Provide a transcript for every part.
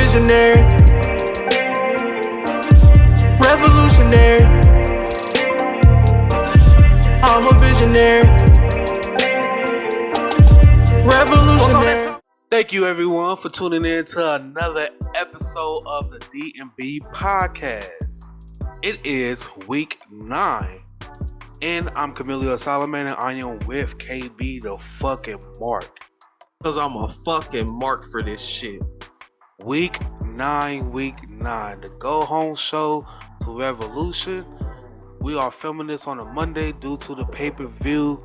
visionary, revolutionary. I'm a visionary, revolutionary. Thank you everyone for tuning in to another episode of the D&B podcast. It is week 9 and I'm Camilo Solomon and I am with KB the fucking Mark. Cause I'm a fucking mark for this shit. Week 9, the go home show to Revolution. We are filming this on a Monday due to the pay-per-view.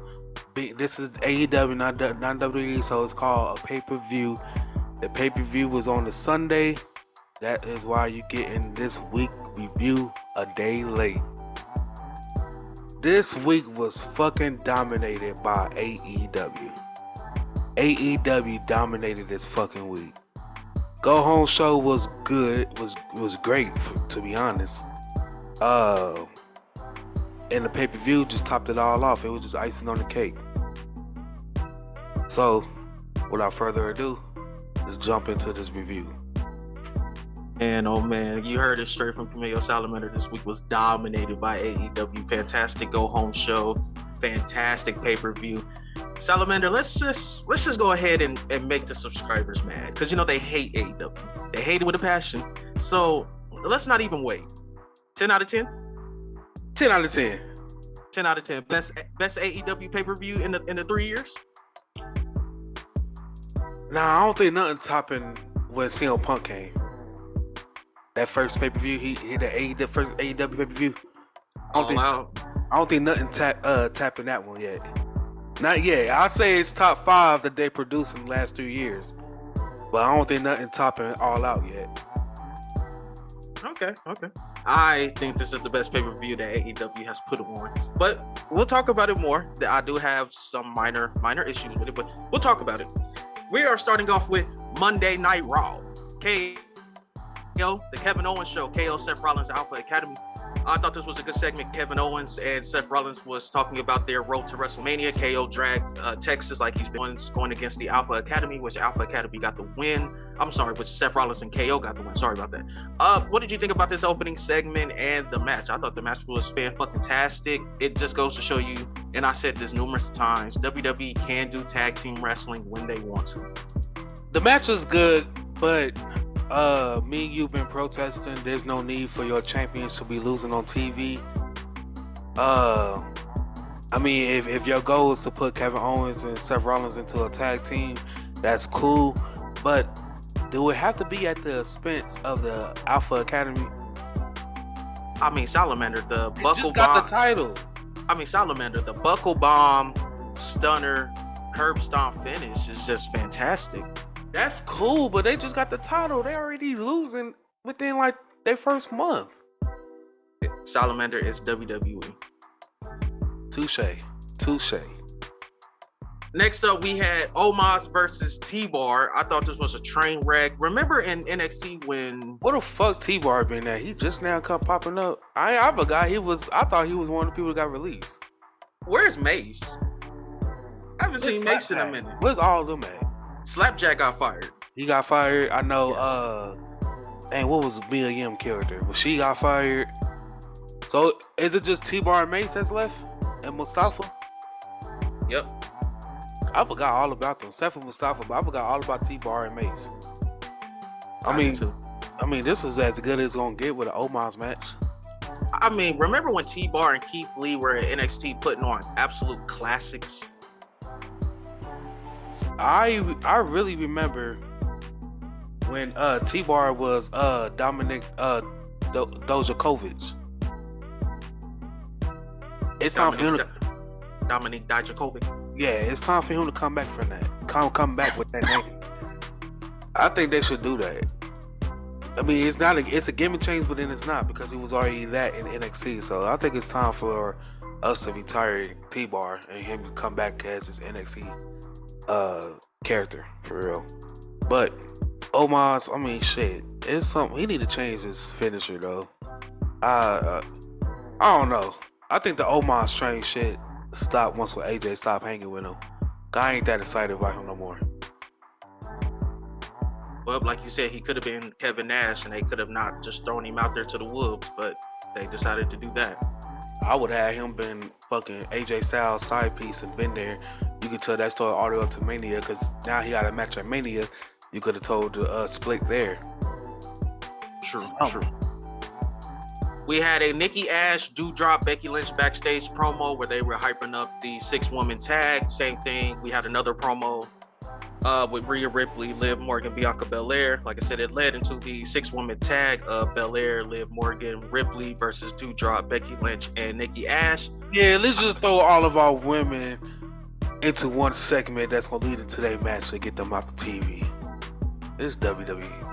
This is AEW, not WWE, so it's called a pay-per-view. The pay-per-view was on the Sunday. That is why you're getting this week review a day late. This week was fucking dominated by AEW. AEW dominated this fucking week. Go home show was good, was great to be honest. And the pay-per-view just topped it all off. It was just icing on the cake. So, without further ado, let's jump into this review. And oh man, you heard it straight from Camilo Salamander. This week was dominated by AEW. Fantastic go home show, fantastic pay-per-view. Salamander, let's just go ahead and make the subscribers mad, because you know they hate AEW. They hate it with a passion. So let's not even wait. 10 out of 10. 10 out of 10. 10 out of 10. Best AEW pay-per-view in the 3 years? Nah, I don't think nothing topping when CM Punk came. That first pay-per-view, he the first AEW pay-per-view. I don't think nothing tapping that one yet. Not yet. I'd say it's top 5 that they produced in the last 3 years. But I don't think nothing topping All Out yet. Okay. I think this is the best pay-per-view that AEW has put on. But we'll talk about it more. I do have some minor issues with it, but we'll talk about it. We are starting off with Monday Night Raw. KO, the Kevin Owens show. KO, Seth Rollins, Alpha Academy. I thought this was a good segment. Kevin Owens and Seth Rollins was talking about their road to WrestleMania. KO dragged Texas like he's been going against the Alpha Academy, which Alpha Academy got the win. I'm sorry, which Seth Rollins and KO got the win. Sorry about that. What did you think about this opening segment and the match? I thought the match was fantastic. It just goes to show you, and I said this numerous times, WWE can do tag team wrestling when they want to. The match was good, but me and you've been protesting. There's no need for your champions to be losing on TV. I mean, if your goal is to put Kevin Owens and Seth Rollins into a tag team, that's cool. But do it have to be at the expense of the Alpha Academy? I mean, Salamander, the buckle just bomb. Got the title. I mean, Salamander, the buckle bomb, stunner, curb stomp finish is just fantastic. That's cool, but they just got the title. They already losing within like their first month. Salamander is WWE. Touche. Next up, we had Omos versus T-Bar. I thought this was a train wreck. Remember in NXT when... What the fuck T-Bar been at? He just now come popping up. I forgot I thought he was one of the people that got released. Where's Mace? I haven't seen Mace in a minute. Where's all of them at? Slapjack got fired. He got fired. I know. Yes. Dang, what was Mia Yim character? Well, she got fired. So is it just T-Bar and Mace that's left, and Mustafa? Yep. I forgot all about them. Except for Mustafa, but I forgot all about T-Bar and Mace. I mean, this is as good as it's gonna get with an Omos match. I mean, remember when T-Bar and Keith Lee were at NXT putting on absolute classics? I really remember when T-Bar was Dominic Dojakovic. It's time for him to Dominic Dijakovic. Yeah, it's time for him to come back from that. Come back with that name. I think they should do that. I mean, it's a gimmick change, but then it's not, because he was already that in NXT. So I think it's time for us to retire T-Bar and him to come back as his NXT character for real. But Omos, I mean, shit, it's something he need to change his finisher though. I don't know. I think the Omos train shit stopped once when AJ stopped hanging with him. I ain't that excited about him no more. up. Like you said, he could have been Kevin Nash, and they could have not just thrown him out there to the wolves, but they decided to do that. I would have him been fucking AJ Styles side piece and been there. You could tell that story all the way up to Mania, because now he got a match at Mania. You could have told the split there. True. We had a Nikki Ash, Doudrop, Becky Lynch backstage promo where they were hyping up the 6-woman tag. Same thing. We had another promo with Rhea Ripley, Liv Morgan, Bianca Belair. Like I said, it led into the 6-woman tag of Belair, Liv Morgan, Ripley versus Doudrop, Becky Lynch, and Nikki Ash. Yeah, let's just throw all of our women into one segment that's gonna lead into their match to get them off the TV. It's WWE.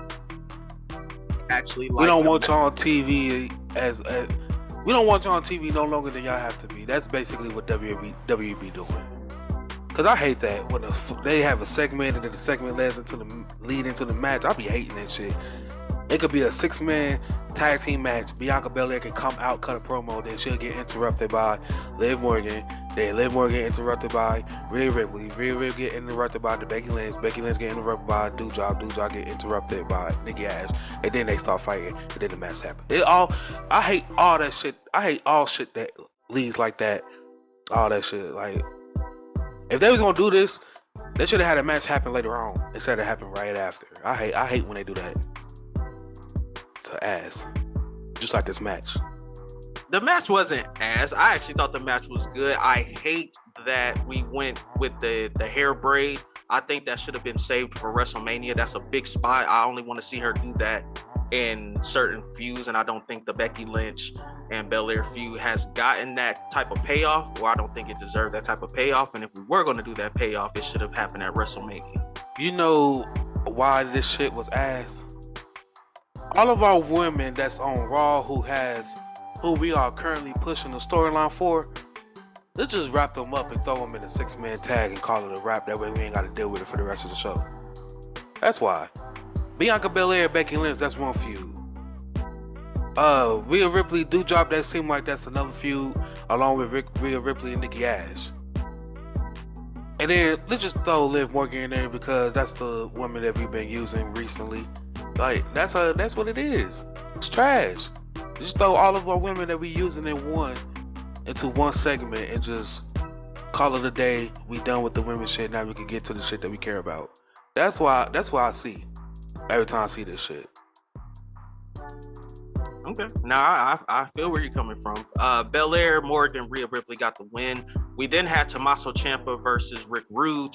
Actually, We don't want y'all on TV as we don't want y'all on TV no longer than y'all have to be. That's basically what WB doing. Cause I hate that when they have a segment and then the segment lead into the match. I be hating that shit. It could be a 6-man tag team match. Bianca Belair can come out, cut a promo, then she'll get interrupted by Liv Morgan. Then Liv Morgan get interrupted by Rhea Ripley. Rhea Ripley get interrupted by Becky Lynch. Becky Lynch get interrupted by Doudrop. Doudrop get interrupted by Nikki Ash. And then they start fighting. And then the match happens. I hate all that shit. I hate all shit that leads like that. All that shit. Like, if they was gonna do this, they should have had a match happen later on instead of happen right after. I hate when they do that. It's an ass. Just like this match. The match wasn't ass. I actually thought the match was good. I hate that we went with the hair braid. I think that should have been saved for WrestleMania. That's a big spot. I only want to see her do that in certain feuds, and I don't think the Becky Lynch and Belair feud has gotten that type of payoff, or I don't think it deserved that type of payoff. And if we were going to do that payoff, it should have happened at WrestleMania. You know why this shit was ass? All of our women that's on Raw who we are currently pushing the storyline for, let's just wrap them up and throw them in a 6-man tag and call it a wrap. That way we ain't got to deal with it for the rest of the show. That's why. Bianca Belair, Becky Lynch, that's one feud. Rhea Ripley, Doudrop, that seemed like that's another feud, along with Rhea Ripley and Nikki Ash. And then let's just throw Liv Morgan in there because that's the woman that we've been using recently. Like, that's what it is. It's trash. Just throw all of our women that we using into one segment and just call it a day. We done with the women shit. Now we can get to the shit that we care about. That's why I see every time I see this shit. Okay. Now I feel where you're coming from. Belair, Morgan, Rhea Ripley got the win. We then had Tommaso Ciampa versus Rick Rude.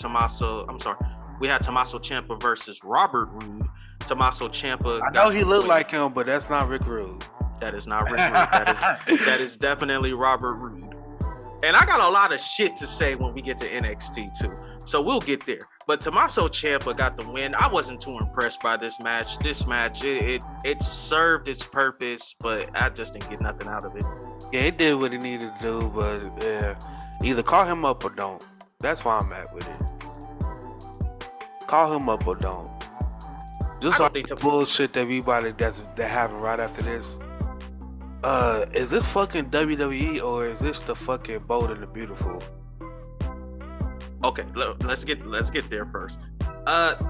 We had Tommaso Ciampa versus Robert Roode. Tommaso Ciampa. I know he looked like him, but that's not Rick Rude. That is not Rick Rude. That is definitely Robert Roode. And I got a lot of shit to say when we get to NXT too. So we'll get there. But Tommaso Ciampa got the win. I wasn't too impressed by this match. This match, it served its purpose, but I just didn't get nothing out of it. Yeah, it did what it needed to do, but yeah, either call him up or don't. That's why I'm at with it. Call him up or don't. Just like the bullshit that everybody that happened right after this. Is this fucking WWE or is this the fucking Bold and the Beautiful? Okay, let's get there first.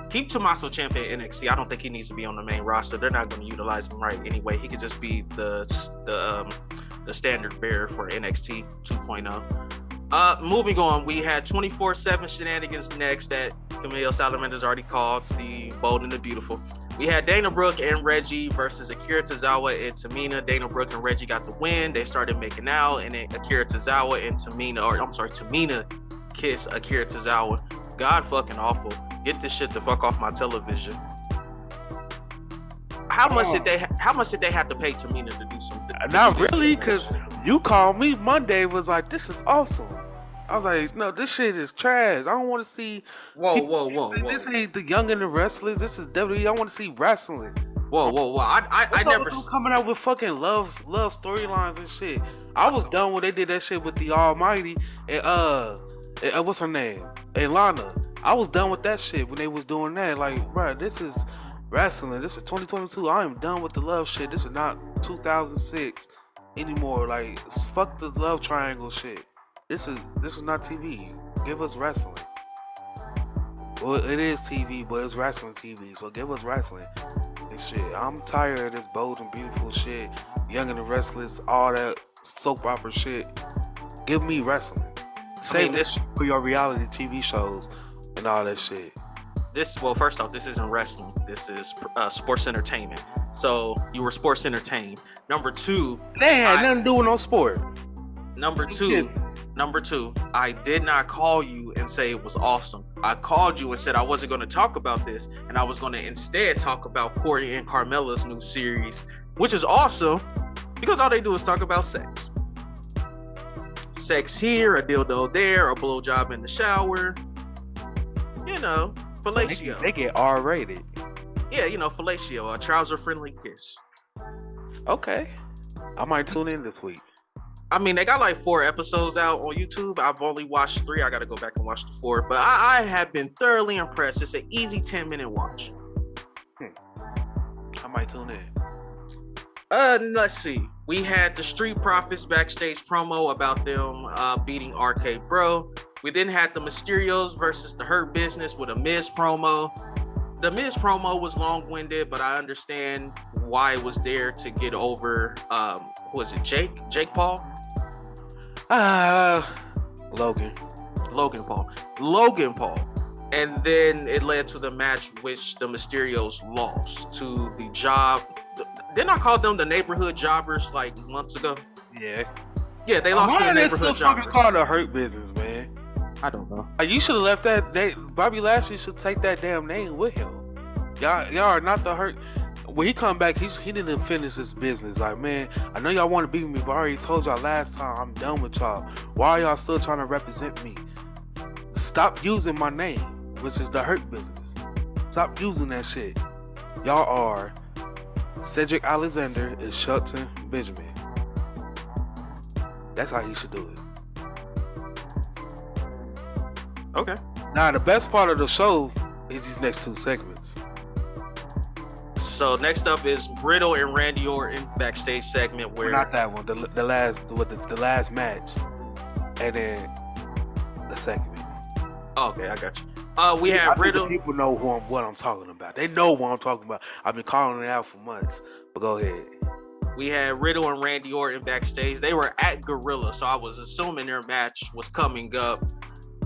Keep Tommaso Ciampa in NXT. I don't think he needs to be on the main roster. They're not going to utilize him right anyway. He could just be the standard bearer for NXT 2.0. Moving on, we had 24/7 shenanigans next that Camille Salamander's already called the Bold and the Beautiful. We had Dana Brooke and Reggie versus Akira Tozawa and Tamina. Dana Brooke and Reggie got the win. They started making out, and then Akira Tozawa and Tamina kiss Akira Tozawa. God fucking awful. Get this shit the fuck off my television. How much did they have to pay Tamina to do something? Not really, because you called me Monday, was like, this is awesome. I was like, no, this shit is trash. I don't want to see. Whoa. This ain't the Young and the Wrestlers. This is WWE. I want to see wrestling. Whoa. I never coming out with fucking love storylines and shit. I was done when they did that shit with the Almighty and what's her name? And Lana. I was done with that shit when they was doing that. Like, bro, this is wrestling. This is 2022. I am done with the love shit. This is not 2006 anymore. Like, fuck the love triangle shit. This is not TV. Give us wrestling. Well, it is TV, but it's wrestling TV. So give us wrestling and shit. I'm tired of this bold and beautiful shit, Young and the Restless, all that soap opera shit. Give me wrestling. Save this for your reality TV shows and all that shit. Well, first off, this isn't wrestling. This is sports entertainment. So you were sports entertained. Number two, They had nothing to do with no sport. Number two, I did not call you and say it was awesome. I called you and said I wasn't going to talk about this, and I was going to instead talk about Corey and Carmella's new series, which is awesome because all they do is talk about sex. Sex here, a dildo there, a blowjob in the shower. You know, fellatio. So they get R-rated. Yeah, you know, fellatio, a trouser-friendly kiss. Okay. I might tune in this week. I mean, they got like 4 episodes out on YouTube. I've only watched 3. I got to go back and watch the 4. But I have been thoroughly impressed. It's an easy 10-minute watch. I might tune in. Let's see. We had the Street Profits backstage promo about them beating RK Bro. We then had the Mysterios versus the Hurt Business with a Miz promo. The Miz promo was long-winded, but I understand why it was there to get over, who was it, Jake Paul? Logan Paul. And then it led to the match which the Mysterios lost to the job. Didn't I call them the neighborhood jobbers like months ago? Yeah. Yeah, they lost to the Why they neighborhood still jobbers. fucking called the Hurt Business, man? I don't know. You should have left that. Bobby Lashley should take that damn name with him. Y'all are not the Hurt. When he come back, he didn't finish his business. Like, man, I know y'all want to beat me, but I already told y'all last time I'm done with y'all. Why are y'all still trying to represent me? Stop using my name, which is the Hurt Business. Stop using that shit. Y'all are Cedric Alexander and Shelton Benjamin. That's how he should do it. Okay. Now, the best part of the show is these next 2 segments. So next up is Riddle and Randy Orton backstage segment where Not that one. The last match, and then the segment. Okay, I got you. We have Riddle. The people know what I'm talking about. They know what I'm talking about. I've been calling it out for months. But go ahead. We had Riddle and Randy Orton backstage. They were at Gorilla, so I was assuming their match was coming up.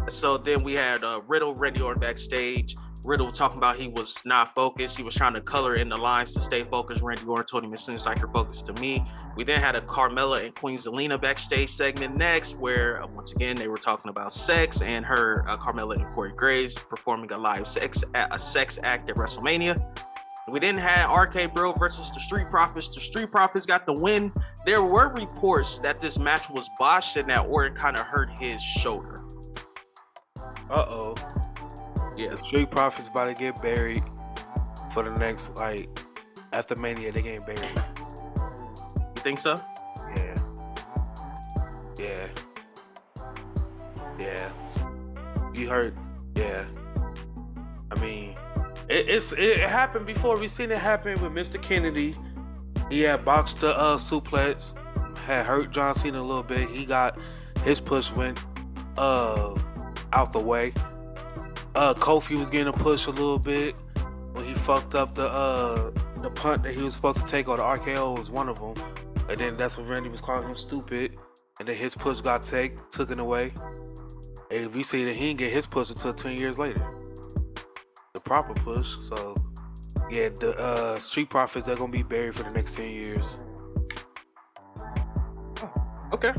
So then we had Riddle, Randy Orton backstage. Riddle talking about he was not focused. He was trying to color in the lines to stay focused. Randy Orton told him, it seems like you're focused to me. We then had a Carmella and Queen Zelina backstage segment next, where once again they were talking about sex and her Carmella and Corey Graves performing a live sex act at WrestleMania. We then had RK Bro versus the Street Profits. The Street Profits got the win. There were reports that this match was botched and that Orton kind of hurt his shoulder. Uh-oh. Yeah. The Street Profits about to get buried for the next, after Mania, they getting buried. You think so? Yeah. You heard? Yeah. I mean, it happened before. We seen it happen with Mr. Kennedy. He had boxed the suplex, had hurt John Cena a little bit. He got his push went out the way. Kofi was getting a push a little bit when he fucked up the punt that he was supposed to take, or the RKO was one of them. And then that's when Randy was calling him stupid. And then his push got taken away. And we see that he didn't get his push until 10 years later. The proper push. So, yeah, the Street Profits, they're going to be buried for the next 10 years. Okay.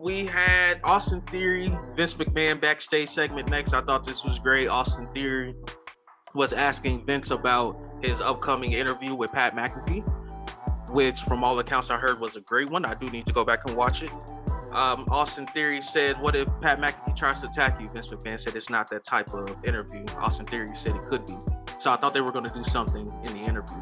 We had Austin Theory, Vince McMahon backstage segment next. I thought this was great. Austin Theory was asking Vince about his upcoming interview with Pat McAfee, which from all accounts I heard was a great one. I do need to go back and watch it. Austin Theory said, what if Pat McAfee tries to attack you? Vince McMahon said it's not that type of interview. Austin Theory said it could be. So I thought they were going to do something in the interview.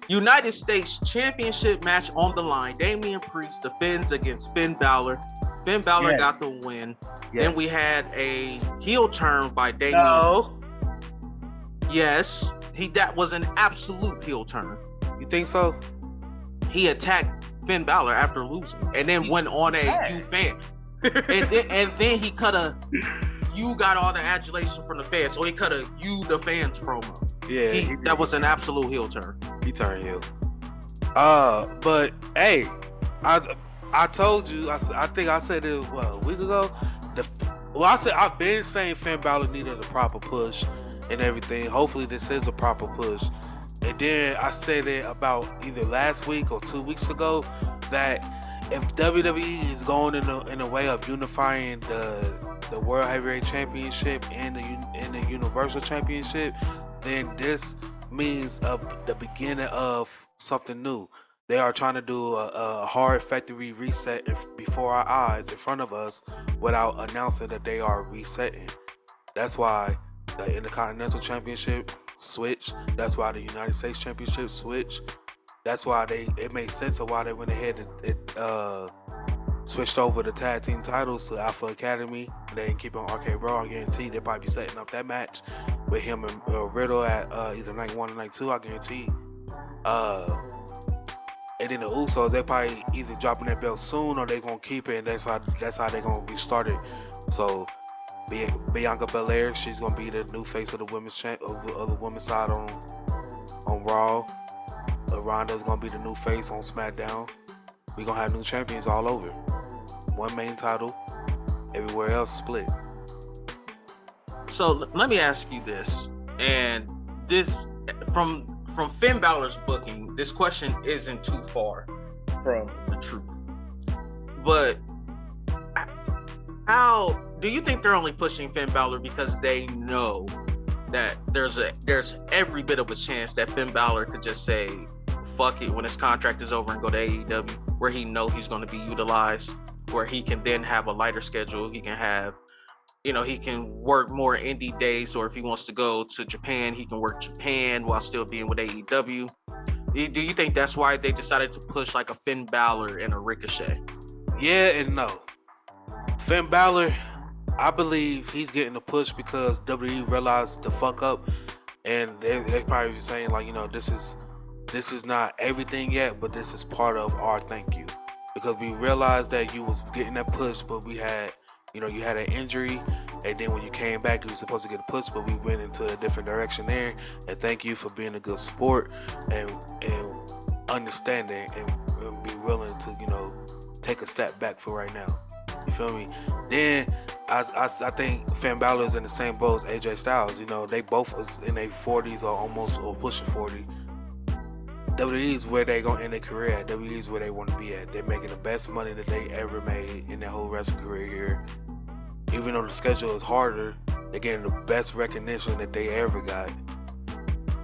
United States Championship match on the line. Damian Priest defends against Finn Balor. Finn Balor got the win. Yes. Then we had a heel turn by Damian. No. Yes. That was an absolute heel turn. You think so? He attacked Finn Balor after losing and then went on a you fan. and then he cut a you got all the adulation from the fans, so he cut a "you the fans" promo. Yeah, that was an absolute heel turn. He turned heel. But hey, I told you. I think I said it a week ago. I've been saying Finn Balor needed a proper push and everything. Hopefully, this is a proper push. And then I said it about either last week or 2 weeks ago that if WWE is going in a way of unifying the World Heavyweight Championship and the Universal Championship, then this means the beginning of something new. They are trying to do a hard factory reset before our eyes, in front of us, without announcing that they are resetting. That's why the Intercontinental Championship switch. That's why the United States Championship switch. That's why it made sense of why they went ahead and switched over the tag team titles to Alpha Academy. And they didn't keep it on RK Bro. I guarantee they'll probably be setting up that match with him and Riddle at either night 1 or night 2. I guarantee. And then the Usos, they probably either dropping that belt soon or they gonna keep it, and that's how they gonna restart it. So Bianca Belair, she's gonna be the new face of the women's side on Raw. Ronda's gonna be the new face on SmackDown. We gonna have new champions all over. One main title, everywhere else split. So let me ask you this, and this from Finn Balor's booking, this question isn't too far from the truth. But how do you think they're only pushing Finn Balor because they know that there's every bit of a chance that Finn Balor could just say fuck it when his contract is over and go to AEW, where he know he's going to be utilized, where he can then have a lighter schedule. He can have, he can work more indie days, or if he wants to go to Japan, he can work Japan while still being with AEW. Do you think that's why they decided to push like a Finn Balor and a Ricochet? Yeah and no. Finn Balor, I believe he's getting a push because WWE realized the fuck up, and they probably saying like, this is not everything yet, but this is part of our thank you, because we realized that you was getting that push, but we had, you had an injury, and then when you came back, you were supposed to get a push, but we went into a different direction there. And thank you for being a good sport and understanding and be willing to, take a step back for right now. You feel me? Then I think Finn Balor is in the same boat as AJ Styles. They both was in their 40s or pushing 40. WWE is where they gonna end their career at. WWE is where they want to be at. They're making the best money that they ever made in their whole wrestling career here. Even though the schedule is harder, they're getting the best recognition that they ever got.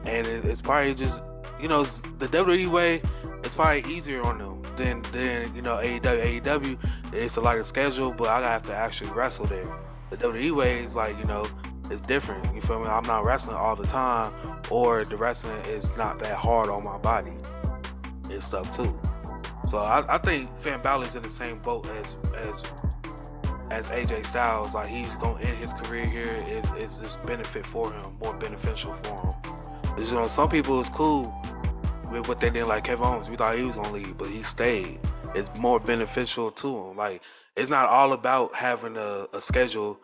And it's probably just, the WWE way, it's probably easier on them than AEW. AEW, it's a lighter schedule, but I have to actually wrestle there. The WWE way is like, it's different. You feel me? I'm not wrestling all the time, or the wrestling is not that hard on my body and stuff too. So I think Finn Balor's in the same boat as AJ Styles. Like, he's gonna end his career here is just benefit for him, more beneficial for him. Because, some people is cool with what they did, like Kevin Owens. We thought he was gonna leave, but he stayed. It's more beneficial to him. Like, it's not all about having a schedule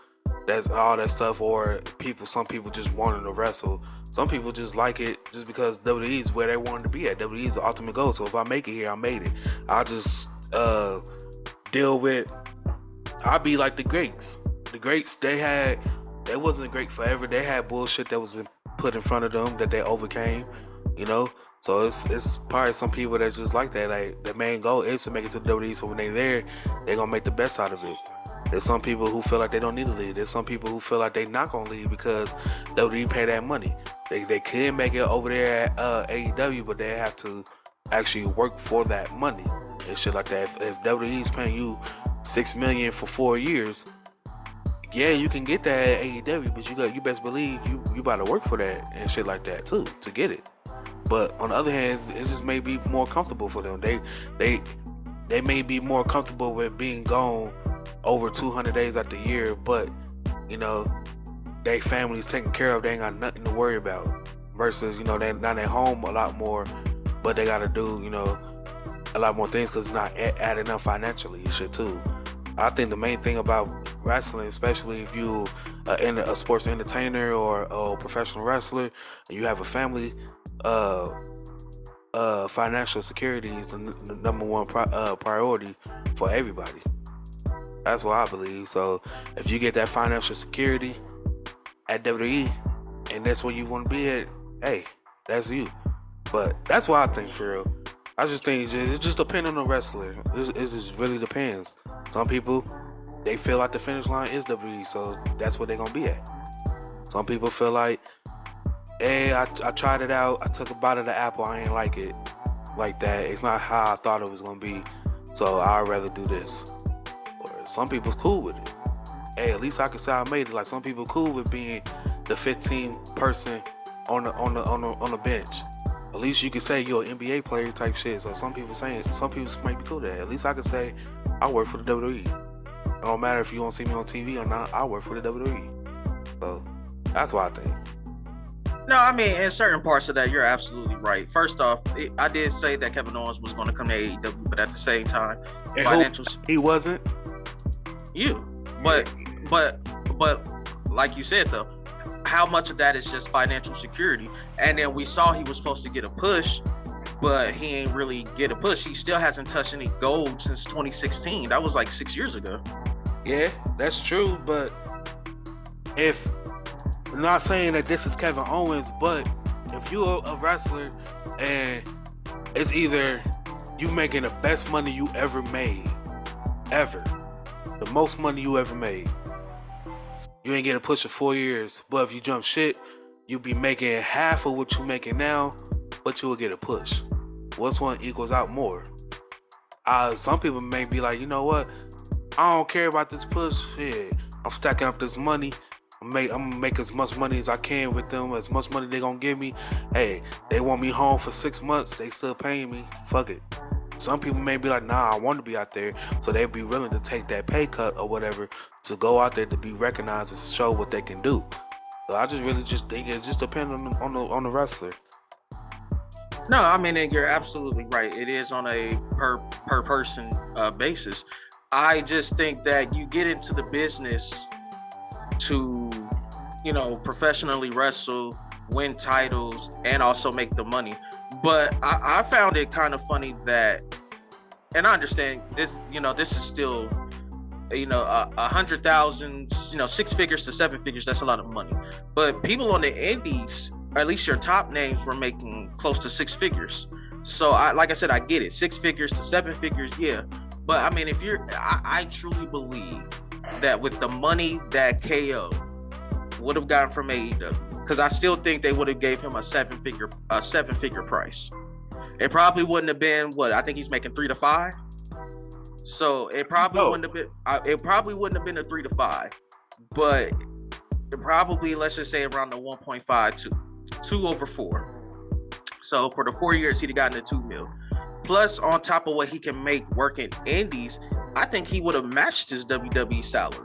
that's all that stuff, or some people just wanting to wrestle. Some people just like it just because WWE is where they wanted to be at. WWE is the ultimate goal. So if I make it here, I made it. I'll just deal with. I'll be like the greats. The greats, they wasn't great forever. They had bullshit that was put in front of them that they overcame. So it's probably some people that just like that. Like, their main goal is to make it to the WWE. So when they there, they're gonna make the best out of it. There's some people who feel like they don't need to leave. There's some people who feel like they not gonna leave because WWE pay that money. They could make it over there at AEW, but they have to actually work for that money and shit like that. If WWE is paying you $6 million for 4 years, yeah, you can get that at AEW, but you best believe you about to work for that and shit like that too to get it. But on the other hand, it just may be more comfortable for them. They may be more comfortable with being gone over 200 days out the year, but they family's taken care of. They ain't got nothing to worry about. Versus, they're not at home a lot more, but they got to do, a lot more things because it's not adding up financially and shit too. I think the main thing about wrestling, especially if you a sports entertainer or a professional wrestler, and you have a family. Uh, Financial security is the number one priority for everybody. That's what I believe. So if you get that financial security at WWE, and that's where you want to be at, hey, that's you. But that's what I think for real. I just think it just depends on the wrestler. It just really depends. Some people, they feel like the finish line is WWE, so that's where they're gonna be at. Some people feel like, hey, I tried it out. I took a bite of the apple. I ain't like it like that. It's not how I thought it was gonna be. So I'd rather do this. Or some people's cool with it. Hey, at least I can say I made it. Like some people cool with being the 15th person on the bench. At least you can say you're an NBA player type shit. So some people might be cool with that. At least I can say I work for the WWE. It don't matter if you don't see me on TV or not. I work for the WWE. So that's what I think. No, I mean, in certain parts of that, you're absolutely right. First off, I did say that Kevin Owens was going to come to AEW, but at the same time, financials. He wasn't. But like you said though, how much of that is just financial security? And then we saw he was supposed to get a push, but he ain't really get a push. He still hasn't touched any gold since 2016. That was like 6 years ago. Yeah, that's true. But if I'm not saying that this is Kevin Owens, but if you're a wrestler and it's either you making the best money you ever made, the most money you ever made, you ain't get a push for 4 years, but if you jump shit, you be making half of what you making now, but you will get a push. Which one equals out more? Some people may be like, you know what? I don't care about this push. Yeah, I'm stacking up this money. I'm gonna make as much money as I can with them, as much money they gonna give me. Hey, they want me home for 6 months, they still paying me. Fuck it. Some people may be like, nah, I want to be out there, so they'd be willing to take that pay cut or whatever to go out there to be recognized and show what they can do. So I just really think it just depends on the wrestler. No, I mean, you're absolutely right. It is on a per person basis. I just think that you get into the business to, professionally wrestle, win titles, and also make the money. But I found it kind of funny that, and I understand this, this is still, 100,000, 6 figures to 7 figures. That's a lot of money. But people on the indies, or at least your top names, were making close to 6 figures. So like I said, I get it. 6 figures to 7 figures. Yeah. But I mean, I truly believe that with the money that KO would have gotten from AEW, because I still think they would have gave him a 7 figure price. It probably wouldn't have been what I think he's making 3 to 5. So it probably wouldn't have been. It probably wouldn't have been a 3 to 5, but it probably, let's just say, around the 1.5 to 2 over 4. So for the 4 years, he'd have gotten the 2 mil. Plus, on top of what he can make working indies, I think he would have matched his WWE salary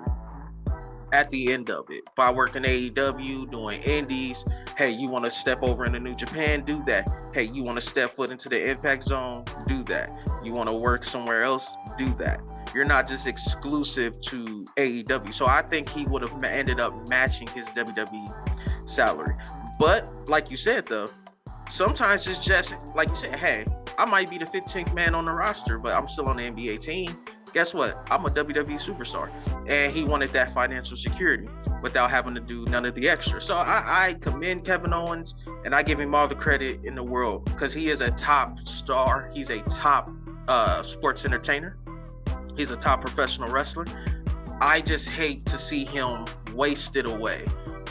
at the end of it by working AEW, doing indies. Hey, you want to step over into New Japan? Do that. Hey, you want to step foot into the Impact Zone? Do that. You want to work somewhere else? Do that. You're not just exclusive to AEW. So I think he would have ended up matching his WWE salary. But like you said, though, sometimes it's just like you said, hey, I might be the 15th man on the roster, but I'm still on the NBA team. Guess what? I'm a WWE superstar. And he wanted that financial security without having to do none of the extra. So I commend Kevin Owens, and I give him all the credit in the world because he is a top star. He's a top sports entertainer. He's a top professional wrestler. I just hate to see him wasted away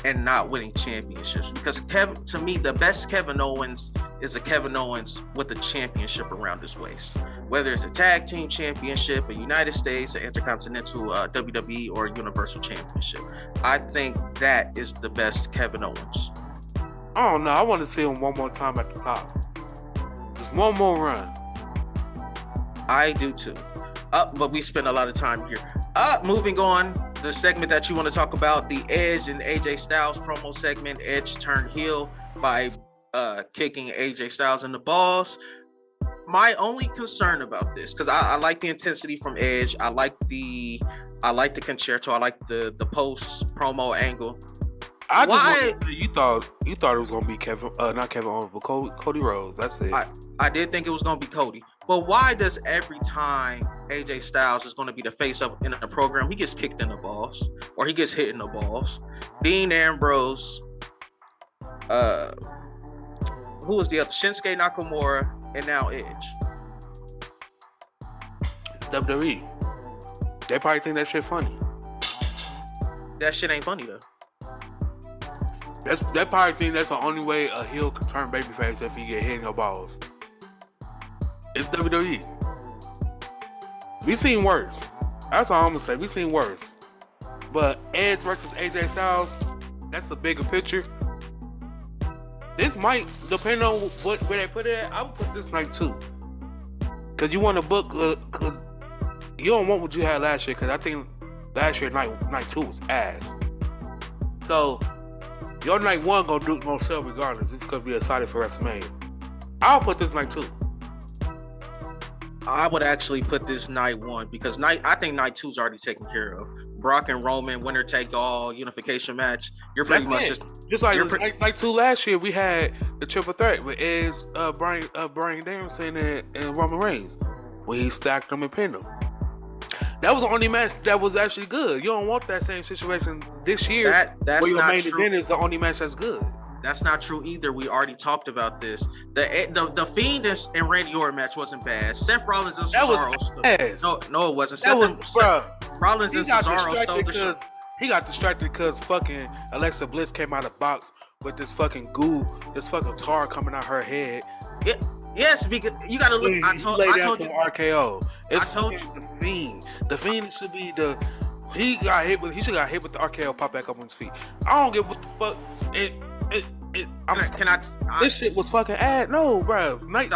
and not winning championships, because to me, the best Kevin Owens is a Kevin Owens with a championship around his waist. Whether it's a tag team championship, a United States, an Intercontinental WWE, or a Universal Championship. I think that is the best Kevin Owens. I don't know. I want to see him one more time at the top. Just one more run. I do too. But we spend a lot of time here. Moving on, the segment that you want to talk about, the Edge and AJ Styles promo segment. Edge turned heel by kicking AJ Styles in the balls. My only concern about this, because I like the intensity from Edge. I like the I like the concerto. I like the post promo angle. I just Why- wanted to say, you thought it was gonna be not Kevin Owens, but Cody Rhodes. That's it. I did think it was gonna be Cody, but why does every time AJ Styles is gonna be the face up in a program, he gets kicked in the balls or he gets hit in the balls? Dean Ambrose, who was the other? Shinsuke Nakamura, and now Edge. It's WWE. They probably think that shit funny. That shit ain't funny though. They probably think that's the only way a heel can turn babyface if he get hit in the balls. It's WWE. We seen worse. That's all I'm gonna say. We seen worse. But Edge versus AJ Styles, that's the bigger picture. This might, depend on where they put it at, I would put this night 2. Cause you want to book, cause you don't want what you had last year. Cause I think last year night 2 was ass. So your night 1 gonna sell regardless. It's gonna be excited for WrestleMania. I'll put this night 2. I would actually put this night 1 because I think night 2 is already taken care of. Brock and Roman winner take all unification match. You're pretty much just like night 2 last year. We had the triple threat with Edge, Bryan Danielson, and Roman Reigns. When he stacked them and pinned them. That was the only match that was actually good. You don't want that same situation this year. That's where your not main true. event is the only match that's good. That's not true either. We already talked about this. The Fiend and Randy Orton match wasn't bad. Seth Rollins and That was Cesaro. ass. No, it wasn't. That was, bro. Rollins and Cesaro stole the show. He got distracted because fucking Alexa Bliss came out of the box with this fucking goo, this fucking tar coming out her head. Yes, because you gotta look. He I told laid you. down some RKO. It's I told fucking the Fiend. The Fiend should be the. He should got hit with the RKO, pop back up on his feet. I don't get what the fuck. This shit was fucking ad. No, bro. Night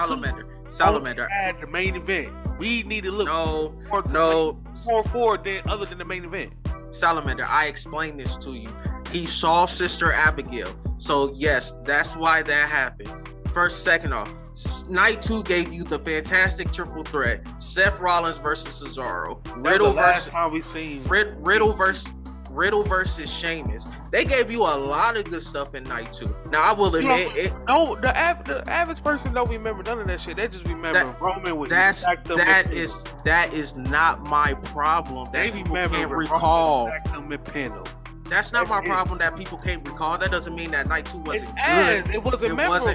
Salamander. Add the main event. We need to look more forward than other than the main event. Salamander, I explained this to you. He saw Sister Abigail. So yes, that's why that happened. First, second off, night 2 gave you the fantastic triple threat: Seth Rollins versus Cesaro, Riddle versus Sheamus. They gave you a lot of good stuff in night 2. Now I will admit it. No, the average person don't remember none of that shit. They just remember Roman with that is not my problem. That people can't recall. That's not my problem that people can't recall. That doesn't mean that night 2 wasn't good. It wasn't memorable.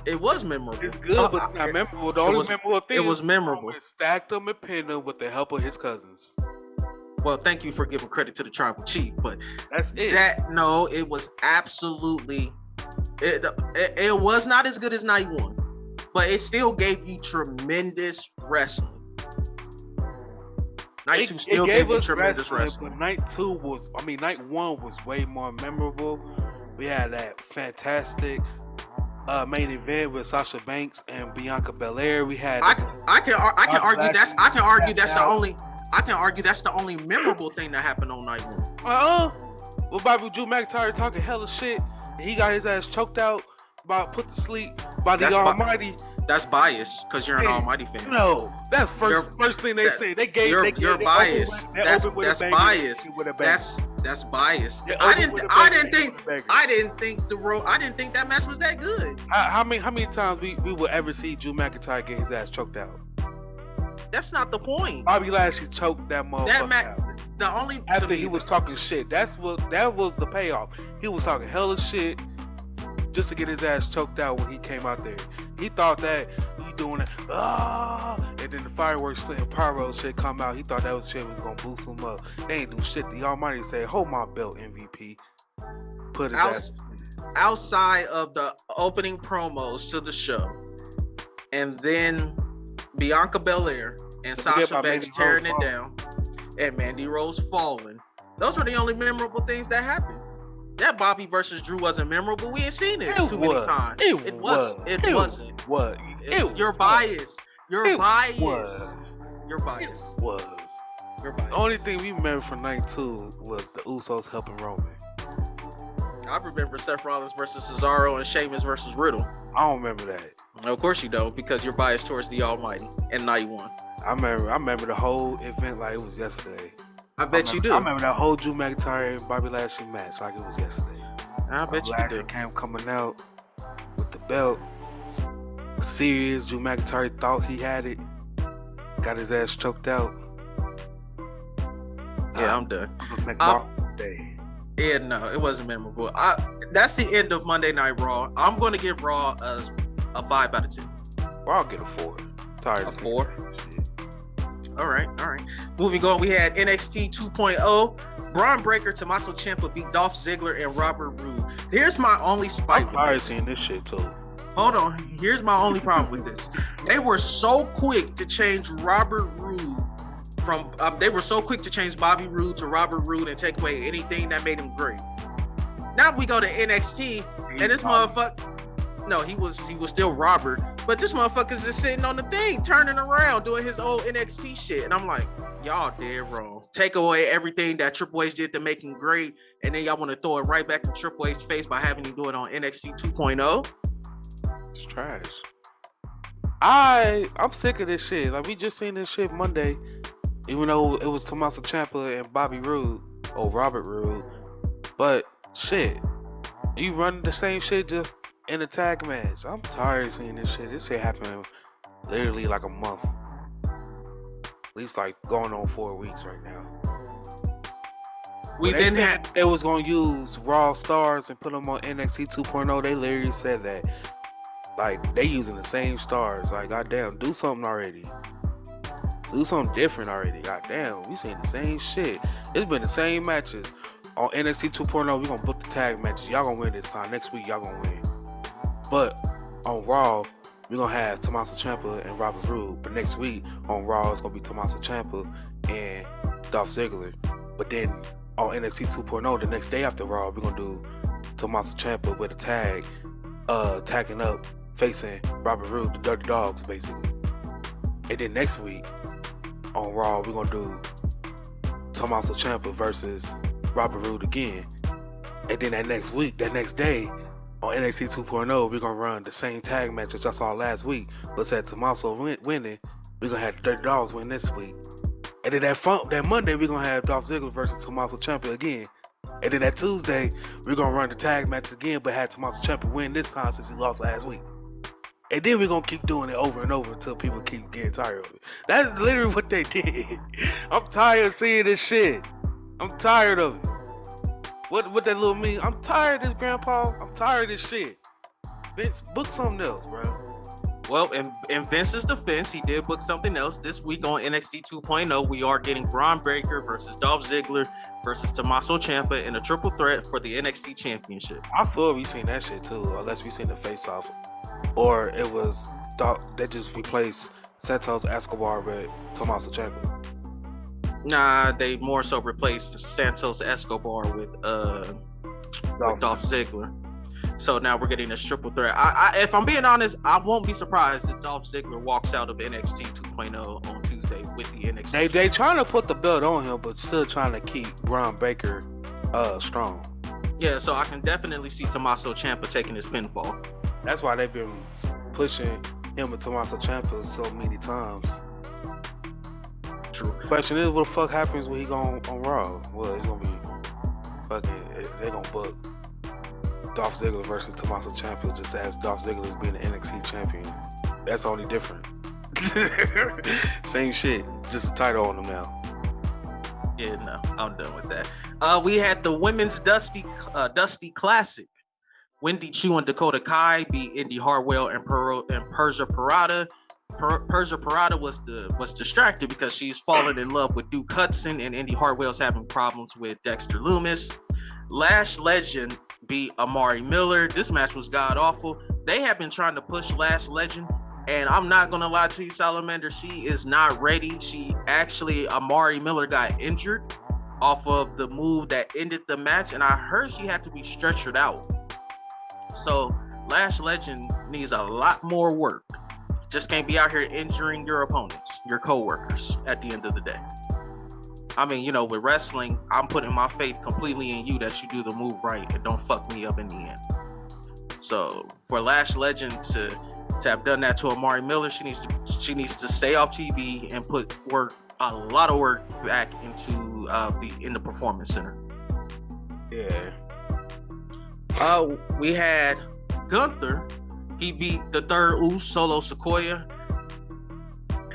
It was memorable. It's good, but it's not memorable. The only memorable thing it was memorable. Roman stacked them and pinned them with the help of his cousins. Well, thank you for giving credit to the Tribal Chief, but that's it. It was absolutely. It was not as good as night 1, but it still gave you tremendous wrestling. Night 2 still gave you tremendous wrestling. But night 1 was way more memorable. We had that fantastic main event with Sasha Banks and Bianca Belair. We had. I can argue that's the only memorable thing that happened on night 1. Well, Bobby Drew McIntyre talking hella shit. He got his ass choked out, put to sleep by the Almighty. That's biased because you're an Almighty fan. No, that's first thing they say. You're biased. That's biased. That's biased. I didn't think that match was that good. How many times we will ever see Drew McIntyre get his ass choked out? That's not the point. Bobby Lashley choked that motherfucker out. After he was talking shit. That was the payoff. He was talking hella shit just to get his ass choked out when he came out there. He thought that he doing it, and then the fireworks and pyro shit come out. He thought that shit was gonna boost him up. They ain't do shit. The Almighty said, "Hold my belt, MVP." Put his ass outside of the opening promos to the show, and then Bianca Belair and Sasha Banks tearing it down, and Mandy Rose falling. Those were the only memorable things that happened. That Bobby versus Drew wasn't memorable. We ain't seen it too many times. It wasn't. What? You're biased. You're biased. The only thing we remember from night 2 was the Usos helping Roman. I remember Seth Rollins versus Cesaro and Sheamus versus Riddle. I don't remember that. Of course you don't, because you're biased towards the Almighty and night 1. I remember the whole event like it was yesterday. I bet you do. I remember that whole Drew McIntyre and Bobby Lashley match like it was yesterday. I bet you Lashley do. came coming out with the belt. Serious. Drew McIntyre thought he had it. Got his ass choked out. Yeah, I'm done. It was a memorable day. Yeah, no, it wasn't memorable. That's the end of Monday Night Raw. I'm going to give Raw a 5 out of 10. Well, I'll get a 4. Tired of 4? shit. All right. Moving on, we had NXT 2.0. Braun Breaker, Tommaso Ciampa beat Dolph Ziggler and Robert Roode. Here's my only spite. I'm tired of seeing this shit too. Hold on. Here's my only problem with this. They were so quick to change Robert Roode from. They were so quick to change Bobby Roode to Robert Roode and take away anything that made him great. Now we go to NXT and this motherfucker. No, he was still Robert, but this motherfucker's just sitting on the thing, turning around, doing his old NXT shit, and I'm like, y'all dead wrong. Take away everything that Triple H did to make him great, and then y'all want to throw it right back in Triple H's face by having him do it on NXT 2.0. It's trash. I'm sick of this shit. Like we just seen this shit Monday, even though it was Tommaso Ciampa and Bobby Roode or Robert Roode, but shit, you running the same shit just in a tag match. I'm tired of seeing this shit. This shit happened literally like a month. At least like going on 4 weeks right now. They was gonna use Raw stars and put them on NXT 2.0. They literally said that. Like they using the same stars. Like goddamn, do something already. Do something different already. Goddamn, we seen the same shit. It's been the same matches. On NXT 2.0, we gonna book the tag matches. Y'all gonna win this time. Next week, y'all gonna win. But on Raw, we're gonna have Tommaso Ciampa and Robert Roode. But next week on Raw, it's gonna be Tommaso Ciampa and Dolph Ziggler. But then on NXT 2.0, the next day after Raw, we're gonna do Tommaso Ciampa with a tag, tagging up, facing Robert Roode, the Dirty Dogs, basically. And then next week on Raw, we're gonna do Tommaso Ciampa versus Robert Roode again. And then that next day, on NXT 2.0, we're gonna run the same tag matches I saw last week, but instead Tommaso winning, we're gonna have the Dirty Dogs win this week. And then that Monday, we're gonna have Dolph Ziggler versus Tommaso Ciampa again. And then that Tuesday, we're gonna run the tag match again, but have Tommaso Ciampa win this time since he lost last week. And then we're gonna keep doing it over and over until people keep getting tired of it. That's literally what they did. I'm tired of seeing this shit. I'm tired of it. What that little mean? I'm tired of this, Grandpa. I'm tired of this shit. Vince, book something else, bro. Well, in Vince's defense, he did book something else. This week on NXT 2.0, we are getting Braun Breaker versus Dolph Ziggler versus Tommaso Ciampa in a triple threat for the NXT Championship. I swear we seen that shit too, unless we seen the face-off. Or it was they just replaced Santos Escobar with Tommaso Ciampa. Nah, they more so replaced Santos Escobar with Dolph Ziggler. So now we're getting a triple threat. If I'm being honest, I won't be surprised if Dolph Ziggler walks out of NXT 2.0 on Tuesday with the NXT. They trying to put the belt on him, but still trying to keep Braun Breaker strong. Yeah, so I can definitely see Tommaso Ciampa taking his pinfall. That's why they've been pushing him and Tommaso Ciampa so many times. True. Question is, what the fuck happens when he go on Raw? Well, it's gonna be fucking. They gonna book Dolph Ziggler versus Tommaso Ciampa just as Dolph Ziggler is being the NXT champion. That's the only difference. Same shit, just a title on them now. Yeah, no, I'm done with that. We had the women's Dusty Classic. Wendy Chu and Dakota Kai beat Indy Hartwell and Persia Parada. Persia Parada was distracted because she's fallen in love with Duke Hudson, and Indy Hartwell's having problems with Dexter Lumis. Lash Legend beat Amari Miller. This match was god awful. They have been trying to push Lash Legend, and I'm not gonna lie to you, Salamander, she is not ready. Amari Miller got injured off of the move that ended the match, and I heard she had to be stretchered out. So Lash Legend needs a lot more work. Just can't be out here injuring your opponents, your co-workers at the end of the day. I mean, with wrestling, I'm putting my faith completely in you that you do the move right and don't fuck me up in the end. So for Lash Legend to have done that to Amari Miller, she needs She needs to stay off TV and put a lot of work back into in the performance center. Yeah. We had Gunther. He beat the third Uso, Solo Sequoia.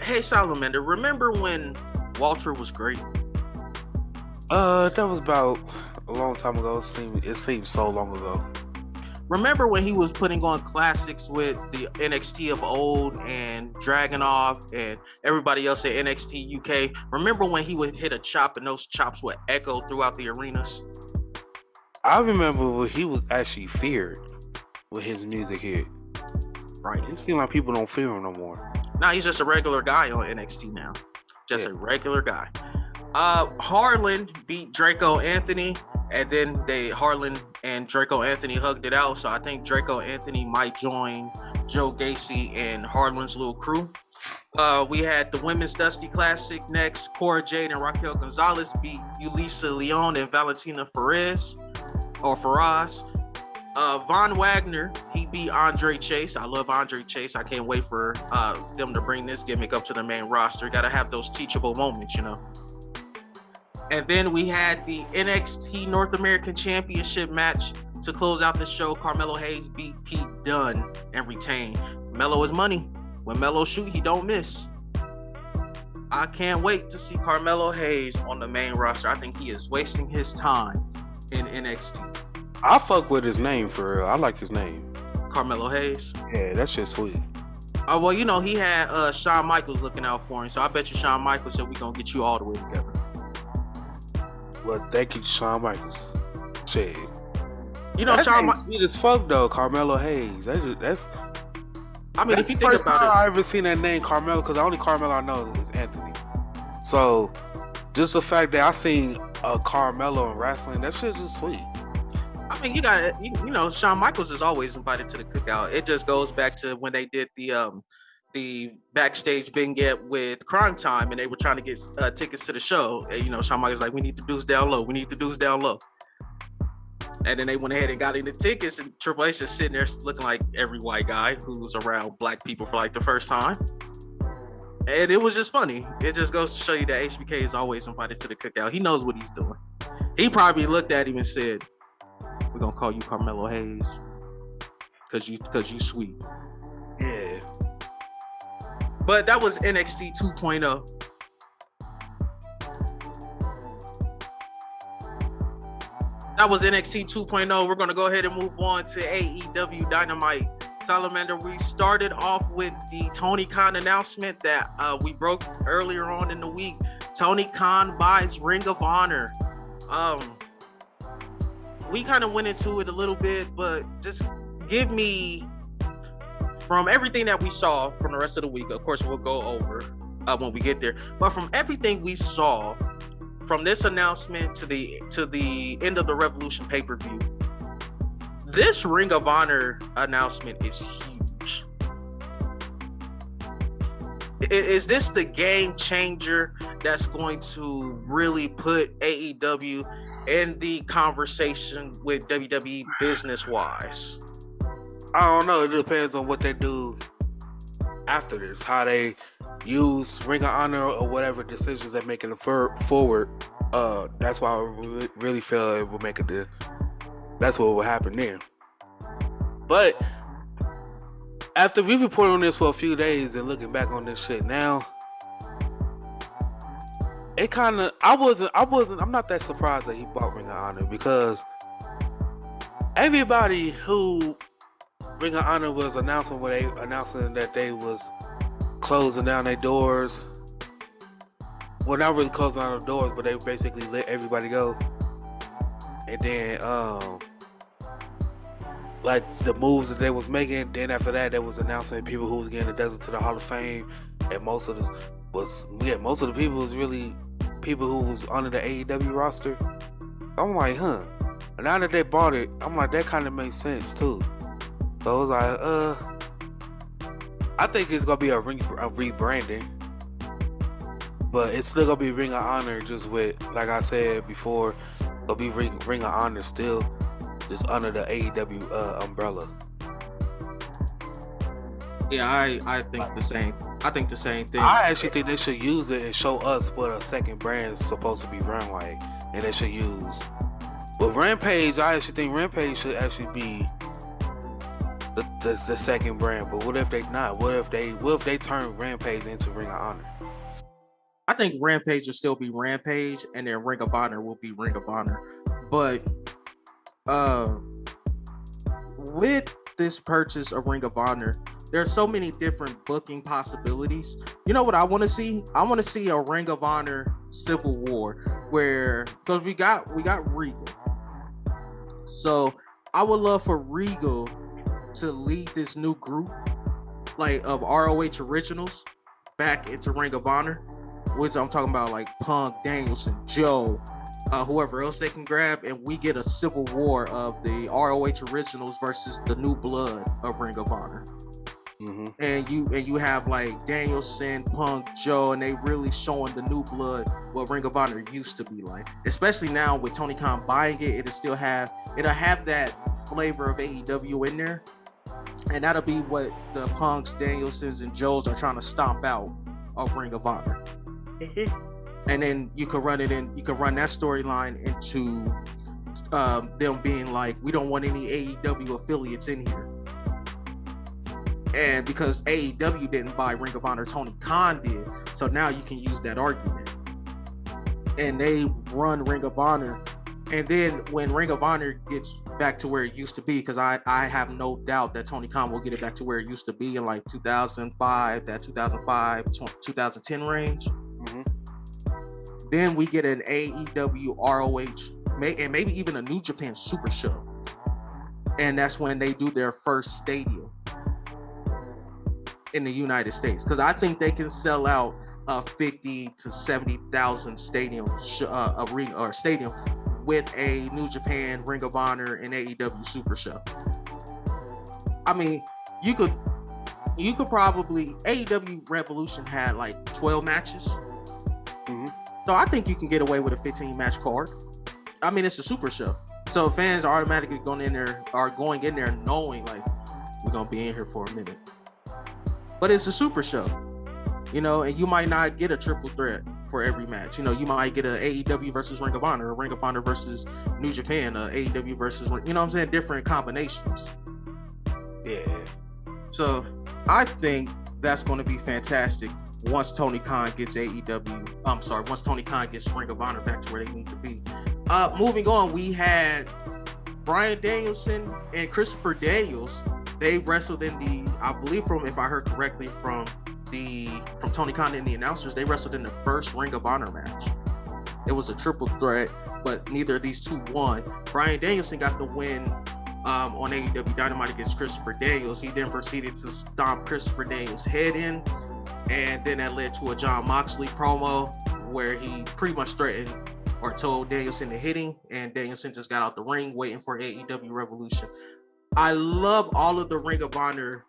Hey, Salamander, remember when Walter was great? That was about a long time ago. It seems so long ago. Remember when he was putting on classics with the NXT of old and Dragunov and everybody else at NXT UK? Remember when he would hit a chop and those chops would echo throughout the arenas? I remember when he was actually feared with his music hit. Right. It seems like people don't fear him no more. Now he's just a regular guy on NXT now. Just a regular guy. Harlan beat Draco Anthony, and then Harlan and Draco Anthony hugged it out. So I think Draco Anthony might join Joe Gacy and Harlan's little crew. We had the Women's Dusty Classic next. Cora Jade and Raquel Gonzalez beat Yulisa Leon and Valentina Faraz. Von Wagner, he beat Andre Chase. I love Andre Chase. I can't wait for them to bring this gimmick up to the main roster. Got to have those teachable moments, you know. And then we had the NXT North American Championship match to close out the show. Carmelo Hayes beat Pete Dunne and retained. Melo is money. When Melo shoot, he don't miss. I can't wait to see Carmelo Hayes on the main roster. I think he is wasting his time in NXT. I fuck with his name for real. I like his name. Carmelo Hayes. Yeah, that shit's sweet. Oh, well, you know, he had Shawn Michaels looking out for him, so I bet you Shawn Michaels said we gonna get you all the way together. Well, thank you, Shawn Michaels. Shit. You know, Shawn sweet as fuck though, Carmelo Hayes. That's I mean, that's if you the think first about time it, I ever seen that name Carmelo, because the only Carmelo I know is Anthony. So just the fact that I seen a Carmelo in wrestling, that shit's just sweet. I mean, you know, Shawn Michaels is always invited to the cookout. It just goes back to when they did the backstage vignette with Crime Time, and they were trying to get tickets to the show. And, you know, Shawn Michaels was like, we need the dudes down low. We need the dudes down low. And then they went ahead and got in the tickets, and Triple H is sitting there looking like every white guy who was around black people for like the first time. And it was just funny. It just goes to show you that HBK is always invited to the cookout. He knows what he's doing. He probably looked at him and said, we're gonna call you Carmelo Hayes because you sweet. Yeah. But that was NXT 2.0. That was NXT 2.0. We're gonna go ahead and move on to AEW Dynamite. Salamander, we started off with the Tony Khan announcement that we broke earlier on in the week. Tony Khan buys Ring of Honor. We kind of went into it a little bit, but just give me, from everything that we saw from the rest of the week, of course we'll go over when we get there, but from everything we saw from this announcement to the end of the Revolution pay-per-view, this Ring of Honor announcement is huge. Is this the game changer that's going to really put AEW in the conversation with WWE business-wise? I don't know. It depends on what they do after this. How they use Ring of Honor or whatever decisions they're making forward. That's why I really feel it will make a that's what will happen there. But after we reported on this for a few days and looking back on this shit now, it kind of I'm not that surprised that he bought Ring of Honor, because everybody who Ring of Honor was announcing that they was closing down their doors. Well, not really closing down the doors, but they basically let everybody go. And then like the moves that they was making, then after that they was announcing people who was getting inducted to the Hall of Fame, and most of the people was really people who was under the AEW roster. I'm like, and now that they bought it, I'm like, that kind of makes sense too. So I was like, I think it's gonna be a rebranding, but it's still gonna be Ring of Honor, just with, like I said before, it'll be Ring of Honor still, just under the AEW umbrella. Yeah, I think the same. I think the same thing. I actually think they should use it and show us what a second brand is supposed to be run like, and they should use. But Rampage, I actually think Rampage should actually be the second brand. But what if they not? What if they turn Rampage into Ring of Honor? I think Rampage will still be Rampage, and then Ring of Honor will be Ring of Honor. But with this purchase of Ring of Honor, there's so many different booking possibilities. You know what I want to see? I want to see a Ring of Honor Civil War where, because we got Regal. So I would love for Regal to lead this new group like of ROH originals back into Ring of Honor, which I'm talking about like Punk, Danielson, Joe, whoever else they can grab, and we get a civil war of the ROH originals versus the new blood of Ring of Honor. Mm-hmm. And you have like Danielson, Punk, Joe, and they really showing the new blood what Ring of Honor used to be like. Especially now with Tony Khan buying it, it'll have that flavor of AEW in there, and that'll be what the Punks, Danielsons, and Joes are trying to stomp out of Ring of Honor. And then you could run that storyline into them being like, we don't want any AEW affiliates in here. And because AEW didn't buy Ring of Honor, Tony Khan did. So now you can use that argument. And they run Ring of Honor. And then when Ring of Honor gets back to where it used to be, because I have no doubt that Tony Khan will get it back to where it used to be in like 2005, 2010 range. Mm-hmm. Then we get an AEW ROH, and maybe even a New Japan Super Show. And that's when they do their first stadium in the United States, because I think they can sell out a 50 to 70,000 stadium arena or stadium with a New Japan, Ring of Honor, and AEW Super Show. I mean, you could probably, AEW Revolution had like 12 matches. Mm-hmm. So I think you can get away with a 15 match card. I mean, it's a Super Show, so fans are automatically going in there knowing like we're gonna be in here for a minute. But it's a Super Show, you know, and you might not get a triple threat for every match. You know, you might get a AEW versus Ring of Honor, a Ring of Honor versus New Japan, a AEW versus, you know what I'm saying, different combinations. Yeah. So I think that's going to be fantastic once Tony Khan gets once Tony Khan gets Ring of Honor back to where they need to be. Moving on, we had Bryan Danielson and Christopher Daniels. They wrestled in the, I believe if I heard correctly from Tony Khan and the announcers, they wrestled in the first Ring of Honor match. It was a triple threat, but neither of these two won. Bryan Danielson got the win on AEW Dynamite against Christopher Daniels. He then proceeded to stomp Christopher Daniels' head in, and then that led to a Jon Moxley promo where he pretty much threatened or told Danielson to hit him, and Danielson just got out the ring waiting for AEW Revolution. I love all of the Ring of Honor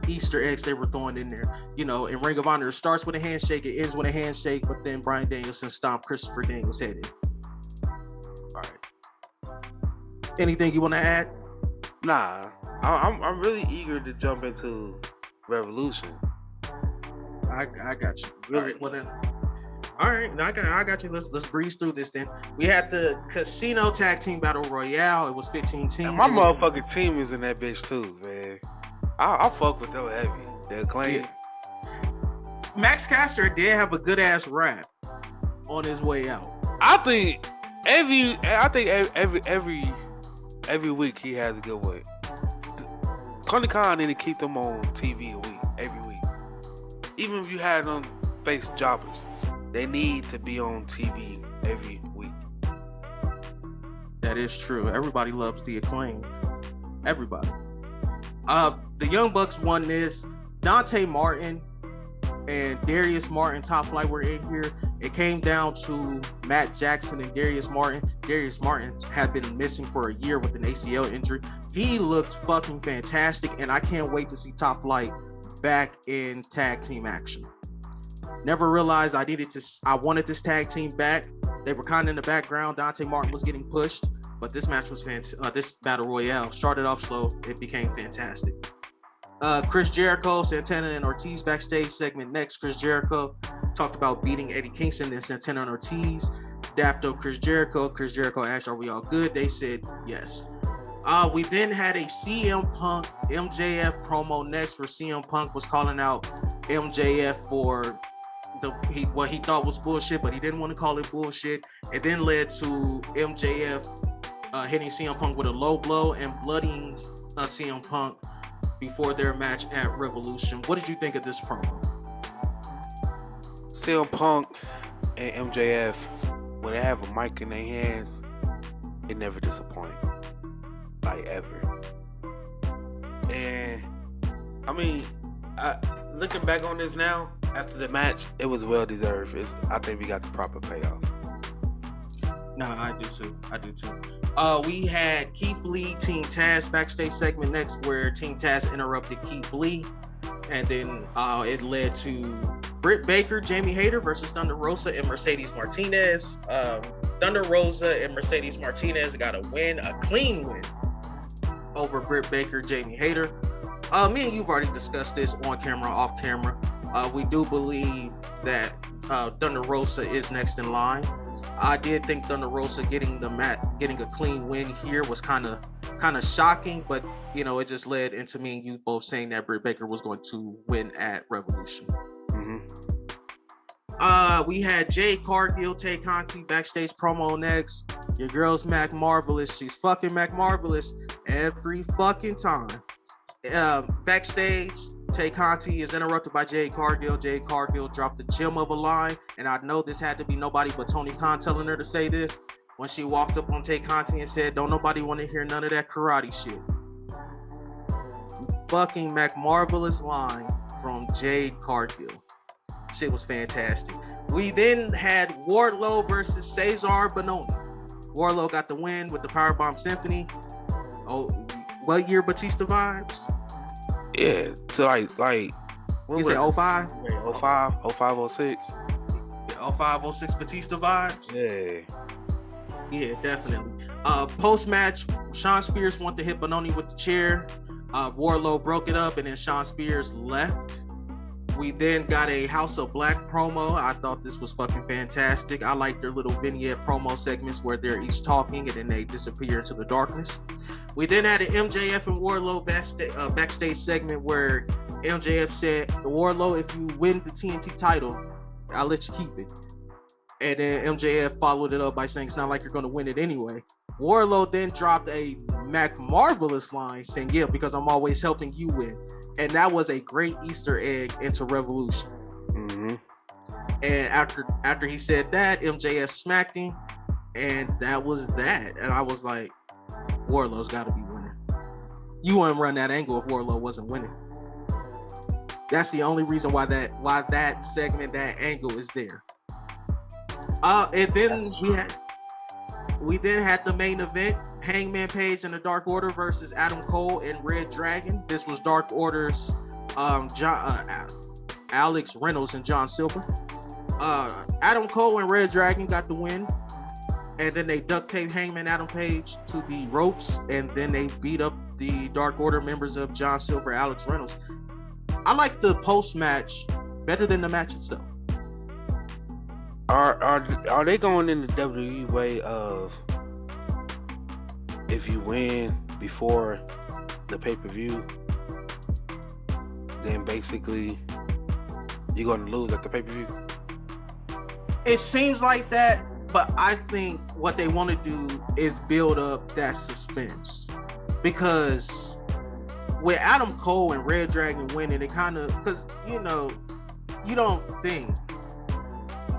Easter eggs they were throwing in there. You know, in Ring of Honor, it starts with a handshake, it ends with a handshake, but then Bryan Danielson stomped Christopher Daniels' head in. All right. Anything you want to add? Nah, I'm really eager to jump into Revolution. I got you. Really? Well then. All right, now I got you. Let's breeze through this then. We had the Casino Tag Team Battle Royale. It was 15 teams. And my motherfucking team is in that bitch too, man. I fuck with them heavy. They're clean. Yeah. Max Caster did have a good ass rap on his way out. I think every week he has a good one. Tony Khan need to keep them on TV every week. Even if you had them face jobbers, they need to be on TV every week. That is true. Everybody loves the Acclaim. Everybody. The Young Bucks won this. Dante Martin and Darius Martin, Top Flight, were in here. It came down to Matt Jackson and Darius Martin. Darius Martin had been missing for a year with an ACL injury. He looked fucking fantastic, and I can't wait to see Top Flight back in tag team action. Never realized I wanted this tag team back. They were kind of in the background. Dante Martin was getting pushed, but this match was fantastic. This battle royale started off slow. It became fantastic. Chris Jericho, Santana, and Ortiz backstage segment next. Chris Jericho talked about beating Eddie Kingston and Santana and Ortiz. Dapto Chris Jericho. Chris Jericho asked, "Are we all good?" They said yes. We then had a CM Punk MJF promo next, where CM Punk was calling out MJF for what he thought was bullshit, but he didn't want to call it bullshit. It then led to MJF hitting CM Punk with a low blow and bloodying CM Punk before their match at Revolution. What did you think of this promo? CM Punk and MJF, when they have a mic in their hands, it never disappoint. Like, ever. And I mean, looking back on this now, after the match, it was well deserved. I think we got the proper payoff. No, I do too. We had Keith Lee, Team Taz backstage segment next, where Team Taz interrupted Keith Lee, and then it led to Britt Baker, Jamie Hayter versus Thunder Rosa and Mercedes Martinez. Thunder Rosa and Mercedes Martinez got a clean win over Britt Baker, Jamie Hayter. Me and you've already discussed this on camera, off camera. We do believe that Thunder Rosa is next in line. I did think Thunder Rosa getting a clean win here was kind of shocking, but it just led into me and you both saying that Britt Baker was going to win at Revolution. Mm-hmm. We had Jade Cargill, Tay Conti backstage promo next. Your girl's Mac Marvelous. She's fucking Mac Marvelous every fucking time. Backstage, Tay Conti is interrupted by Jade Cargill. Jade Cargill dropped the gem of a line, and I know this had to be nobody but Tony Khan telling her to say this when she walked up on Tay Conti and said, "Don't nobody want to hear none of that karate shit." Fucking Mac Marvelous line from Jade Cargill. Shit was fantastic. We then had Wardlow versus Cesar Bononi. Wardlow got the win with the Powerbomb Symphony. Oh, what year Batista vibes? Yeah, to like you said 05? 05, 06. Yeah, 05, 06 Batista vibes? Yeah, definitely. Post-match, Sean Spears wanted to hit Bononi with the chair. Wardlow broke it up, and then Sean Spears left. We then got a House of Black promo. I thought this was fucking fantastic. I like their little vignette promo segments where they're each talking and then they disappear into the darkness. We then had an MJF and Wardlow backstage segment where MJF said, "Wardlow, if you win the TNT title, I'll let you keep it." And then MJF followed it up by saying, "It's not like you're going to win it anyway." Wardlow then dropped a Mac Marvelous line saying, "Yeah, because I'm always helping you win." And that was a great Easter egg into Revolution. Mm-hmm. And after he said that, MJF smacked him, and that was that. And I was like, Wardlow's got to be winning. You wouldn't run that angle if Wardlow wasn't winning. That's the only reason why that segment, that angle is there. And then we then had the main event. Hangman Page and the Dark Order versus Adam Cole and Red Dragon. This was Dark Order's Alex Reynolds and John Silver. Adam Cole and Red Dragon got the win, and then they duct taped Hangman Adam Page to the ropes, and then they beat up the Dark Order members of John Silver, Alex Reynolds. I like the post match better than the match itself. Are they going in the WWE way of, if you win before the pay-per-view, then basically you're going to lose at the pay-per-view? It seems like that, but I think what they want to do is build up that suspense. Because with Adam Cole and Red Dragon winning, it kind of, because, you don't think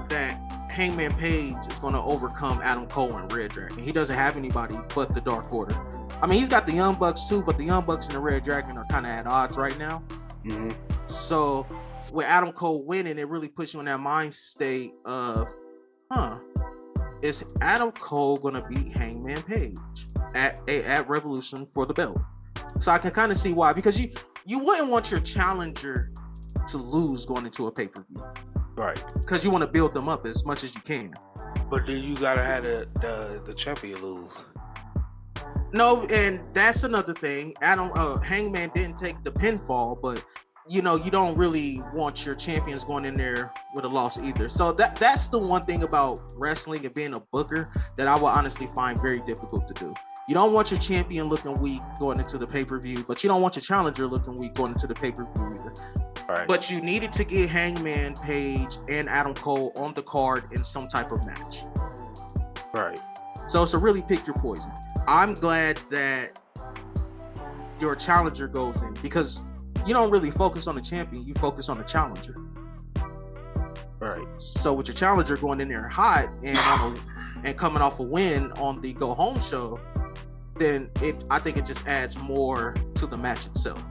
that Hangman Page is going to overcome Adam Cole and Red Dragon. He doesn't have anybody but the Dark Order. I mean, he's got the Young Bucks too, but the Young Bucks and the Red Dragon are kind of at odds right now. Mm-hmm. So with Adam Cole winning, it really puts you in that mind state of, is Adam Cole going to beat Hangman Page at Revolution for the belt? So I can kind of see why, because you wouldn't want your challenger to lose going into a pay-per-view. Right. Because you want to build them up as much as you can. But then you gotta have the champion lose. No, and that's another thing. Hangman didn't take the pinfall, but you don't really want your champions going in there with a loss either. So that's the one thing about wrestling and being a booker that I will honestly find very difficult to do. You don't want your champion looking weak going into the pay-per-view, but you don't want your challenger looking weak going into the pay-per-view either. Right. But you needed to get Hangman Page and Adam Cole on the card in some type of match. Right. So it's a really pick your poison. I'm glad that your challenger goes in because you don't really focus on the champion, you focus on the challenger. Right. So with your challenger going in there hot and coming off a win on the go home show, then I think it just adds more to the match itself.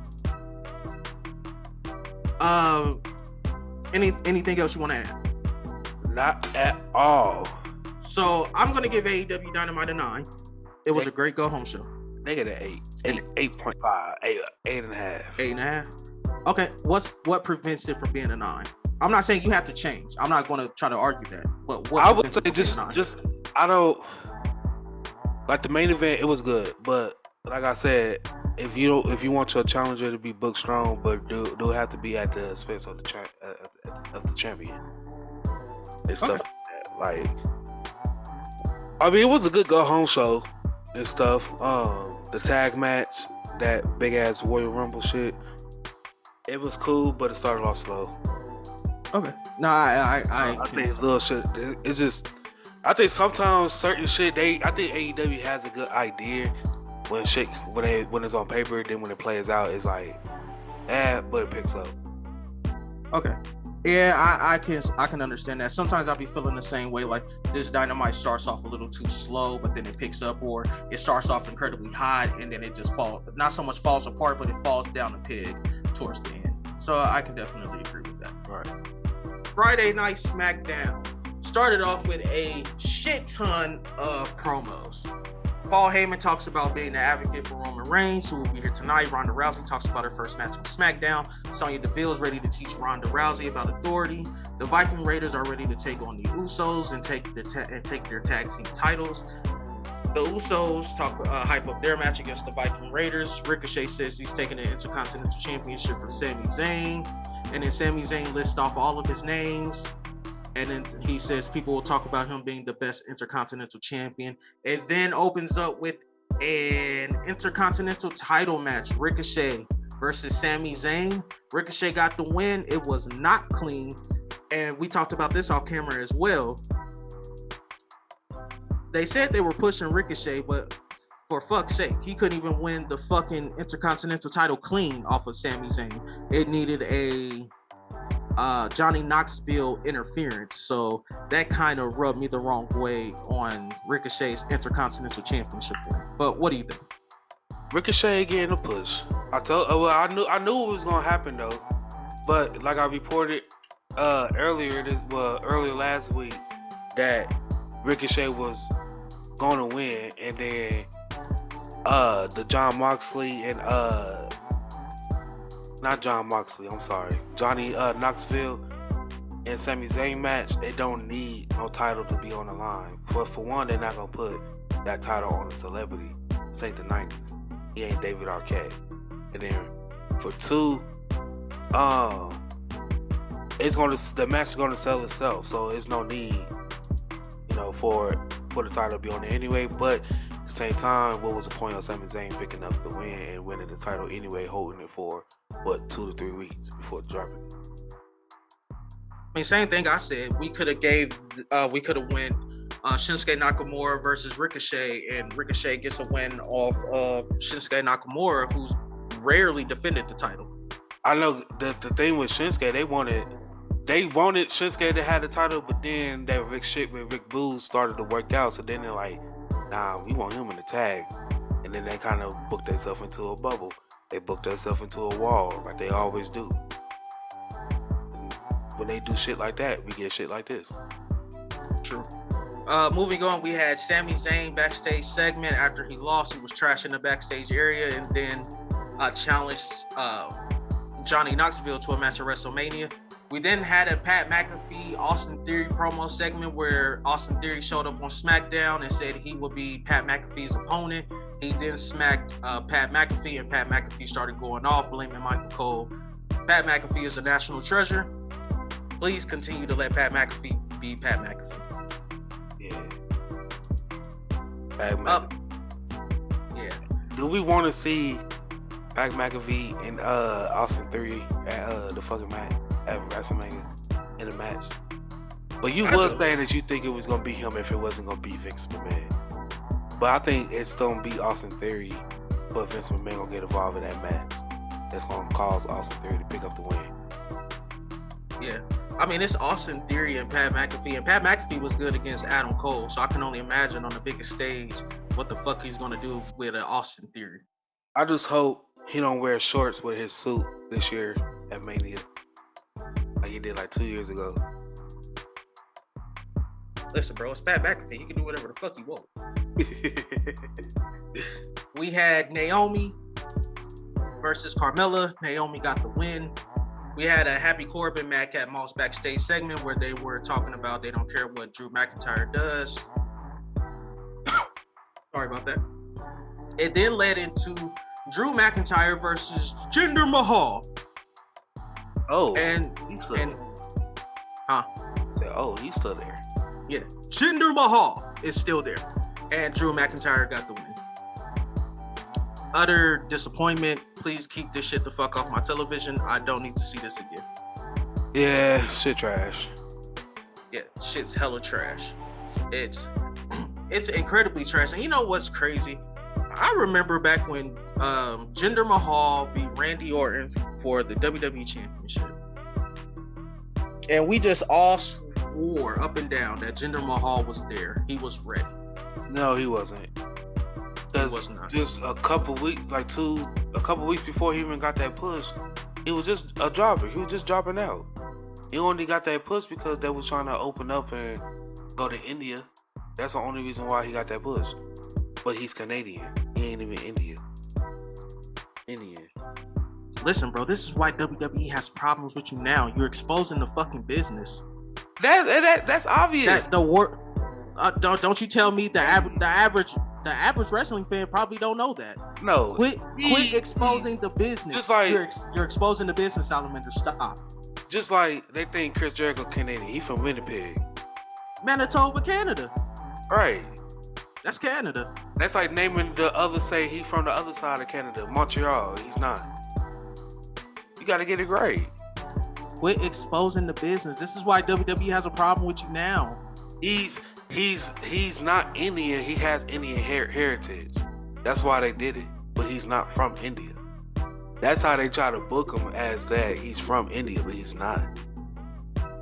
Anything else you want to add? Not at all. So I'm gonna give AEW Dynamite a 9. It was a great go home show. They get an 8.5, 8.5. 8.5. Okay, what prevents it from being a 9? I'm not saying you have to change. I'm not going to try to argue that. But what I would say just I don't like the main event. It was good, but like I said, if you want your challenger to be booked strong, but do have to be at the expense of the champion and stuff like that. Like, I mean, it was a good go home show and stuff. The tag match, that big ass Royal Rumble shit, it was cool, but it started off slow. Okay. No, I think little shit. It's just, I think sometimes certain shit. I think AEW has a good idea when it's on paper. Then when it plays out, it's like, but it picks up. Okay. Yeah, I can understand that. Sometimes I'll be feeling the same way. Like this Dynamite starts off a little too slow, but then it picks up, or it starts off incredibly hot and then it just not so much falls apart, but it falls down the pig towards the end. So I can definitely agree with that. All right. Friday Night SmackDown started off with a shit ton of promos. Paul Heyman talks about being the advocate for Roman Reigns, who will be here tonight. Ronda Rousey talks about her first match on SmackDown. Sonya Deville is ready to teach Ronda Rousey about authority. The Viking Raiders are ready to take on the Usos and take their tag team titles. The Usos hype up their match against the Viking Raiders. Ricochet says he's taking the Intercontinental Championship from Sami Zayn. And then Sami Zayn lists off all of his names. And then he says people will talk about him being the best Intercontinental Champion. It then opens up with an Intercontinental title match. Ricochet versus Sami Zayn. Ricochet got the win. It was not clean. And we talked about this off camera as well. They said they were pushing Ricochet, but for fuck's sake, he couldn't even win the fucking Intercontinental title clean off of Sami Zayn. It needed a Johnny Knoxville interference, so that kind of rubbed me the wrong way on Ricochet's Intercontinental Championship win. But what do you think? Ricochet getting a push. I knew it was gonna happen though, but like I reported earlier last week that Ricochet was gonna win, and then the John Moxley and not John Moxley, I'm sorry, Johnny Knoxville and Sami Zayn match, it don't need no title to be on the line. But for one, they're not gonna put that title on a celebrity. This ain't the 90s. He ain't David Arquette. And then for two, the match is gonna sell itself, so there's no need, for the title to be on there anyway. But at the same time, what was the point of Sami Zayn picking up the win and winning the title anyway, holding it for 2 to 3 weeks before dropping it? I mean, same thing I said. We could have went Shinsuke Nakamura versus Ricochet, and Ricochet gets a win off of Shinsuke Nakamura, who's rarely defended the title. I know the thing with Shinsuke, they wanted Shinsuke to have the title, but then that shit with Rick Boogs started to work out, so then they're like, nah, we want him in the tag. And then they kind of booked themselves into a bubble. They booked themselves into a wall, like they always do. And when they do shit like that, we get shit like this. True. Moving on, we had Sami Zayn backstage segment. After he lost, he was trashing the backstage area, and then challenged Johnny Knoxville to a match at WrestleMania. We then had a Pat McAfee Austin Theory promo segment where Austin Theory showed up on SmackDown and said he would be Pat McAfee's opponent. He then smacked Pat McAfee, and Pat McAfee started going off, blaming Michael Cole. Pat McAfee is a national treasure. Please continue to let Pat McAfee be Pat McAfee. Yeah. Pat McAfee. Yeah. Do we want to see Pat McAfee and Austin Theory at the fucking match at WrestleMania in a match? But you was saying that you think it was gonna be him if it wasn't gonna be Vince McMahon. But I think it's gonna be Austin Theory, but Vince McMahon gonna get involved in that match. That's gonna cause Austin Theory to pick up the win. Yeah. I mean, it's Austin Theory and Pat McAfee, and Pat McAfee was good against Adam Cole, so I can only imagine on the biggest stage what the fuck he's gonna do with an Austin Theory. I just hope he don't wear shorts with his suit this year at Mania, like he did like 2 years ago. Listen, bro, it's Pat McAfee. He can do whatever the fuck he want. We had Naomi versus Carmella. Naomi got the win. We had a Happy Corbin Matt Cat Moss backstage segment where they were talking about they don't care what Drew McIntyre does. Sorry about that. It then led into Drew McIntyre versus Jinder Mahal. Oh, and he's still and there. huh? Said, oh, he's still there. Yeah, Jinder Mahal is still there, and Drew McIntyre got the win. Utter disappointment. Please keep this shit the fuck off my television. I don't need to see this again. Yeah, shit trash. Yeah, shit's hella trash. It's incredibly trash. And you know what's crazy? I remember back when Jinder Mahal beat Randy Orton for the WWE Championship. And we just all swore up and down that Jinder Mahal was there. He was ready. No, he wasn't. He was not. Just a couple weeks before he even got that push, he was just a dropper. He was just dropping out. He only got that push because they was trying to open up and go to India. That's the only reason why he got that push. But he's Canadian. He ain't even Indian. Listen, bro, this is why WWE has problems with you now. You're exposing the fucking business. That's obvious. That's the word. Don't you tell me the average wrestling fan probably don't know that. No. Quit exposing the business. Just like you're exposing the business, Salamander. Stop. Just like they think Chris Jericho Canadian. He from Winnipeg. Manitoba, Canada. Right. That's Canada. That's like naming the other, say he from the other side of Canada, Montreal. He's not. You gotta get it right. Quit exposing the business. This is why WWE has a problem with you now. He's not Indian. He has Indian heritage. That's why they did it. But he's not from India. That's how they try to book him, as that he's from India, but he's not.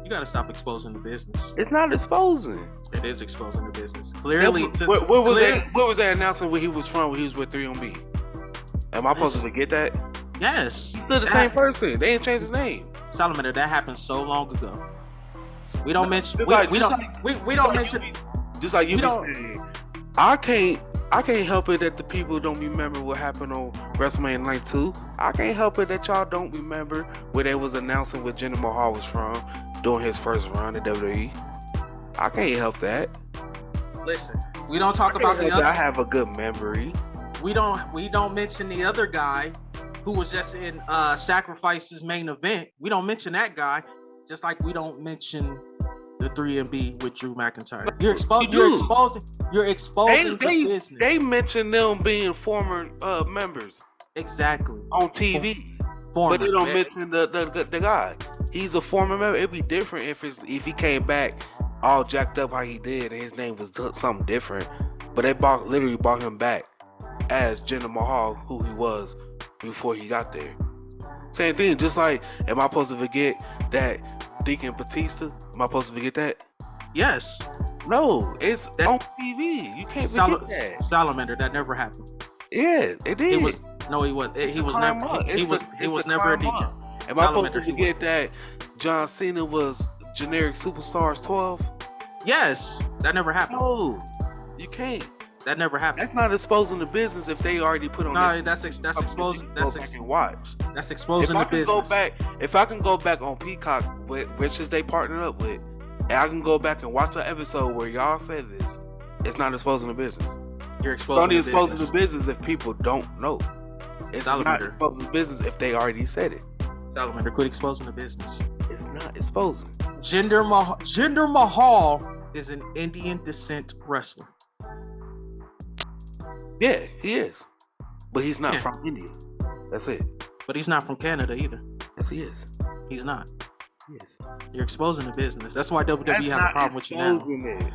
You gotta stop exposing the business. It's not exposing. It is exposing the business. Clearly. What was that announcement where he was from when he was with 3MB? Am I supposed to forget that? Yes. He's still the same person. They ain't changed his name. Salamander, that happened so long ago. We don't mention. Just We like you be saying, I can't help it that the people don't remember what happened on WrestleMania Night 2. I can't help it that y'all don't remember where they was announcing where Jinder Mahal was from during his first run at WWE. I can't help that. Listen, we don't talk about the other. I have a good memory. We don't mention the other guy who was just in Sacrifice's main event. We don't mention that guy, just like we don't mention the 3MB with Drew McIntyre. You're exposing the business. They mention them being former members. Exactly. On TV. But they don't mention the guy. He's a former member. It'd be different if he came back all jacked up how he did and his name was something different. But they literally brought him back as Jinder Mahal, who he was before he got there. Same thing, just like, am I supposed to forget that Deacon Batista? Am I supposed to forget that? Yes. No, it's on TV. You can't forget that. Salamander, that never happened. Yeah, it did. He was never a Deacon. Am I supposed to forget that John Cena was generic superstars 12? Yes, that never happened. No, you can't. That never happened. That's not exposing the business if they already put on. No, that's exposing. And watch. That's exposing the business. If I can go back on Peacock, which is they partnered up with, and I can go back and watch an episode where y'all said this, it's not exposing the business. You're exposing. It's only exposing the business if people don't know. It's not Salamander. exposing the business if they already said it. Salamander, quit exposing the business. It's not exposing. Jinder Mahal is an Indian descent wrestler. Yeah, he is. But he's not from India. That's it. But he's not from Canada either. Yes, he is. He's not. Yes. You're exposing the business. That's why WWE That's have a problem with you now. It.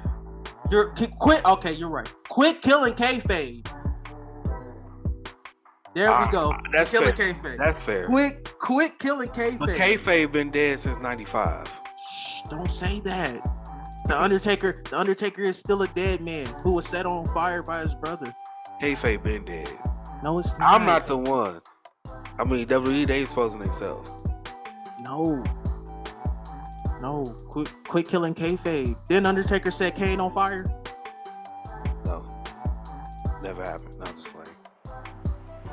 You're quit. Okay, you're right. Quit killing kayfabe. There we go. That's killing fair. Kayfabe. That's fair. Quit killing kayfabe. But kayfabe been dead since '95. Shh, don't say that. The Undertaker is still a dead man who was set on fire by his brother. Kayfabe been dead. No, it's not. I'm not the one. I mean, WWE, they exposing themselves. No. Quit killing kayfabe. Then Undertaker set Kane on fire. No, never happened. No, I'm just playing.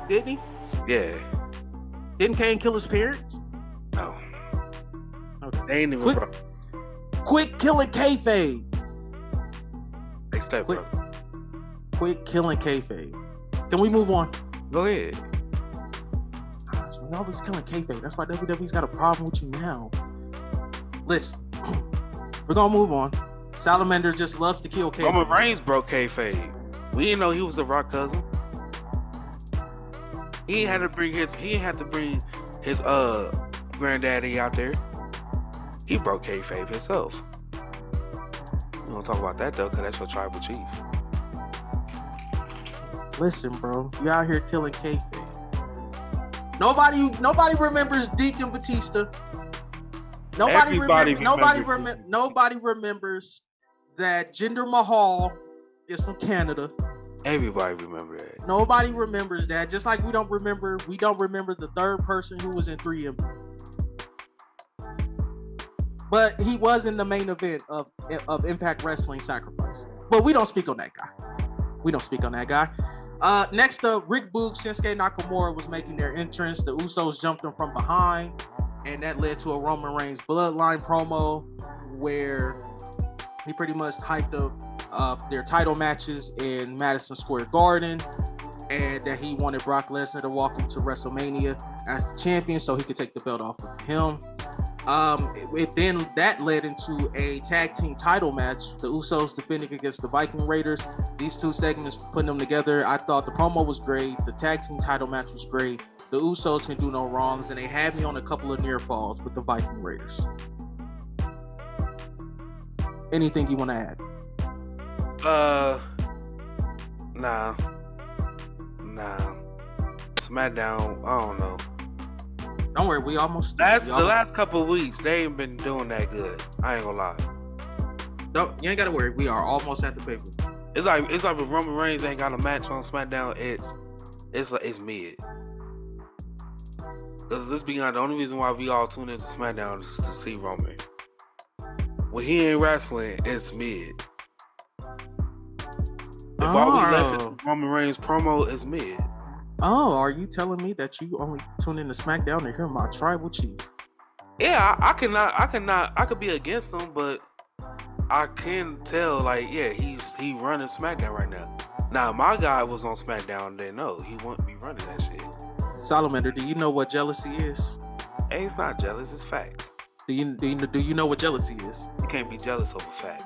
Didn't he? Yeah. Didn't Kane kill his parents? No. Okay. They ain't even brothers. Quit killing kayfabe. They step Quit. brother. Quit killing kayfabe. Can we move on? Go ahead. Gosh, we always killing kayfabe. That's why WWE's got a problem with you now. Listen, we're gonna move on. Salamander just loves to kill kayfabe. Roman Reigns broke kayfabe. We didn't know he was the Rock cousin. He ain't had to bring his granddaddy out there. He broke kayfabe himself. We don't talk about that though, cause that's your tribal chief. Listen, bro, you out here killing kayfabe. Nobody remembers Deacon Batista. Nobody remembers that Jinder Mahal is from Canada. Everybody remember that. Nobody remembers that. Just like we don't remember the third person who was in 3M. But he was in the main event of Impact Wrestling Sacrifice. But we don't speak on that guy. Next up, Rick Boog, Shinsuke Nakamura was making their entrance. The Usos jumped them from behind, and that led to a Roman Reigns Bloodline promo where he pretty much hyped up their title matches in Madison Square Garden, and that he wanted Brock Lesnar to walk into WrestleMania as the champion so he could take the belt off of him. Then that led into a tag team title match. The Usos defending against the Viking Raiders. These two segments, putting them together, I thought the promo was great. The tag team title match was great. The Usos can do no wrongs, and they had me on a couple of near falls with the Viking Raiders. Anything you want to add? Nah. SmackDown, I don't know. Don't worry, we almost. The last couple of weeks, they ain't been doing that good. I ain't gonna lie. No, you ain't gotta worry. We are almost at the paper. It's like if Roman Reigns ain't got a match on SmackDown, it's mid. Let's be honest, the only reason why we all tune into SmackDown is to see Roman. When he ain't wrestling, it's mid. If all we left is Roman Reigns promo, is mid. Oh, are you telling me that you only tune into SmackDown to hear my tribal chief? Yeah, I could be against him, but I can tell, like, yeah, he running SmackDown right now. Now, my guy was on SmackDown, then no, he wouldn't be running that shit. Salamander, do you know what jealousy is? Hey, it's not jealous, it's facts. Do you know what jealousy is? You can't be jealous over facts.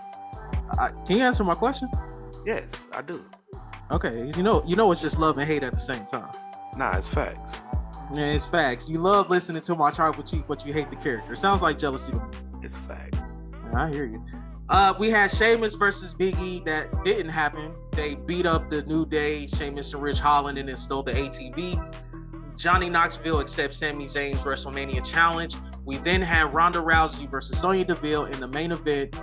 Can you answer my question? Yes, I do. Okay, you know it's just love and hate at the same time. Nah, it's facts. Yeah, it's facts. You love listening to my tribal chief, but you hate the character. Sounds like jealousy to me. It's facts. I hear you. We had Sheamus versus Big E. That didn't happen. They beat up the New Day, Sheamus and Rich Holland, and then stole the ATV. Johnny Knoxville accepts Sami Zayn's WrestleMania challenge. We then had Ronda Rousey versus Sonya Deville in the main event.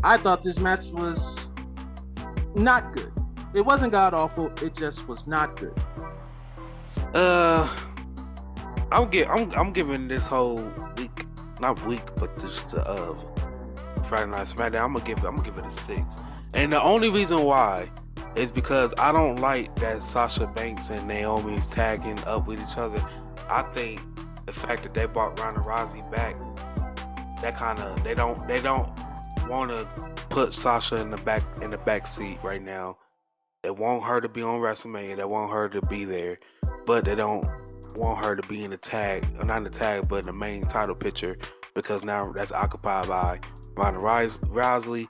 I thought this match was not good. It wasn't god awful. It just was not good. I'm giving this whole week, not week, but just Friday Night SmackDown. I'm gonna give it a 6. And the only reason why is because I don't like that Sasha Banks and Naomi's tagging up with each other. I think the fact that they brought Ronda Rousey back, that kind of they don't want to put Sasha in the back seat right now. They want her to be on WrestleMania. They want her to be there, but they don't want her to be in the tag, or not in the tag, but in the main title picture, because now that's occupied by Ronda Rousey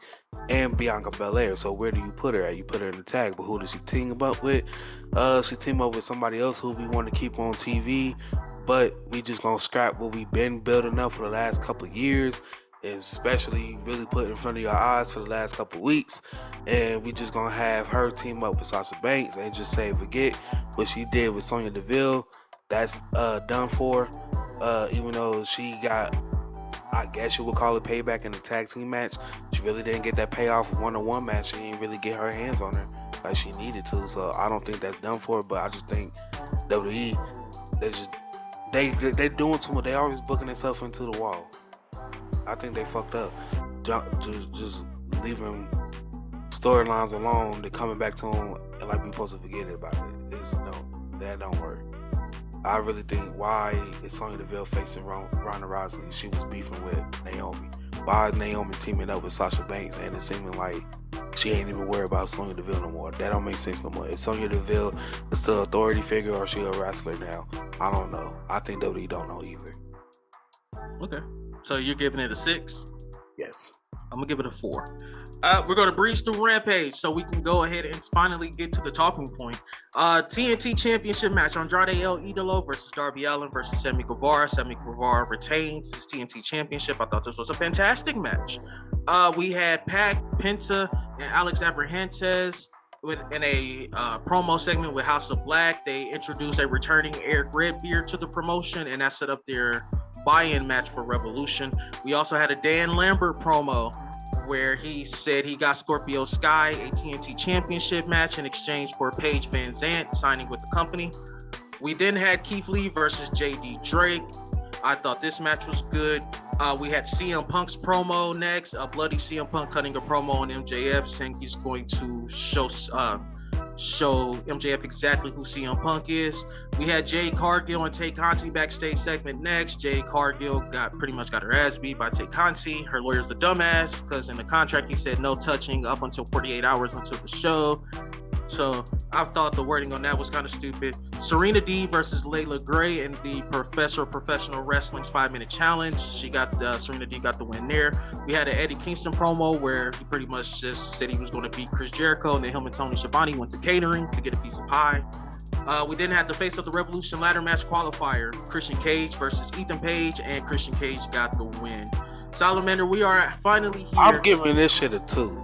and Bianca Belair. So where do you put her at? You put her in the tag, but who does she team up with? She team up with somebody else who we want to keep on TV, but we just gonna scrap what we've been building up for the last couple of years, and especially really put in front of your eyes for the last couple of weeks, and we just gonna have her team up with Sasha Banks and just say forget what she did with Sonya Deville. That's done for. Even though she got, I guess you would call it payback in the tag team match, she really didn't get that payoff one-on-one match. She didn't really get her hands on her like she needed to. So I don't think that's done for. But I just think WWE, they doing too much. They always booking themselves into the wall. I think they fucked up. Just leaving storylines alone. They're coming back to them and like we supposed to forget about it. That don't work. I really think why is Sonya Deville facing Ronda Rousey? She was beefing with Naomi. Why is Naomi teaming up with Sasha Banks and it's seeming like she ain't even worried about Sonya Deville no more? That don't make sense no more. Is Sonya Deville still an authority figure or is she a wrestler now? I don't know. I think WWE don't know either. Okay. So you're giving it a 6? Yes. I'm gonna give it a 4. We're gonna breeze through Rampage so we can go ahead and finally get to the talking point. TNT Championship match: Andrade El Idolo versus Darby Allin versus Sammy Guevara. Sammy Guevara retains his TNT Championship. I thought this was a fantastic match. We had Pac, Penta, and Alex Abrahantes in a promo segment with House of Black. They introduced a returning Eric Redbeard to the promotion, and that set up their buy-in match for Revolution. We also had a Dan Lambert promo where he said he got Scorpio Sky a TNT Championship match in exchange for Paige Van Zant signing with the company. We then had Keith Lee versus JD Drake. I thought this match was good. We had CM Punk's promo next. A bloody CM Punk cutting a promo on MJF saying he's going to show MJF exactly who CM Punk is. We had Jade Cargill and Tay Conti backstage segment next. Jade Cargill pretty much got her ass beat by Tay Conti. Her lawyer's a dumbass because in the contract he said no touching up until 48 hours until the show. So I thought the wording on that was kind of stupid. Serena D versus Layla Gray in the Professor of Professional Wrestling's 5-minute challenge. Serena D got the win there. We had an Eddie Kingston promo where he pretty much just said he was going to beat Chris Jericho, and then him and Tony Schiavone went to catering to get a piece of pie. We then had the Face of the Revolution ladder match qualifier: Christian Cage versus Ethan Page, and Christian Cage got the win. Salamander, we are finally here. I'm giving this shit a 2.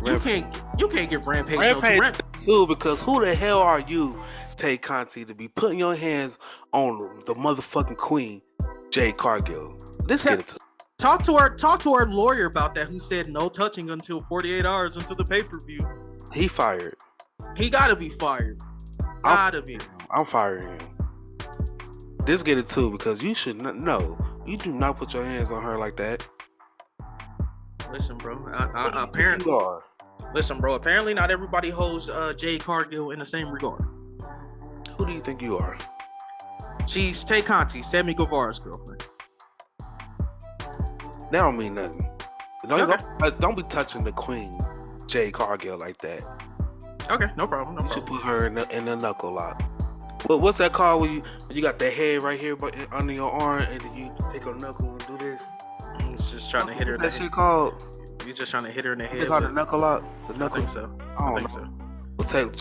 You can't give Rampage no 2 because who the hell are you, Tay Conti, to be putting your hands on the motherfucking queen, Jade Cargill? This get a 2. Talk to our lawyer about that, who said no touching until 48 hours until the pay-per-view. He fired. He gotta be fired. I'm firing him. This get a 2 because you should not know. You do not put your hands on her like that. Listen, bro. Apparently not everybody holds Jade Cargill in the same regard. Who do you think you are? She's Tay Conti, Sammy Guevara's girlfriend. That don't mean nothing. Don't be touching the queen, Jade Cargill, like that. Okay, no problem. You should put her in the knuckle lock. What's that called when you got the head right here under your arm and then you take her knuckle and do this? Just trying to hit her. What's that shit called? You're just trying to hit her in the head. They call it the knuckle lock. The knuckle. I think so. I think so.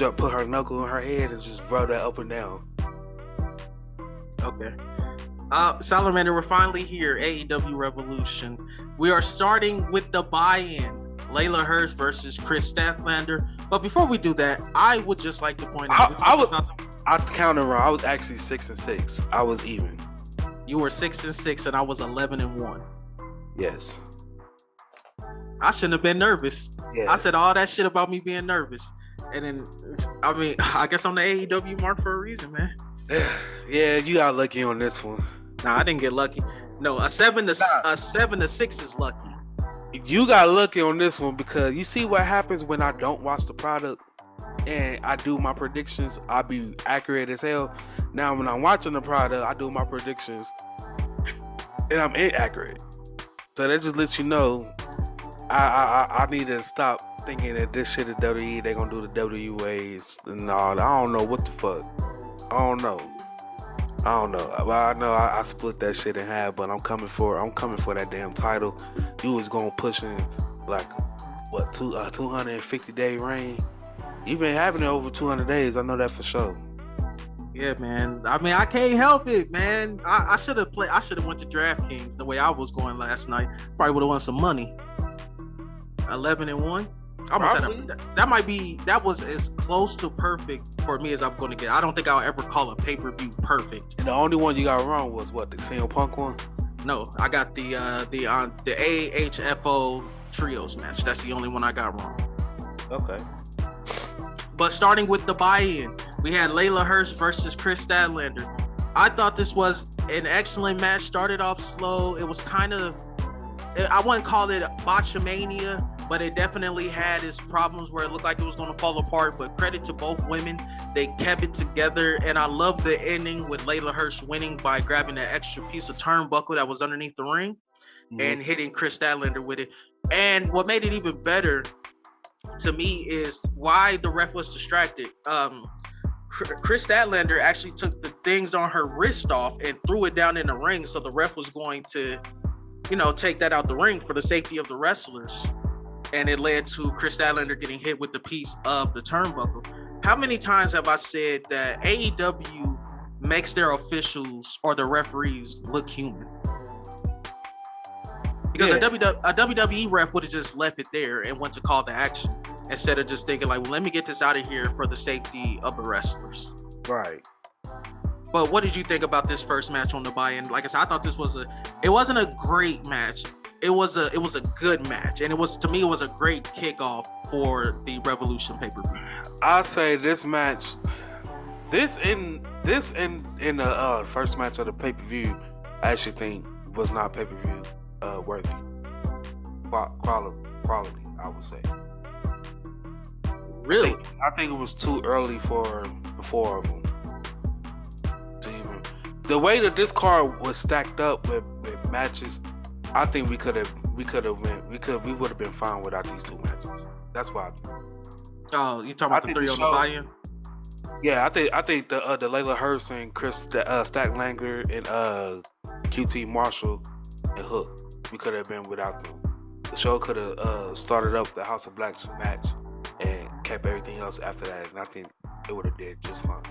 We'll put her knuckle in her head and just rub that up and down. Okay. Salamander, we're finally here. AEW Revolution. We are starting with the buy-in. Layla Hirsch versus Chris Statlander. But before we do that, I would just like to point out. I counted wrong. I was actually 6-6. I was even. You were 6-6, and I was 11-1. Yes. I shouldn't have been nervous. Yes. I said all that shit about me being nervous. And then, I guess I'm the AEW mark for a reason, man. Yeah, you got lucky on this one. Nah, I didn't get lucky. No, a 7-6 is lucky. You got lucky on this one because you see what happens when I don't watch the product and I do my predictions. I be accurate as hell. Now when I'm watching the product, I do my predictions and I'm inaccurate. So that just lets you know I need to stop thinking that this shit is WWE. They gonna do the WWAs and all. I don't know what the fuck. I don't know. Well, I know I split that shit in half, but I'm coming for that damn title. You was gonna push in like what 250-day reign. You've been having it over 200 days. I know that for sure. Yeah, man. I mean, I can't help it, man. I should have played. I should have went to DraftKings the way I was going last night. Probably would have won some money. 11-1. That was as close to perfect for me as I'm going to get. I don't think I'll ever call a pay-per-view perfect. And the only one you got wrong was what, the CM Punk one? No, I got the AHFO trios match. That's the only one I got wrong. Okay. But starting with the buy-in, we had Layla Hirsch versus Chris Statlander. I thought this was an excellent match. Started off slow. It was kind of, I wouldn't call it botchamania, but it definitely had its problems where it looked like it was going to fall apart. But credit to both women. They kept it together. And I love the ending with Layla Hirsch winning by grabbing that extra piece of turnbuckle that was underneath the ring and hitting Chris Statlander with it. And what made it even better to me is why the ref was distracted. Chris Statlander actually took the things on her wrist off and threw it down in the ring. So the ref was going to, take that out the ring for the safety of the wrestlers. And it led to Chris Statlander getting hit with the piece of the turnbuckle. How many times have I said that AEW makes their officials or the referees look human? Because a WWE ref would have just left it there and went to call the action instead of just thinking like, well, let me get this out of here for the safety of the wrestlers. Right. But what did you think about this first match on the buy-in? Like I said, I thought it wasn't a great match. It was a good match, and it was a great kickoff for the Revolution pay-per-view. I say this match, in the first match of the pay-per-view, I actually think was not pay-per-view worthy. Quality, I would say. Really? I think it was too early for the four of them to even. The way that this card was stacked up with matches, I think we would have been fine without these two matches. That's why. Oh, you talking about the three on the buy-in? Yeah, I think the Layla Hirsch and Chris Statlander and QT Marshall and Hook, we could have been without them. The show could have started up the House of Blacks match and kept everything else after that, and I think it would have did just fine.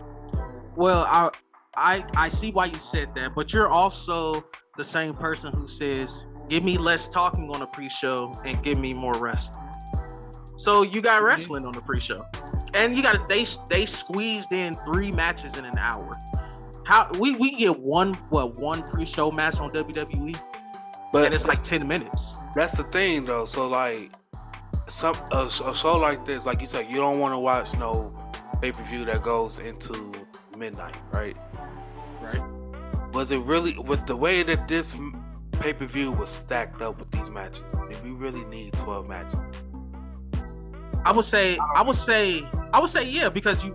Well, I see why you said that, but you're also the same person who says, give me less talking on the pre-show and give me more wrestling. So you got wrestling on the pre-show, and you got they squeezed in 3 matches in an hour. How we get one pre-show match on WWE, and it's like 10 minutes. That's the thing though. So like a show like this, like you said, you don't want to watch no pay-per-view that goes into midnight, right? Right. Was it really, with the way that this pay-per-view was stacked up with these matches, did we really need 12 matches? I would say yeah, because if you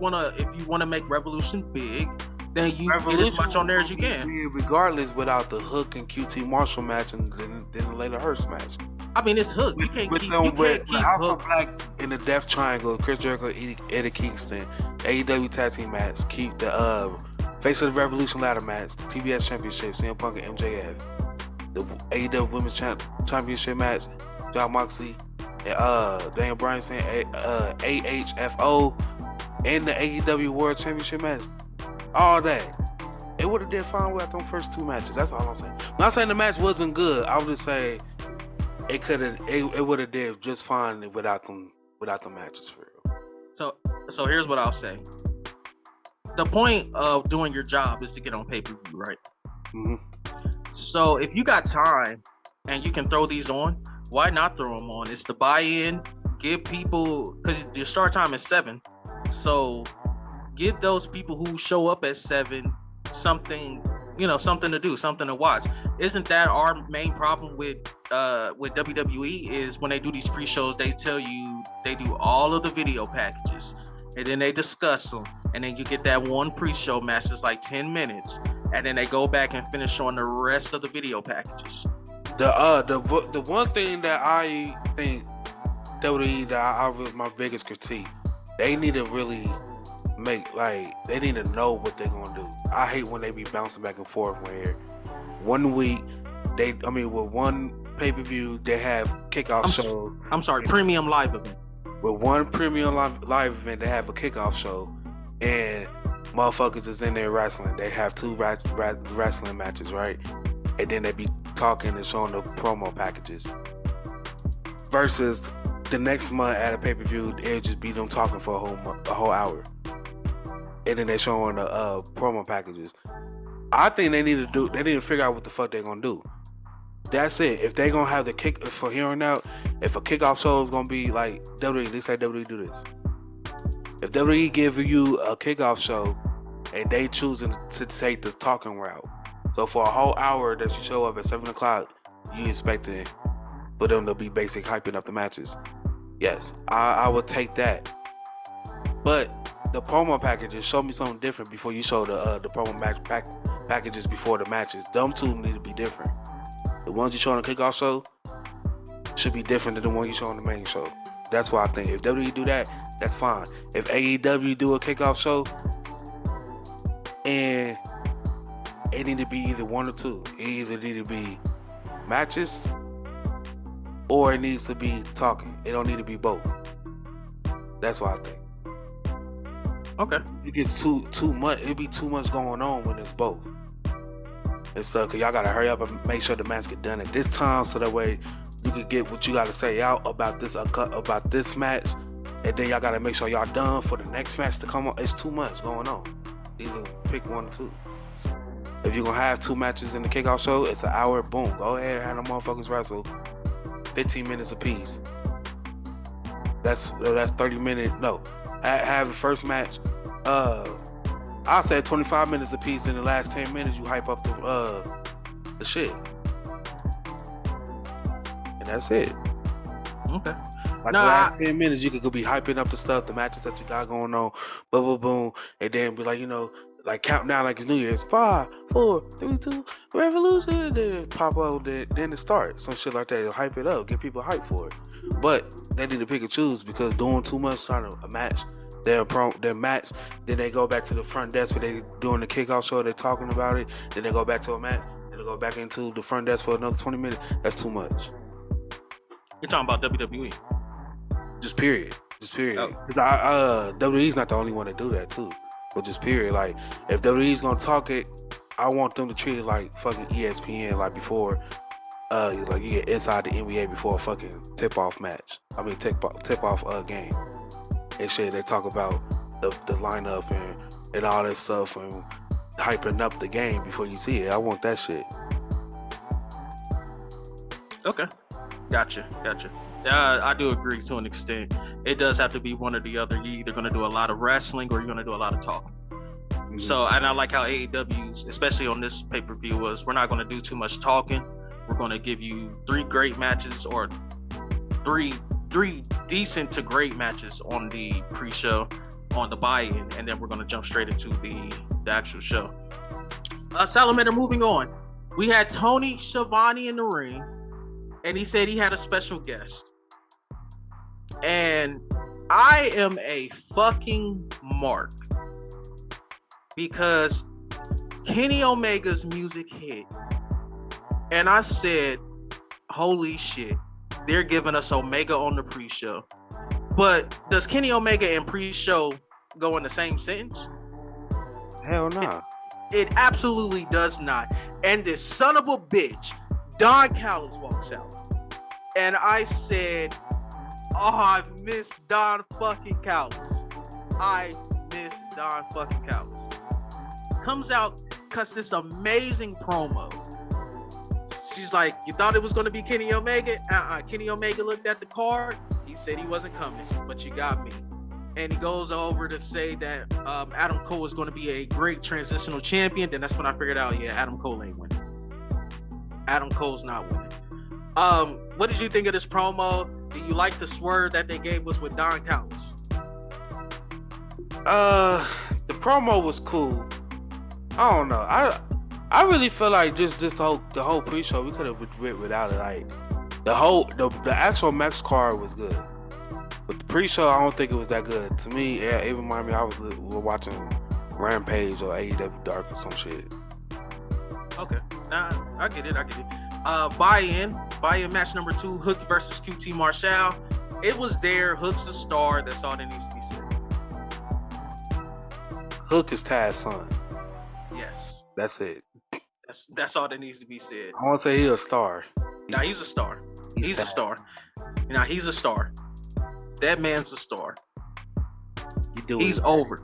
wanna make Revolution big, then you get as much on there as you can. Regardless, without the Hook and QT Marshall match and then the Layla Hirsch match. I mean, it's Hook. You can't keep the House Hook. of Black in the Death Triangle, Chris Jericho, Eddie Kingston, AEW Tag Team match, keep the Face of the Revolution ladder match, the TBS Championship, CM Punk and MJF, the AEW Women's Championship match, Jon Moxley and Daniel Bryan saying AHFO, and the AEW World Championship match. All that. It would have did fine without them first 2 matches. That's all I'm saying. I'm not saying the match wasn't good. I would just say it would have did just fine without the matches for real. So here's what I'll say. The point of doing your job is to get on pay-per-view, right? Mm-hmm. So if you got time and you can throw these on, why not throw them on? It's the buy-in. Give people, because your start time is 7. So give those people who show up at 7 something to do, something to watch. Isn't that our main problem with with WWE is when they do these pre-shows, they tell you they do all of the video packages, and then they discuss them, and then you get that one pre-show match that's like 10 minutes, and then they go back and finish on the rest of the video packages. The one thing that I think WWE that I was my biggest critique, they need to really they need to know what they're gonna do. I hate when they be bouncing back and forth where one week with one pay-per-view they have kickoff show. I'm sorry, premium live event. With one premium live event they have a kickoff show and motherfuckers is in there wrestling. They have two wrestling matches, right? And then they be talking and showing the promo packages. Versus the next month at a pay-per-view, it'll just be them talking for a whole hour. And then they showing the promo packages. I think they need to figure out what the fuck they're gonna do. That's it. If they gonna have the kick for here on out, if a kickoff show is gonna be like WWE, they say WWE do this. If WWE give you a kickoff show and they choosing to take the talking route, so for a whole hour that you show up at 7 o'clock, you expecting for them to be basic hyping up the matches. Yes, I would take that. But the promo packages, show me something different before you show the promo packages before the matches. Them two need to be different. The ones you show on the kickoff show should be different than the one you show on the main show. That's what I think. If WWE do that, that's fine. If AEW do a kickoff show, and it need to be either one or two. It either need to be matches or it needs to be talking. It don't need to be both. That's what I think. Okay. It gets too much. It be too much going on when it's both. And stuff, cause y'all gotta hurry up and make sure the match get done at this time, so that way you can get what you gotta say out about this match, and then y'all gotta make sure y'all done for the next match to come on. It's too much going on. Either pick one or two. If you're gonna have two matches in the kickoff show, it's an hour. Boom, go ahead and have them motherfuckers wrestle. 15 minutes apiece. That's 30 minutes. No, have the first match. I'll say 25 minutes apiece. In the last 10 minutes, you hype up the shit, and that's it. Okay. Like the last 10 minutes, you could be hyping up the stuff, the matches that you got going on, boom, boom, boom, and then be like, like counting down like it's New Year's. 5, 4, 3, 2, revolution. And then pop up, then it starts. Some shit like that. It'll hype it up, get people hyped for it. But they need to pick and choose, because doing too much trying to match their match, then they go back to the front desk where they doing the kickoff show. They're talking about it. Then they go back to a match. Then they go back into the front desk for another 20 minutes. That's too much. You're talking about WWE. Just period. Because WWE's not the only one to do that too. But just period. Like, if WWE's gonna talk it, I want them to treat it like fucking ESPN, like before, like you get inside the NBA before a fucking tip-off match. I mean, tip-off game and shit. They talk about the lineup and all that stuff and hyping up the game before you see it. I want that shit. Okay. Gotcha. I do agree to an extent. It does have to be one or the other. You're either going to do a lot of wrestling or you're going to do a lot of talking. Mm-hmm. So, and I like how AEW's, especially on this pay-per-view, was we're not going to do too much talking. We're going to give you 3 great matches, or three decent to great matches on the pre-show, on the buy-in, and then we're going to jump straight into the actual show. Salamander, moving on. We had Tony Schiavone in the ring, and he said he had a special guest. And I am a fucking mark, because Kenny Omega's music hit, and I said, holy shit, they're giving us Omega on the pre-show. But does Kenny Omega and pre-show go in the same sentence? Hell no. Nah. It absolutely does not. And this son of a bitch, Don Callis, walks out. And I said, oh, I miss Don fucking Callis. Comes out, cuts this amazing promo. She's like, you thought it was going to be Kenny Omega? Kenny Omega looked at the card. He said he wasn't coming, but you got me. And he goes over to say that Adam Cole is going to be a great transitional champion. Then that's when I figured out, yeah, Adam Cole ain't winning. Adam Cole's not winning. What did you think of this promo? Do you like the swerve that they gave us with Don Callis? The promo was cool. I don't know. I really feel like just the whole pre-show we could have went without it. Like the actual match card was good, but the pre-show I don't think it was that good. To me, it reminded me I was watching Rampage or AEW Dark or some shit. Okay, nah, I get it. Buy-in match number 2, Hook versus QT Marshall. It was there. Hook's a star. That's all that needs to be said. Hook is Taz's son. Yes. That's it. That's all that needs to be said. I won't say he's a star. He's a star. He's a star. Now He's a star. That man's a star. He's over.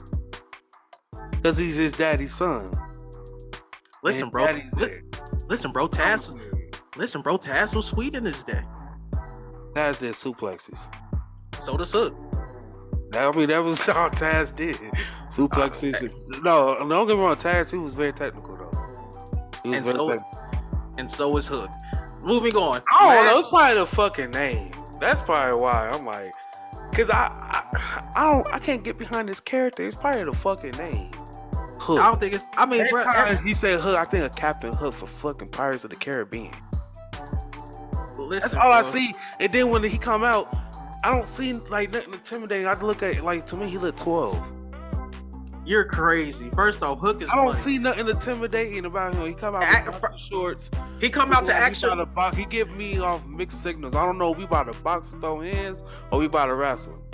Because he's his daddy's son. Listen, bro. Listen, bro. Taz was sweet in his day. Taz did suplexes. So does Hook. That was all Taz did. Suplexes. No, don't get me wrong. Taz, he was very technical though. And so is Hook. Moving on. I don't know. It's probably the fucking name. That's probably why I'm like, cause I can't get behind this character. It's probably the fucking name. Hook. I don't think it's. I mean, every time he said Hook, I think of Captain Hook for fucking Pirates of the Caribbean. Listen, that's all I see. And then when he come out, I don't see like nothing intimidating. I look at like, to me he looked 12. You're crazy. First off, Hook is. I don't see nothing intimidating about him. He come out with boxer shorts. He come out to action. He give me off mixed signals. I don't know if we about to box and throw hands or we about to wrestle.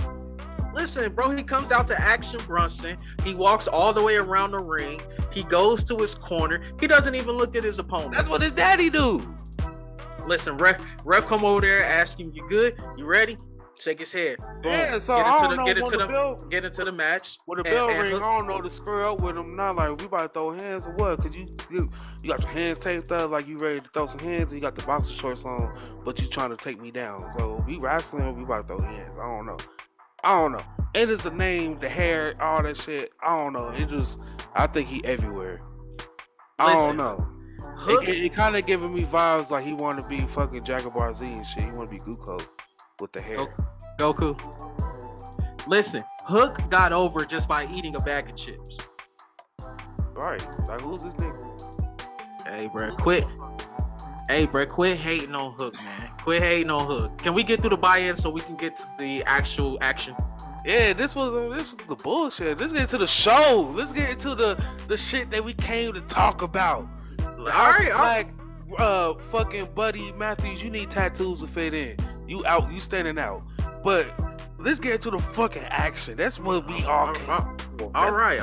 Listen, bro, he comes out to Action Bronson. He walks all the way around the ring. He goes to his corner. He doesn't even look at his opponent. That's what his daddy do. Listen, ref come over there, ask him, "You good? You ready?" Shake his head. Boom. Yeah, so get into the match. With the bell ring, I don't know to square up with him. Not like we about to throw hands or what? Cause you got your hands taped up like you ready to throw some hands. And you got the boxer shorts on, but you trying to take me down. So we wrestling or we about to throw hands? I don't know. It is the name, the hair, all that shit. I don't know. I think he everywhere. I don't know. It kind of giving me vibes like he want to be fucking Jaguar Z and shit. He want to be Goku with the hair. Goku. Listen, Hook got over just by eating a bag of chips. Right. Like, who's this nigga? Hey, bro, quit hating on Hook, man. Quit hating on Hook. Can we get through the buy-in so we can get to the actual action? Yeah, this was the bullshit. Let's get into the show. Let's get into the shit that we came to talk about. Fucking Buddy Matthews, you need tattoos to fit in. You standing out. But let's get into the fucking action. That's what we all came for. All right.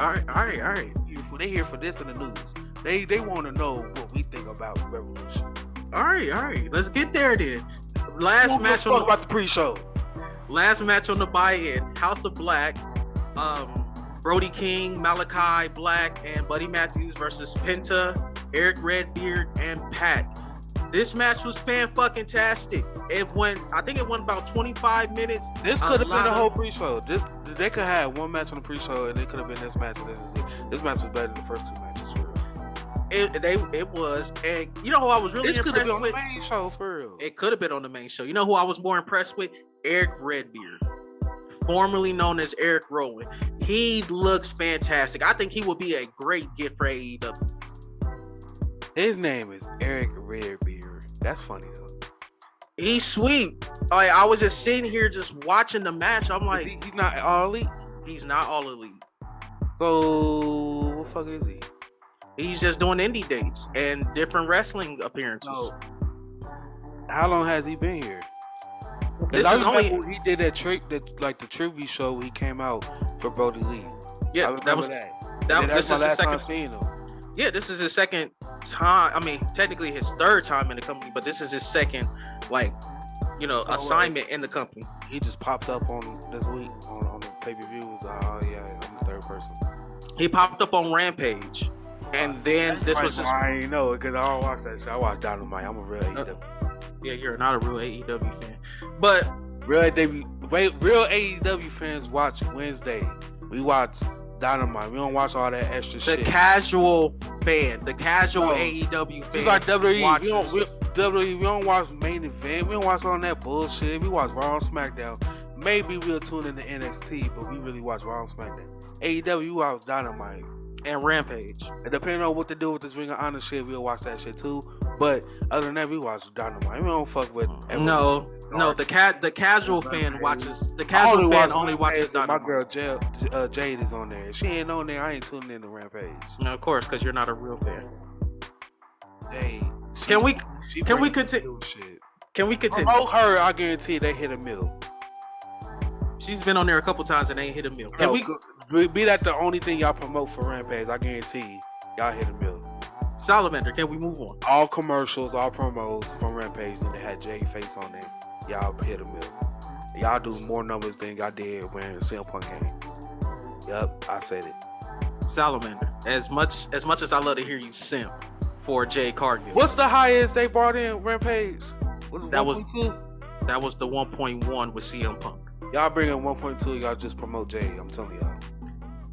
They here for this in the news. They want to know what we think about Revolution. All right. Let's get there then. Last match on about the pre-show. Last match on the buy-in, House of Black, Brody King, Malachi Black, and Buddy Matthews versus Penta, Eric Redbeard, and Pat. This match was fan-fucking-tastic. I think it went about 25 minutes. This could have been the whole pre-show. They could have one match on the pre-show, and it could have been this match. And this match was better than the first two matches, for real. It was, and you know who I was really impressed with? This could have been on the main show, for real. It could have been on the main show. You know who I was more impressed with? Eric Redbeard, formerly known as Eric Rowan. He looks fantastic. I think he would be a great gift for AEW. His name is Eric Redbeard. That's funny though. He's sweet. Like, I was just sitting here just watching the match. I'm like, he's not all elite. He's not all elite. So what the fuck is he? He's just doing indie dates and different wrestling appearances. So, how long has he been here? This is only he did that trick, the tribute show. He came out for Brody Lee. Yeah, that's my last time seeing him. Yeah, this is his second time. I mean, technically his third time in the company, but this is his second, assignment in the company. He just popped up on this week on the pay-per-view. Was like, oh yeah, I'm the third person. He popped up on Rampage, and then this was. I ain't know it because I don't watch that shit. I watch Dynamite. I'm a real AEW. Yeah, you're not a real AEW fan, but real AEW fans watch Wednesday. We watch Dynamite. We don't watch all that extra shit. The casual AEW fan. Just like WWE. WWE, we don't watch main event. We don't watch all that bullshit. We watch Raw and SmackDown. Maybe we'll tune into NXT, but we really watch Raw and SmackDown. AEW, we watch Dynamite. And Rampage. And depending on what to do with this Ring of Honor shit, we'll watch that shit too. But other than that, we watch Dynamite. We don't fuck with No, the casual fan watches. The I casual only fan watch only watches Rampage. My Dynamite. girl Jade is on there. If she ain't on there, I ain't tuning in to Rampage. No, of course, because you're not a real fan. Jade. Can we continue? Can we continue? Promote her, I guarantee they hit a mill. She's been on there a couple times and ain't hit a mill. Can Be that the only thing y'all promote for Rampage, I guarantee y'all hit a mill. Salamander, can we move on? All commercials, all promos from Rampage, and they had Jay face on there. Y'all hit a mill. Y'all do more numbers than y'all did when CM Punk came. Yup, I said it. Salamander, as much as I love to hear you simp for Jay Cargill. What's the highest they brought in Rampage? That was 1.2? That was the 1.1 with CM Punk. Y'all bring in 1.2, y'all just promote Jay. I'm telling y'all.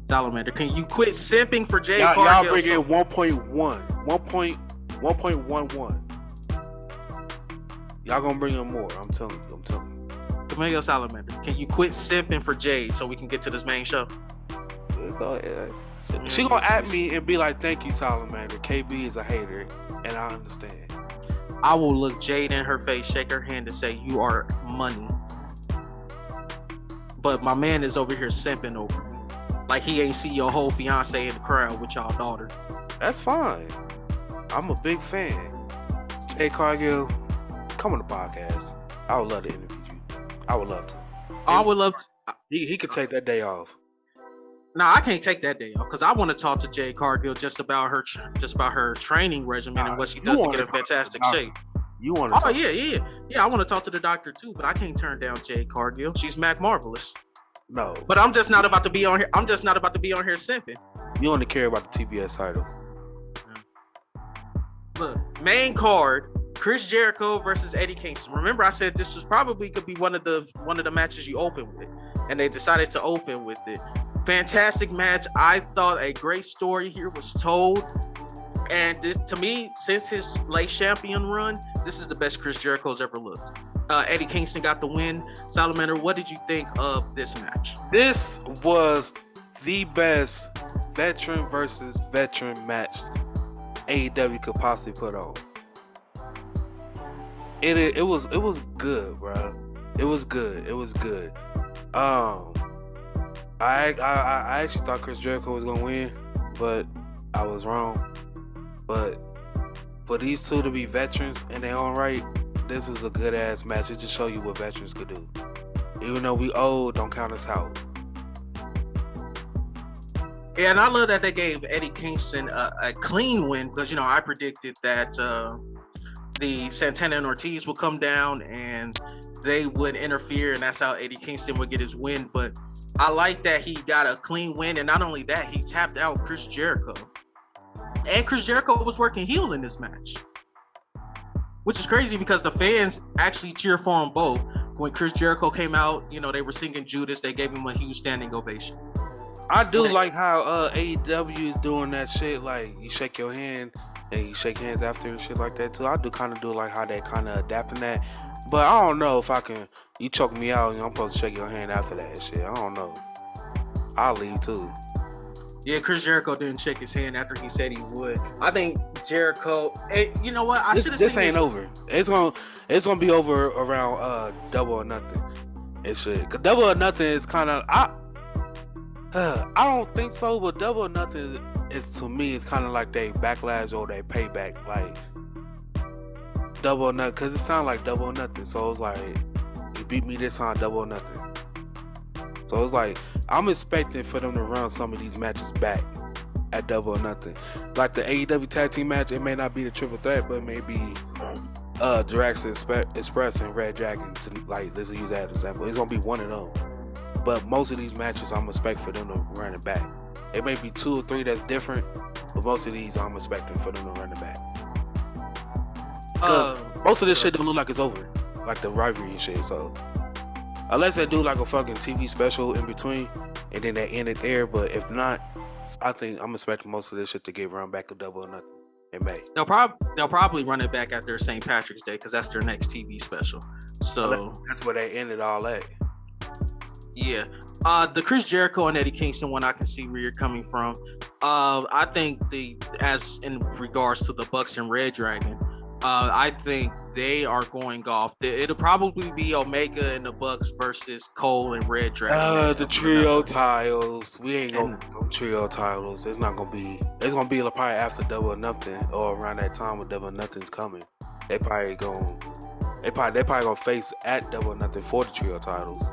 Salamander, can you quit simping for Jay Cargill? Y'all bring in 1.11. Y'all gonna bring in more. I'm telling you. Camille Salamander, can you quit simping for Jade so we can get to this main show? Go ahead. She gonna at me and be like, "Thank you, Salamander. KB is a hater, and I understand." I will look Jade in her face, shake her hand, and say, "You are money." But my man is over here simping over me. Like he ain't see your whole fiance in the crowd with y'all daughter. That's fine. I'm a big fan. Jay Cargill, come on the podcast. I would love to interview you. I would love to. I would love to. He could take that day off. Nah, I can't take that day off because I want to talk to Jay Cargill just about her training regimen and what she does to get in fantastic shape. You want to? Oh yeah. I want to talk to the doctor too, but I can't turn down Jay Cargill. She's Mac Marvelous. No. But I'm just not about to be on here. I'm just not about to be on here simping. You only care about the TBS title. Look, main card: Chris Jericho versus Eddie Kingston. Remember, I said this was probably could be one of the matches you open with, and they decided to open with it. Fantastic match. I thought a great story here was told. And this, to me, since his late champion run, this is the best Chris Jericho's ever looked. Eddie Kingston got the win. Salamander, what did you think of this match? This was the best veteran versus veteran match AEW could possibly put on. It was good, bro. It was good. I actually thought Chris Jericho was gonna win, but I was wrong. But for these two to be veterans in their own right, this was a good ass match. It just show you what veterans could do. Even though we old, don't count us out. Yeah, and I love that they gave Eddie Kingston a clean win because I predicted that the Santana and Ortiz would come down and they would interfere, and that's how Eddie Kingston would get his win. But I like that he got a clean win, and not only that, he tapped out Chris Jericho. And Chris Jericho was working heel in this match, which is crazy because the fans actually cheered for them both. When Chris Jericho came out, they were singing Judas. They gave him a huge standing ovation. I do like how AEW is doing that shit. Like you shake your hand and you shake hands after and shit like that too. I do kind of do like how they kind of adapting that. But I don't know if I can. You choke me out, I'm supposed to shake your hand after that shit. I don't know. I'll leave too. Yeah, Chris Jericho didn't shake his hand after he said he would. I think Jericho. You know what? This ain't over. It's gonna be over around Double or Nothing. It should. Cause Double or Nothing is kind of I don't think so, but Double or Nothing is to me it's kind of like they backlash or they payback. Like Double or Nothing, cause it sounds like Double or Nothing. So it's like you beat me this time, Double or Nothing. So it's like I'm expecting for them to run some of these matches back at Double or Nothing. Like the AEW tag team match, it may not be the triple threat, but it may be Jurassic Express and Red Dragon. Let's use that as an example. It's gonna be one of them. But most of these matches, I'm expecting for them to run it back. It may be 2 or 3 that's different, but most of these, I'm expecting for them to run it back. Because most of this shit don't look like it's over, like the rivalry and shit. So unless they do like a fucking TV special in between, and then they end it there. But if not, I think I'm expecting most of this shit to get run back to Double or Nothing. in May. They'll probably run it back after St. Patrick's Day because that's their next TV special. So that's where they ended all that. Yeah. The Chris Jericho and Eddie Kingston one, I can see where you're coming from. I think as in regards to the Bucks and Red Dragon, I think they are going off. It'll probably be Omega and the Bucks versus Cole and Red Dragon. The trio titles. We ain't gonna do trio titles. It's not gonna be. It's gonna be probably after Double or Nothing or around that time when Double or Nothing's coming. They probably gonna face at Double or Nothing for the trio titles.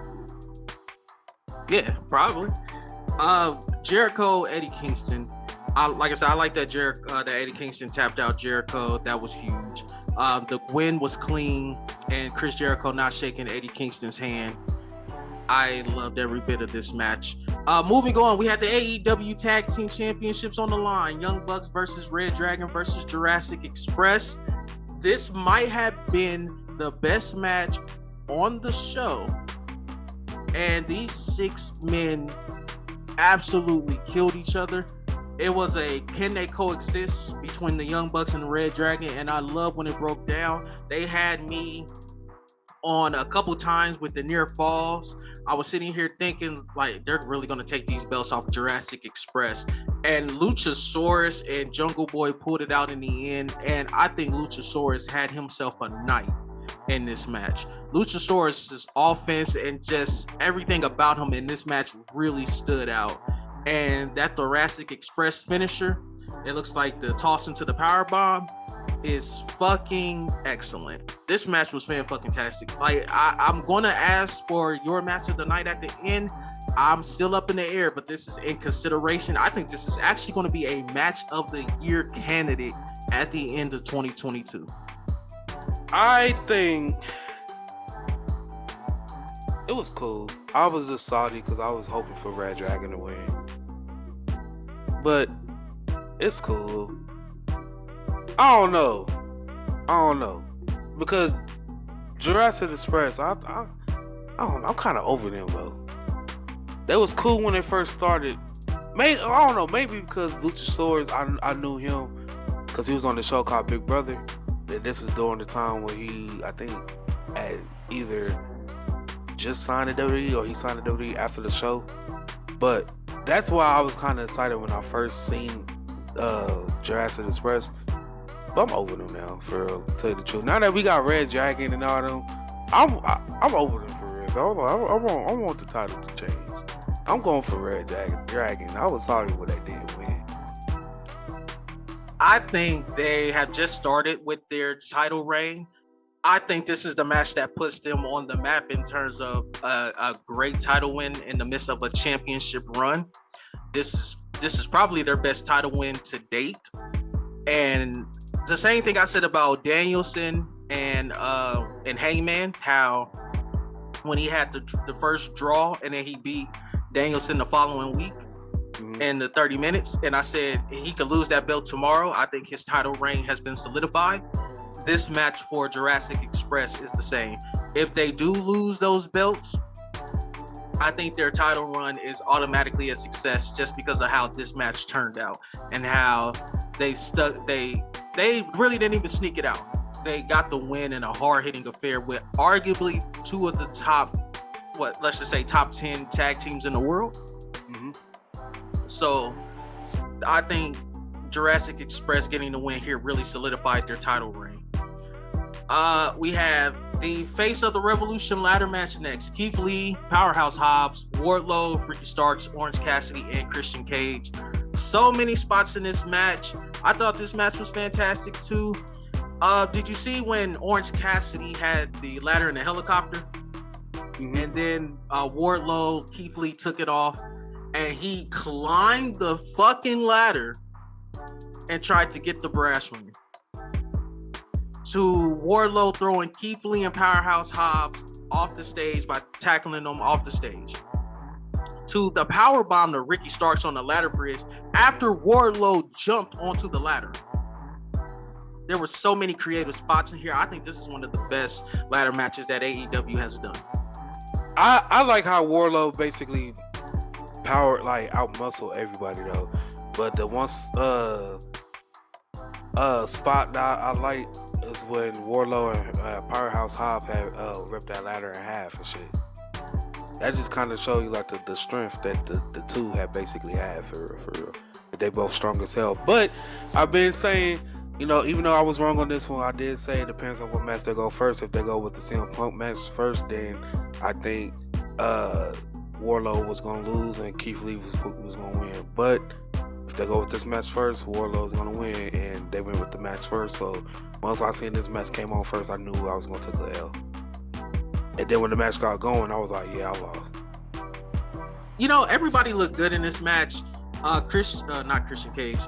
Yeah, probably. Jericho, Eddie Kingston. Like I said, I like that that Eddie Kingston tapped out Jericho. That was huge. The win was clean, and Chris Jericho not shaking Eddie Kingston's hand. I loved every bit of this match. Moving on, we had the AEW Tag Team Championships on the line. Young Bucks versus Red Dragon versus Jurassic Express. This might have been the best match on the show. And these 6 men absolutely killed each other. It was can they coexist between the Young Bucks and the Red Dragon? And I love when it broke down. They had me on a couple times with the near falls. I was sitting here thinking, like, they're really going to take these belts off Jurassic Express. And Luchasaurus and Jungle Boy pulled it out in the end. And I think Luchasaurus had himself a night in this match. Luchasaurus' offense and just everything about him in this match really stood out. And that Jurassic Express finisher, it looks like the toss into the power bomb, is fucking excellent. This match was fan-fucking-tastic. Like, I'm gonna ask for your match of the night at the end. I'm still up in the air, but this is in consideration. I think this is actually going to be a match of the year candidate at the end of 2022. I think it was cool. I was just salty because I was hoping for Red Dragon to win. But it's cool. I don't know. Because Jurassic Express, I don't know. I'm kind of over them, though. That was cool when they first started. Maybe, I don't know. Maybe because Luchasaurus, I knew him because he was on the show called Big Brother. And this was during the time where he, I think, had either just signed to WWE or he signed to WWE after the show. But that's why I was kind of excited when I first seen Jurassic Express. But I'm over them now, for real, to tell you the truth. Now that we got Red Dragon and all them, I'm over them for real. So I want the title to change. I'm going for Red Dragon. I was sorry what they did win. I think they have just started with their title reign. I think this is the match that puts them on the map in terms of a great title win in the midst of a championship run. This is probably their best title win to date. And the same thing I said about Danielson and Hangman, how when he had the first draw and then he beat Danielson the following week in the 30 minutes, and I said he could lose that belt tomorrow. I think his title reign has been solidified. This match for Jurassic Express is the same. If they do lose those belts, I think their title run is automatically a success just because of how this match turned out and how they really didn't even sneak it out. They got the win in a hard-hitting affair with arguably two of the top 10 tag teams in the world. So I think Jurassic Express getting the win here really solidified their title reign. We have the face of the Revolution ladder match next. Keith Lee, Powerhouse Hobbs, Wardlow, Ricky Starks, Orange Cassidy, and Christian Cage. So many spots in this match. I thought this match was fantastic too. Did you see when Orange Cassidy had the ladder in the helicopter? And then Wardlow, Keith Lee took it off and he climbed the fucking ladder and tried to get the brass ring. To Wardlow throwing Keith Lee and Powerhouse Hobbs off the stage by tackling them off the stage. To the power bomb to Ricky Starks on the ladder bridge after Wardlow jumped onto the ladder. There were so many creative spots in here. I think this is one of the best ladder matches that AEW has done. I like how Wardlow basically out muscle everybody though. But spot that I like is when Warlow and Powerhouse Hobb had ripped that ladder in half and shit. That just kind of show you like the strength that the two had basically had for real. They both strong as hell. But I've been saying, you know, even though I was wrong on this one, I did say it depends on what match they go first. If they go with the CM Punk match first, then I think Warlow was gonna lose and Keith Lee was gonna win. But if they go with this match first, Warlow's gonna win, and they went with the match first. So once I seen this match came on first, I knew I was gonna take the L. And then when the match got going, I was like, yeah, I lost. You know, everybody looked good in this match. Not Christian Cage.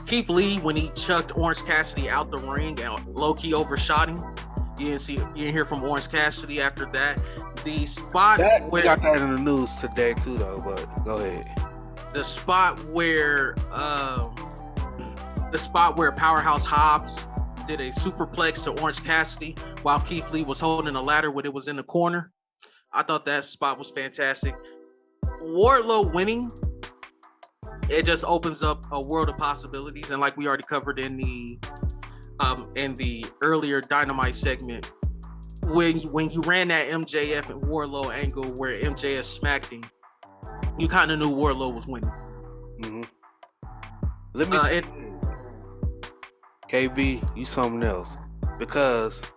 Keith Lee, when he chucked Orange Cassidy out the ring and low-key overshot him. You didn't hear from Orange Cassidy after that. The spot We got that in the news today too, though. But go ahead. The spot where Powerhouse Hobbs did a superplex to Orange Cassidy while Keith Lee was holding a ladder when it was in the corner. I thought that spot was fantastic. Wardlow winning, it just opens up a world of possibilities, and like we already covered in the earlier Dynamite segment, when you ran that MJF and Wardlow angle where MJF smacked him, you kind of knew Wardlow was winning. Mm-hmm. Let me say this. KB, you something else. Because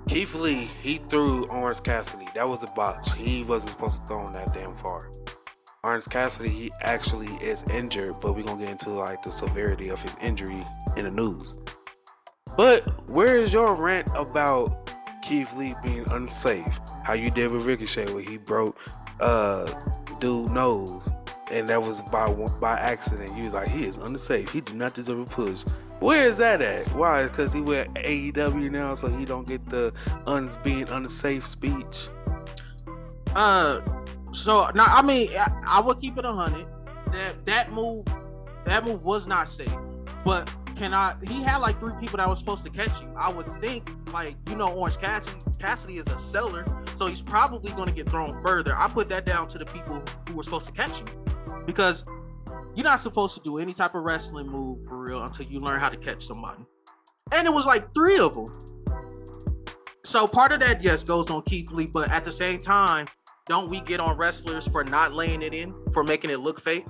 Keith Lee, he threw Orange Cassidy. That was a botch. He wasn't supposed to throw him that damn far. Orange Cassidy, he actually is injured, but we're going to get into like the severity of his injury in the news. But where is your rant about Keith Lee being unsafe? How you did with Ricochet where he broke dude's nose, and that was by accident. You was like, he is unsafe. He do not deserve a push. Where is that at? Why? Because he with AEW now, so he don't get the being unsafe speech. So now, I mean, I would keep it 100. That move was not safe. But he had like 3 people that were supposed to catch him. I would think, like, you know, Orange Cassidy is a seller, so he's probably going to get thrown further. I put that down to the people who were supposed to catch him, because you're not supposed to do any type of wrestling move for real until you learn how to catch somebody. And it was like 3 of them. So part of that, yes, goes on Keith Lee, but at the same time, don't we get on wrestlers for not laying it in, for making it look fake?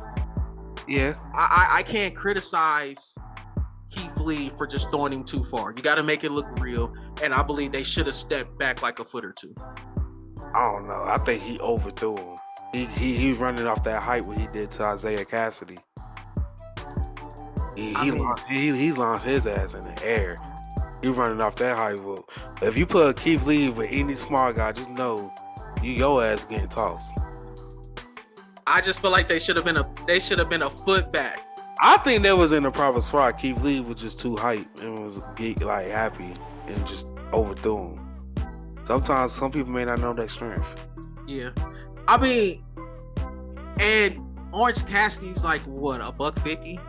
Yeah. I can't criticize Keith Lee for just throwing him too far. You got to make it look real, and I believe they should have stepped back like a foot or 2. I don't know. I think he overthrew him. He was running off that height what he did to Isaiah Cassidy. He launched his ass in the air. He running off that height. Well, if you put Keith Lee with any smart guy, just know your ass getting tossed. I just feel like they should have been a foot back. I think that was in the proper spot. Keith Lee was just too hype and was like happy and just overthrew him. Sometimes some people may not know that strength. Yeah. I mean, and Orange Cassidy's like, what, $150?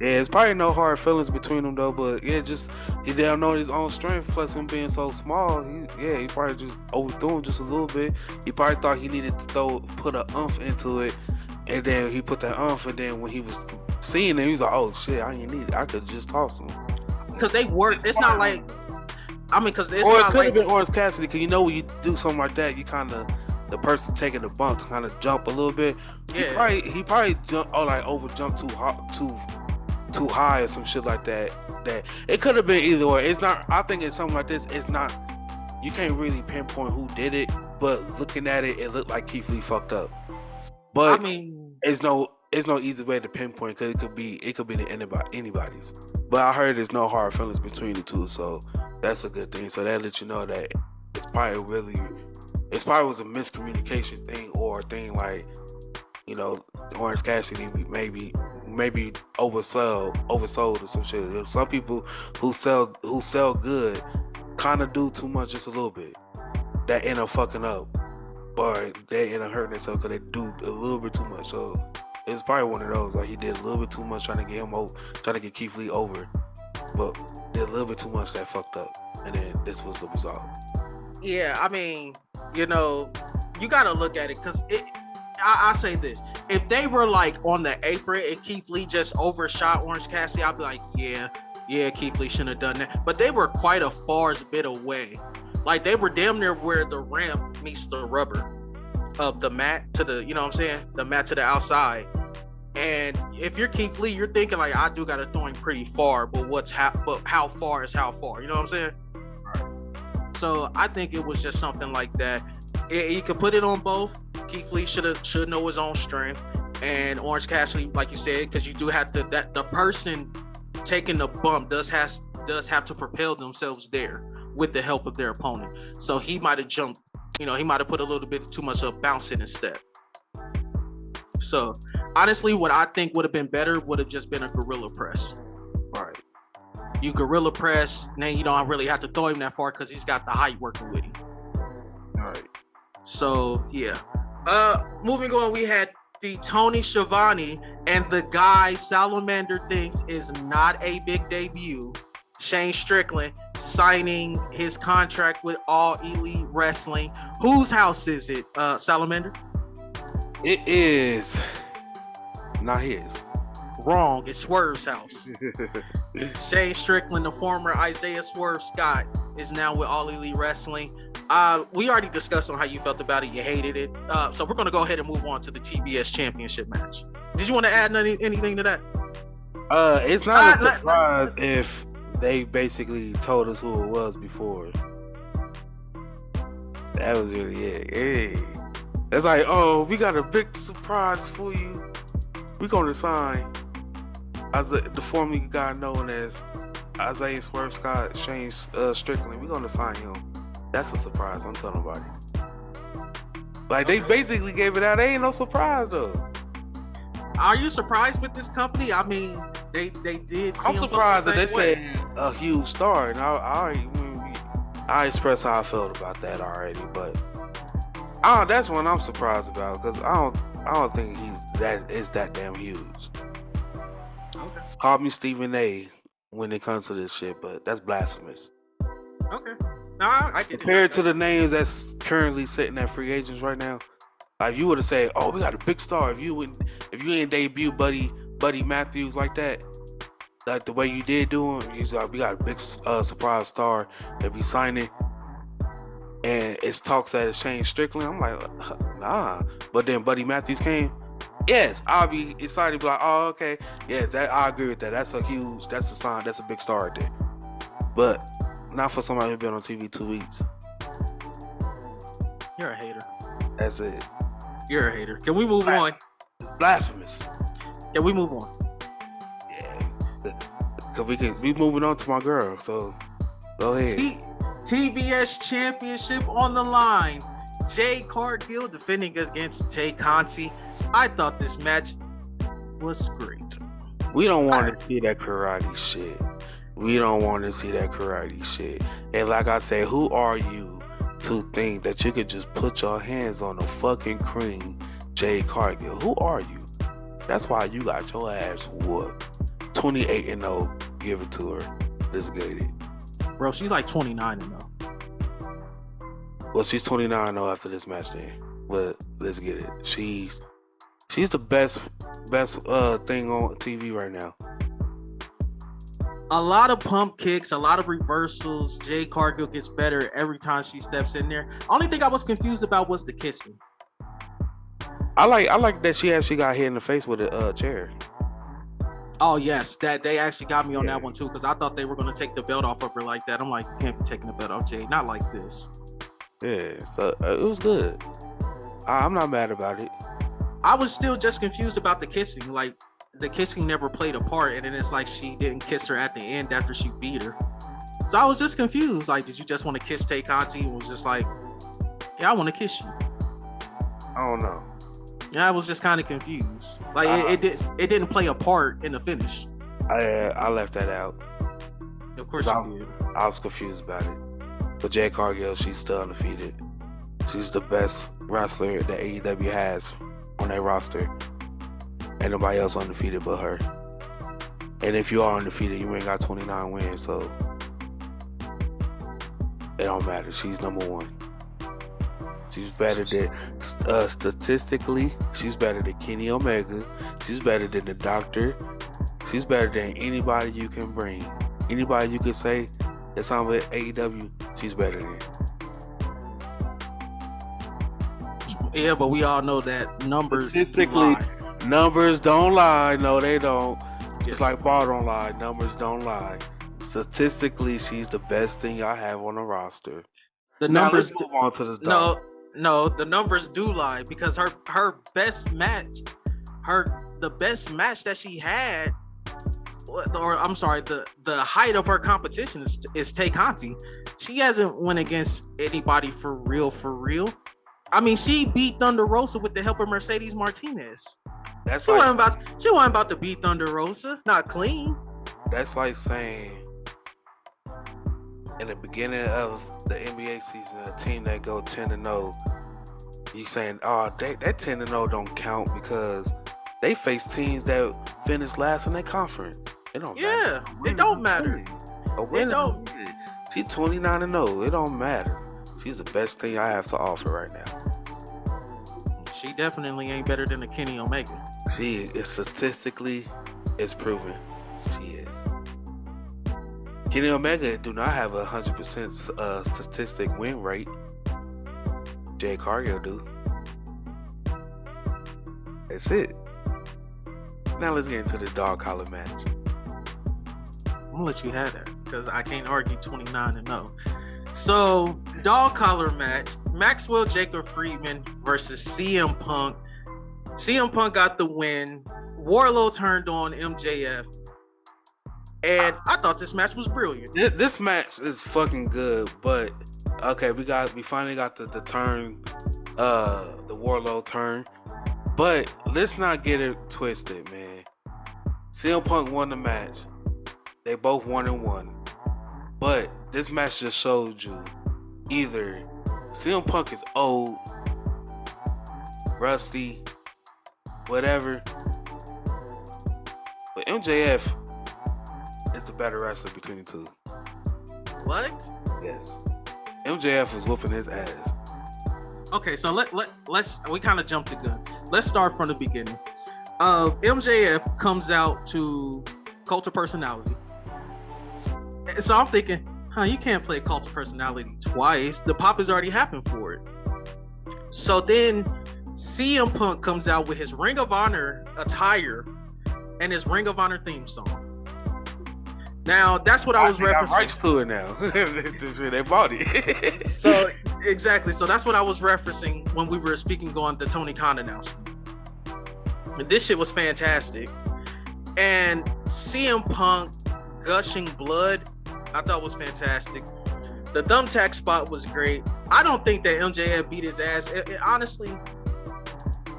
Yeah, it's probably no hard feelings between them though, but yeah, just he don't know his own strength. Plus him being so small, he probably just overthrew him just a little bit. He probably thought he needed to put an umph into it, and then he put that umph, and then when he was seeing it, he was like, "Oh shit, I didn't need it. I could just toss him." Because they work. It's not like, I mean, because it's or not it could like have been Orange Cassidy. Because you know when you do something like that, you kind of the person taking the bump to kind of jump a little bit. Yeah. He probably jumped over jumped too high or some shit like that. That it could have been either way. It's not. I think it's something like this. It's not. You can't really pinpoint who did it, but looking at it, it looked like Keith Lee fucked up. But I mean, it's no easy way to pinpoint because it could be anybody's. But I heard there's no hard feelings between the two, so that's a good thing. So that lets you know that it's probably was a miscommunication thing or a thing like, you know, Orange Cassidy maybe oversold or some shit. Some people who sell good kind of do too much just a little bit. That end up fucking up, or they end up hurting themselves because they do a little bit too much. So it's probably one of those, like he did a little bit too much trying to get him over, trying to get Keith Lee over, but did a little bit too much that fucked up, and then this was the result. Yeah, I mean, you know, you got to look at it because I say this. if they were like on the apron and Keith Lee just overshot Orange Cassidy, I'd be like, yeah, Keith Lee shouldn't have done that. But they were quite a far bit away. Like they were damn near where the ramp meets the rubber of the mat to the, you know what I'm saying? The mat to the outside. And if you're Keith Lee, you're thinking like, I do got to throw him pretty far, but how far is how far? You know what I'm saying? So I think it was just something like that. You could put it on both. Keith Lee should know his own strength, and Orange Cassidy, like you said, because you do have to, that the person taking the bump does have to propel themselves there with the help of their opponent. So he might have jumped, he might have put a little bit too much of bounce in his step. So honestly, what I think would have been better would have just been a gorilla press. Right. You gorilla press, then you don't really have to throw him that far because he's got the height working with him. All right. So yeah. Moving on, we had the Tony Schiavone and the guy Salamander thinks is not a big debut, Shane Strickland, signing his contract with All Elite Wrestling. Whose house is it, Salamander? It is not his. Wrong. It's Swerve's house. Shane Strickland, the former Isaiah Swerve Scott, is now with All Elite Wrestling. We already discussed on how you felt about it. You hated it. So we're going to go ahead and move on to the TBS Championship match. Did you want to add anything to that? It's not a surprise if they basically told us who it was before. That was really it. Hey. It's like, oh, we got a big surprise for you. We're going to sign the formerly guy known as Isaiah Swerve Scott, Shane Strickland. We're going to sign him. That's a surprise. I'm telling nobody. Like, they basically gave it out. They ain't no surprise, though. Are you surprised with this company? I mean, they did. I'm surprised that they said a huge star. And I expressed how I felt about that already, but that's one I'm surprised about because I don't think it's that damn huge. Okay. Call me Stephen A. when it comes to this shit, but that's blasphemous. Okay. No, I get compared to the names that's currently sitting at free agents right now. Like if you would have said, "Oh, we got a big star," if you ain't debut Buddy Matthews like that, like the way you did do him, you like, we got a big surprise star that we signing. And it's talks that it's Shane Strickland. I'm like, nah. But then Buddy Matthews came. Yes, I'll be excited. Be like, oh, okay. Yes, I agree with that. That's a sign. That's a big star right there. But not for somebody who's been on TV 2 weeks. You're a hater. That's it. You're a hater. Can we move on? It's blasphemous. Can we move on? Yeah. Because we moving on to my girl. So go ahead. TBS Championship on the line. Jay Cargill defending against Tay Conti. I thought this match was great. We don't want to see that karate shit. We don't want to see that karate shit. And like I said, who are you to think that you could just put your hands on the fucking cream, Jay Cargill? Who are you? That's why you got your ass whooped. 28-0. Give it to her. Let's get it. Bro, she's like 29-0. Well, she's 29-0 after this match then. But let's get it. She's the best thing on TV right now. A lot of pump kicks, a lot of reversals. Jay Cargill gets better every time she steps in there. Only thing I was confused about was the kissing. I like that she actually got hit in the face with a chair. Oh yes, that they actually got me on that one too, because I thought they were gonna take the belt off of her like that. I'm like, you can't be taking the belt off Jay, not like this. Yeah, so it was good. I'm not mad about it. I was still just confused about the kissing. Like the kissing never played a part, and then it's like she didn't kiss her at the end after she beat her. So I was just confused. Like, did you just want to kiss Tay Conti? And was just like, yeah, I want to kiss you. I don't know. Yeah, I was just kind of confused. Like it didn't play a part in the finish. I left that out. Of course you did. I was confused about it. But Jade Cargill, she's still undefeated. She's the best wrestler that AEW has on their roster. Ain't nobody else undefeated but her. And if you are undefeated, you ain't got 29 wins, so it don't matter. She's number one. She's better than statistically. She's better than Kenny Omega. She's better than the Doctor. She's better than anybody you can bring. Anybody you could say that's on with AEW. She's better than. Yeah, but we all know that numbers Statistically, lie. numbers don't lie. No, they don't. Yes. It's like ball don't lie. Numbers don't lie. Statistically, she's the best thing y'all have on the roster. The Now numbers let's move on to this dog. no, the numbers do lie because her best match, the best match that she had, or I'm sorry, the height of her competition is Tay Conti. She hasn't went against anybody for real. I mean, she beat Thunder Rosa with the help of Mercedes Martinez. That's She like wasn't about to beat Thunder Rosa, not clean. that's like saying in the beginning of the NBA season, a team that go 10-0, you saying, oh, that 10-0 don't count because they face teams that finish last in their conference. It don't matter. Yeah, it don't matter. It don't. She's 29-0. It don't matter. She's the best thing I have to offer right now. She definitely ain't better than a Kenny Omega. She is statistically, it's proven. She is. Kenny Omega do not have 100% statistic win rate. Jay Cargill do. That's it. Now let's get into the dog collar match. I'm gonna let you have that because I can't argue 29-0. So, dog collar match: Maxwell Jacob Friedman versus CM Punk. CM Punk got the win. Wardlow turned on MJF, and I thought this match was brilliant. This match is fucking good, but okay, we finally got the turn, the Wardlow turn. But let's not get it twisted, man. CM Punk won the match. They both 1-1. But this match just showed you either CM Punk is old, rusty, whatever. But MJF is the better wrestler between the two. What? Yes. MJF was whooping his ass. Okay, so let's we kind of jumped the gun. Let's start from the beginning. MJF comes out to Cult of Personality. So I'm thinking, you can't play Cult of Personality twice. The pop has already happened for it. So then CM Punk comes out with his Ring of Honor attire and his Ring of Honor theme song. Now that's what I was referencing. Rights to it now. They bought it. So exactly. So that's what I was referencing when we were speaking on the Tony Khan announcement. And this shit was fantastic. And CM Punk gushing blood, I thought was fantastic. The thumbtack spot was great. I don't think that MJF beat his ass. Honestly,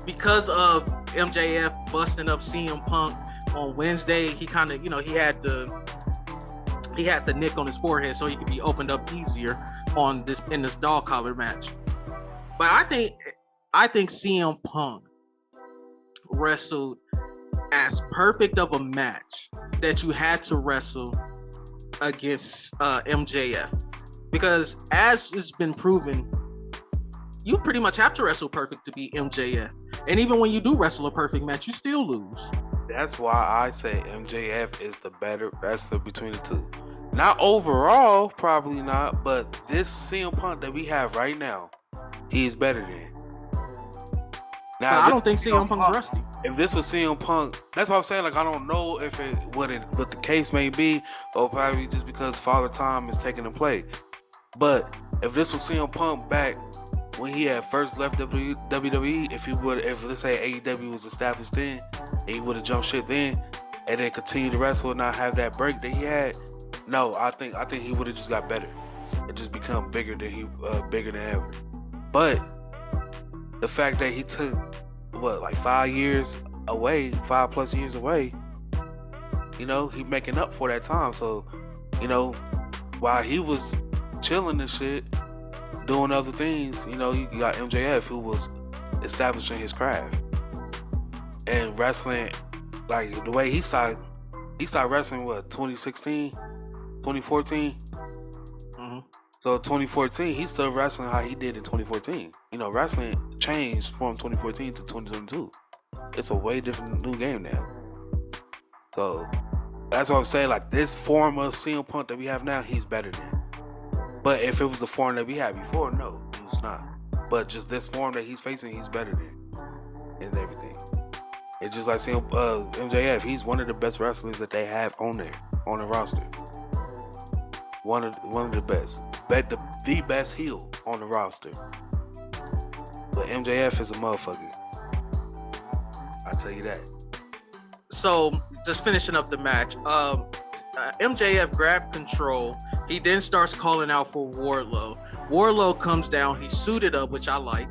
because of MJF busting up CM Punk on Wednesday, he kind of, he had the nick on his forehead so he could be opened up easier in this dog collar match. But I think CM Punk wrestled as perfect of a match that you had to wrestle against MJF, because as it's been proven, you pretty much have to wrestle perfect to beat MJF, and even when you do wrestle a perfect match, you still lose. That's why I say MJF is the better wrestler between the two. Not overall, probably not, but this CM Punk that we have right now, he is better than. Now, I don't think CM Punk's rusty. If this was CM Punk, that's what I'm saying. Like, I don't know if what the case may be, or probably just because Father Time is taking the play. But if this was CM Punk back when he had first left WWE, if let's say AEW was established then, and he would have jumped shit then, and then continued to wrestle and not have that break that he had, no, I think he would have just got better and just become bigger than ever. But the fact that he took 5 years away, 5+ years away, he making up for that time. So, while he was chilling and shit, doing other things, you got MJF who was establishing his craft and wrestling, like the way he started wrestling 2016, 2014. Mm-hmm. So 2014, he's still wrestling how he did in 2014. You know, wrestling changed from 2014 to 2022. It's a way different new game now. So that's what I'm saying. Like, this form of CM Punk that we have now, he's better than. But if it was the form that we had before, no, he was not. But just this form that he's facing, he's better than. And everything. It's just like MJF. He's one of the best wrestlers that they have on there, on the roster. One of the best. The best heel on the roster. But MJF is a motherfucker. I'll tell you that. So, just finishing up the match, MJF grabbed control. He then starts calling out for Wardlow. Wardlow comes down. He's suited up, which I like,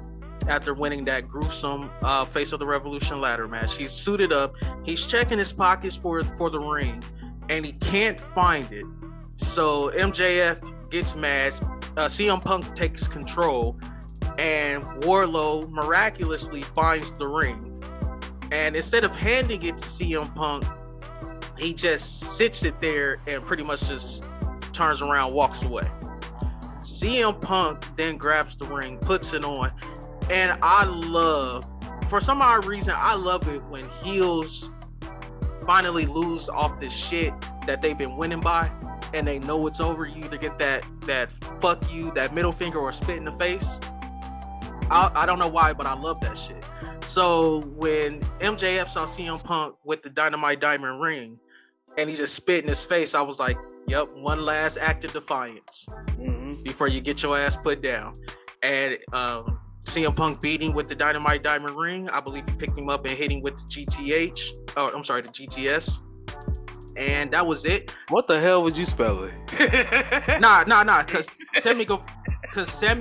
after winning that gruesome Face of the Revolution ladder match. He's suited up. He's checking his pockets for the ring, and he can't find it. So MJF gets mad. CM Punk takes control, and Wardlow miraculously finds the ring. And instead of handing it to CM Punk, he just sits it there and pretty much just turns around, walks away. CM Punk then grabs the ring, puts it on, and for some odd reason, I love it when heels finally lose off this shit that they've been winning by, and they know it's over. You either get that fuck you, that middle finger, or spit in the face. I don't know why, but I love that shit. So when MJF saw CM Punk with the Dynamite Diamond ring, and he just spit in his face, I was like, yep, one last act of defiance before you get your ass put down. And CM Punk beating with the Dynamite Diamond ring. I believe he picked him up and hit him with the the GTS. And that was it. What the hell would you spell it? Nah, because Sammy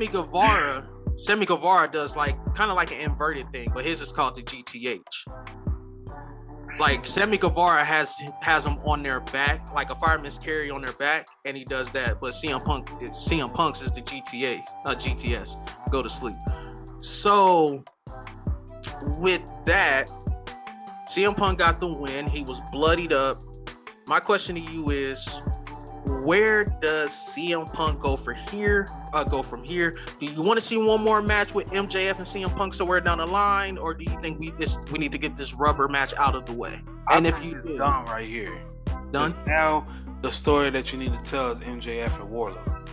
Guevara does kind of like an inverted thing, but his is called the GTH. Like, Sammy Guevara has them on their back, like a fireman's carry on their back, and he does that. But CM Punk's is the GTS. Go to sleep. So with that, CM Punk got the win. He was bloodied up. My question to you is, where does CM Punk go from here? Do you want to see one more match with MJF and CM Punk somewhere down the line, or do you think we need to get this rubber match out of the way? And if you it's done right here. Done. Now the story that you need to tell is MJF and Wardlow.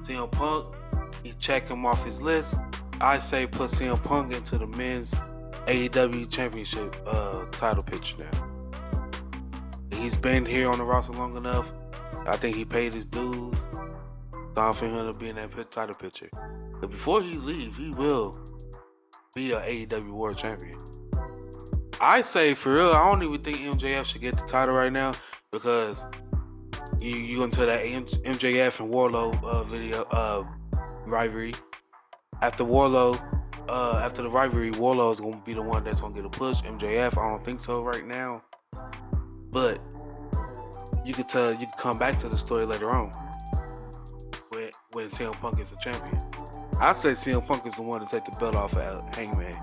CM Punk, you check him off his list. I say put CM Punk into the men's AEW championship title picture now. He's been here on the roster long enough. I think he paid his dues. Time for him to be in that title picture. But before he leaves, he will be an AEW World Champion. I say, for real, I don't even think MJF should get the title right now, because you into that MJF and Wardlow video rivalry. After the rivalry, Wardlow is gonna be the one that's gonna get a push. MJF, I don't think so right now. But you can come back to the story later on when CM Punk is the champion. I say CM Punk is the one to take the belt off of Hangman.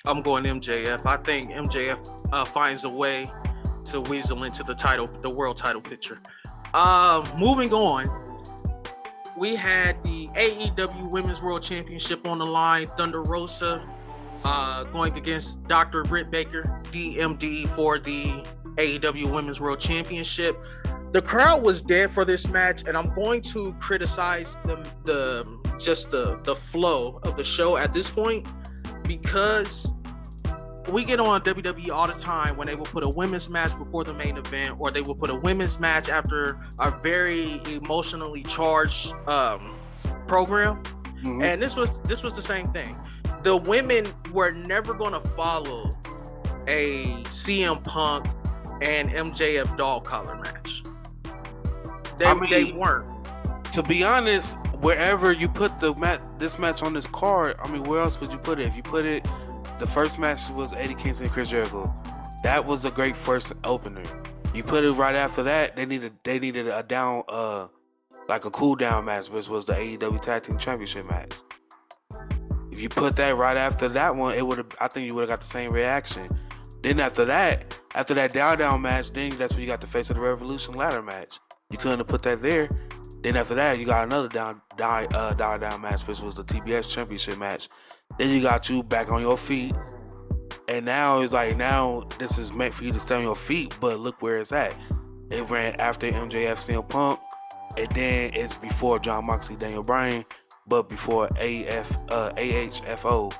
I'm going MJF. I think MJF finds a way to weasel into the world title picture. Moving on, we had the AEW Women's World Championship on the line. Thunder Rosa going against Dr. Britt Baker, DMD, for the AEW Women's World Championship. The crowd was dead for this match, and I'm going to criticize the flow of the show at this point, because we get on WWE all the time when they will put a women's match before the main event, or they will put a women's match after a very emotionally charged program. Mm-hmm. And this was the same thing. The women were never going to follow a CM Punk and MJF dog collar match. They weren't. To be honest, wherever you put this match on this card, I mean, where else would you put it? If you put it, the first match was Eddie Kingston and Chris Jericho. That was a great first opener. You put it right after that, they needed a down, like a cool down match, which was the AEW Tag Team Championship match. If you put that right after that one, I think you would have got the same reaction. Then after that down match, then that's when you got the Face of the Revolution ladder match. You couldn't have put that there. Then after that, you got another down match, which was the TBS Championship match. Then you got you back on your feet, and now it's like now this is meant for you to stay on your feet, but look where it's at. It ran after MJF CM Punk, and then it's before John Moxley Daniel Bryan, but before AHFO,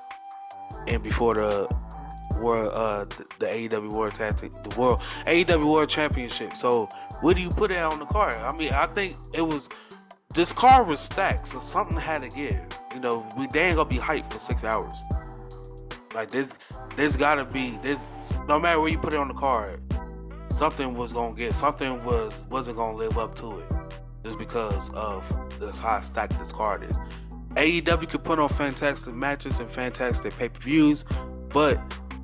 and before the world the AEW World Tag Team, the World AEW World Championship. So where do you put it on the card? I mean, I think it was this card was stacked, so something had to give. You know, they ain't gonna be hyped for 6 hours. Like there's gotta be this. No matter where you put it on the card, something was gonna get. Something wasn't gonna live up to it, just because of this how stacked this card is. AEW could put on fantastic matches and fantastic pay-per-views, but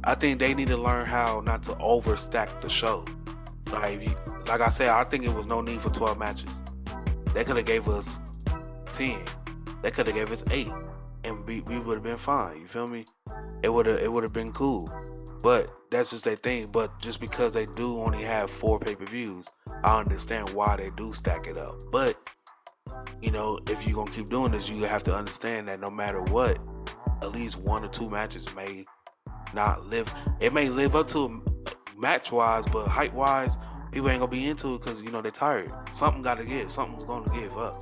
I think they need to learn how not to overstack the show. Like I said, I think it was no need for 12 matches. They could have gave us 10. They could have gave us 8, and we would have been fine. You feel me? It would have been cool. But that's just their thing. But just because they do only have 4 pay-per-views, I understand why they do stack it up. But you know, if you're gonna keep doing this, you have to understand that no matter what, at least 1 or 2 matches may not live. It may live up to match wise, but height wise, people ain't gonna be into it because you know they're tired. Something gotta give. Something's gonna give up.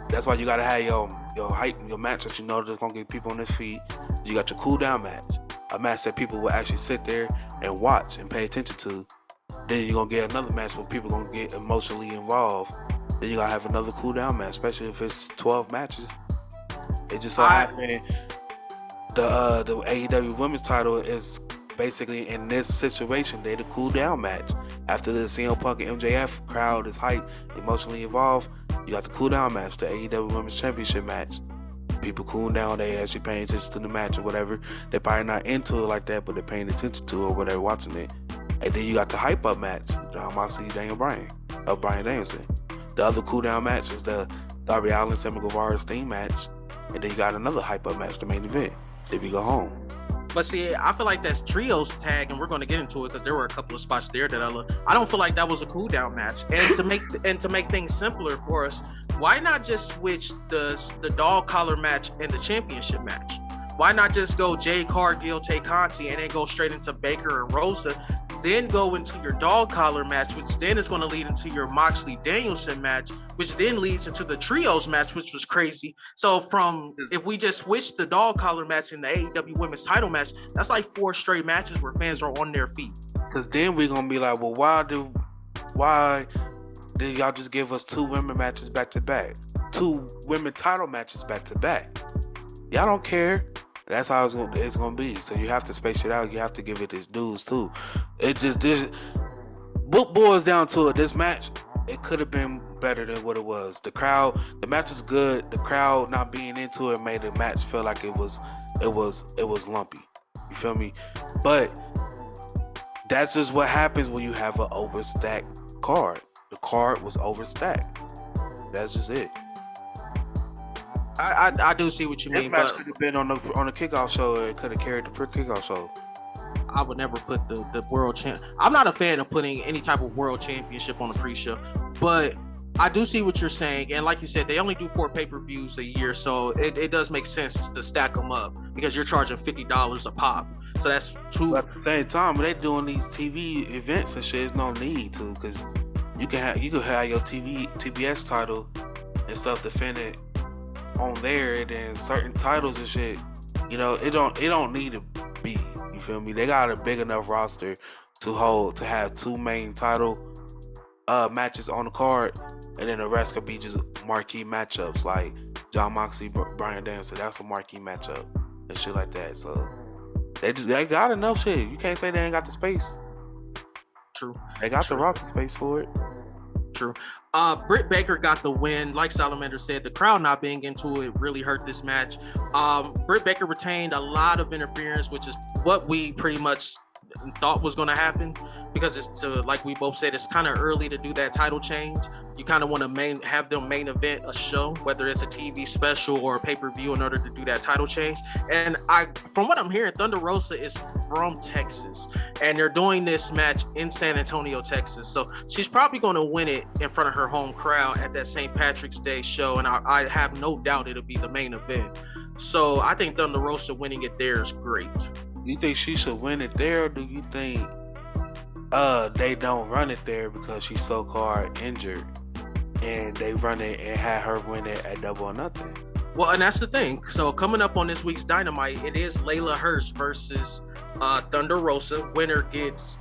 That's why you gotta have your height, your match that you know that's gonna get people on their feet. You got your cool down match, a match that people will actually sit there and watch and pay attention to. Then you're gonna get another match where people gonna get emotionally involved. Then you gotta have another cool down match, especially if it's 12 matches. It just so happened the AEW Women's title is basically in this situation. They the cool down match after the CM Punk and MJF crowd is hyped, emotionally involved. You got the cool down match, the AEW Women's Championship match. People cooling down, they actually paying attention to the match or whatever. They're probably not into it like that, but they're paying attention to it or whatever, watching it. And then you got the hype up match, John Moxley, Daniel Bryan, Bryan Danielson. The other cool down match is the Darby Allin, Sammy Guevara's theme match. And then you got another hype up match, the main event. Then we go home. But see, I feel like that's trios tag, and we're going to get into it because there were a couple of spots there that I don't feel like that was a cool down match. And to make things simpler for us, why not just switch the dog collar match and the championship match? Why not just go Jay Cargill, Tay Conti, and then go straight into Baker and Rosa, then go into your dog collar match, which then is going to lead into your Moxley Danielson match, which then leads into the trios match, which was crazy. So if we just switch the dog collar match and the AEW Women's title match, that's like 4 straight matches where fans are on their feet. Because then we're going to be like, well, why did y'all just give us 2 women matches back to back? 2 women title matches back to back. Y'all don't care. That's how it's gonna be. So you have to space it out. You have to give it its dues too. What boils down to it, this match, it could have been better than what it was. The match was good. The crowd not being into it made the match feel like it was lumpy. You feel me? But that's just what happens when you have an overstacked card. The card was overstacked. That's just it. I do see what you mean. This match could have been on the kickoff show. It could have carried the kickoff show. I would never put the world champ. I'm not a fan of putting any type of world championship on a pre-show, but I do see what you're saying. And like you said, they only do 4 pay-per-views a year, so it does make sense to stack them up because you're charging $50 a pop. So that's true. But at the same time, when they're doing these TV events and shit, there's no need to, because you can have your TBS title and stuff defended on there, and then certain titles and shit, you know, it don't need to be, you feel me? They got a big enough roster to have 2 main title matches on the card, and then the rest could be just marquee matchups like John Moxley, Bryan Danielson. That's a marquee matchup and shit like that. So they got enough shit. You can't say they ain't got the space. True. They got the roster space for it. True. Britt Baker got the win. Like Salamander said, the crowd not being into it really hurt this match. Britt Baker retained a lot of interference, which is what we pretty much thought was going to happen, because it's like we both said, it's kind of early to do that title change. You kind of want to have them main event a show, whether it's a TV special or a pay-per-view, in order to do that title change. And from what I'm hearing, Thunder Rosa is from Texas, and they're doing this match in San Antonio, Texas. So she's probably going to win it in front of her home crowd at that St. Patrick's Day show, and I have no doubt it'll be the main event. So I think Thunder Rosa winning it there is great. You think she should win it there, or do you think they don't run it there because she's so called injured, and they run it and have her win it at Double or Nothing? Well, and that's the thing. So coming up on this week's Dynamite, it is Layla Hurst versus Thunder Rosa. Winner gets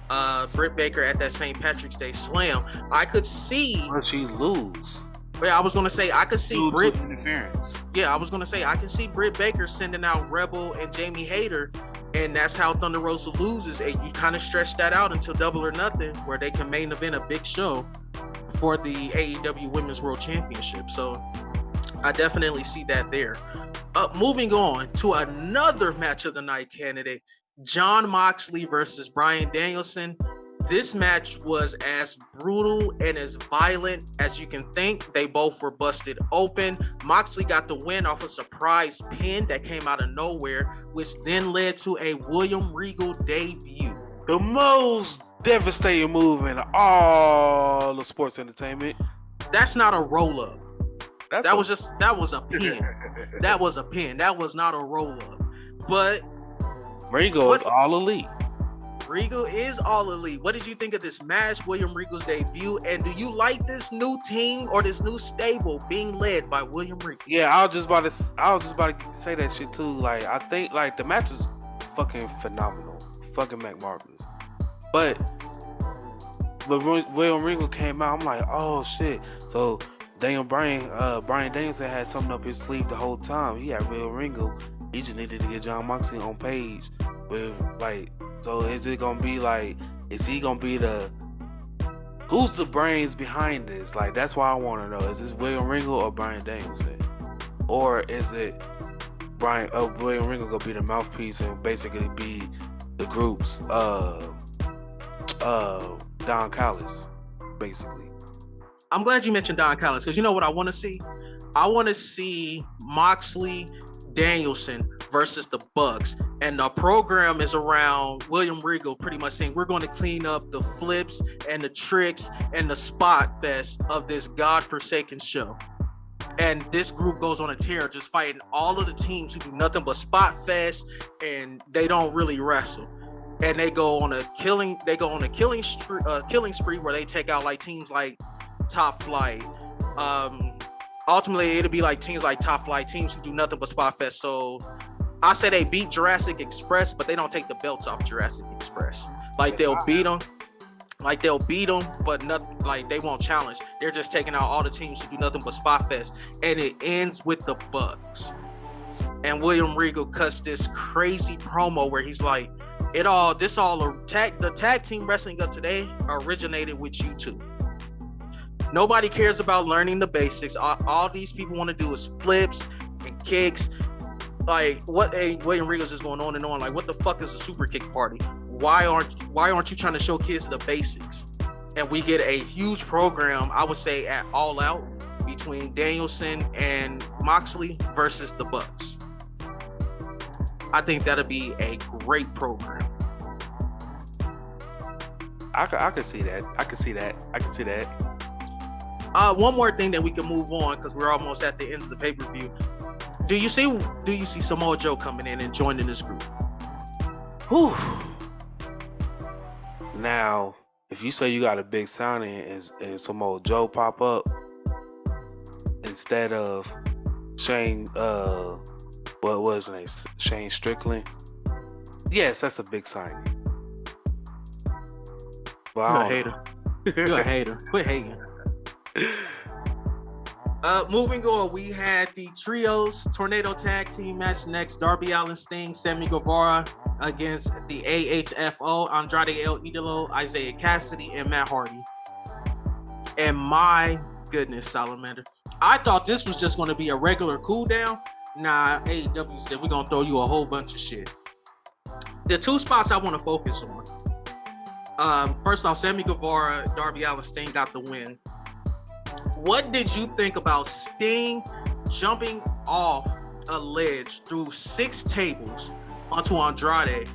Britt Baker at that St. Patrick's Day Slam. I could see. Will she lose? Yeah, I was gonna say I could see Britt interference. Yeah, I was gonna say I can see Britt Baker sending out Rebel and Jamie Hayter, and that's how Thunder Rosa loses. And you kind of stretch that out until Double or Nothing, where they can main event a big show for the AEW Women's World Championship. So I definitely see that there. Moving on to another match of the night candidate, Jon Moxley versus Bryan Danielson. This match was as brutal and as violent as you can think. They both were busted open. Moxley got the win off a surprise pin that came out of nowhere, which then led to a William Regal debut. The most devastating move in all of sports entertainment. That's not a roll-up. That was a pin. That was a pin. That was not a roll-up. But Regal is all elite. Regal is all elite. What did you think of this match, William Regal's debut? And do you like this new team or this new stable being led by William Regal? Yeah, I was just about to say that shit too. Like, I think like the match is fucking phenomenal, fucking marvelous. But William Regal came out, I'm like, oh shit. So damn, Bryan Danielson had something up his sleeve the whole time. He had William Regal. He just needed to get Jon Moxley on page with like. So is he gonna be who's the brains behind this? Like, that's why I want to know. Is this William Regal or Bryan Danielson? Or is it William Regal gonna be the mouthpiece and basically be the group's Don Callis, basically? I'm glad you mentioned Don Callis, because you know what I want to see? I want to see Moxley Danielson versus the Bucks, and the program is around William Regal pretty much saying we're going to clean up the flips and the tricks and the spot fest of this godforsaken show. And this group goes on a tear, just fighting all of the teams who do nothing but spot fest, and they don't really wrestle. And they go on a killing spree where they take out like teams like Top Flight. Ultimately, it'll be like teams like Top Flight, teams who do nothing but spot fest. So I say they beat Jurassic Express, but they don't take the belts off Jurassic Express. Like they'll beat them, but nothing. Like they won't challenge. They're just taking out all the teams who do nothing but spot fest, and it ends with the Bucks. And William Regal cuts this crazy promo where he's like, the tag team wrestling of today originated with you two. Nobody cares about learning the basics. All these people want to do is flips and kicks. Like, what? Hey, William Regal's just going on and on. Like, what the fuck is a super kick party? Why aren't you trying to show kids the basics? And we get a huge program, I would say, at All Out between Danielson and Moxley versus the Bucks. I think that'll be a great program. I can see that. I can see that. One more thing that we can move on, because we're almost at the end of the pay-per-view. Do you see Samoa Joe coming in and joining this group? Whew. Now, if you say you got a big signing and Samoa Joe pop up instead of Shane, what was his name? Shane Strickland. Yes, that's a big signing. But You're a hater. You're a hater. Quit hating. Moving on, we had the Trios Tornado Tag Team match next. Darby Allin, Sting, Sammy Guevara against the AHFO, Andrade El Idolo, Isaiah Cassidy, and Matt Hardy. And my goodness, Salamander, I thought this was just going to be a regular cool down. Nah, AEW said we're going to throw you a whole bunch of shit. The two spots I want to focus on. First off, Sammy Guevara, Darby Allin, Sting got the win. What did you think about Sting jumping off a ledge through 6 tables onto Andrade,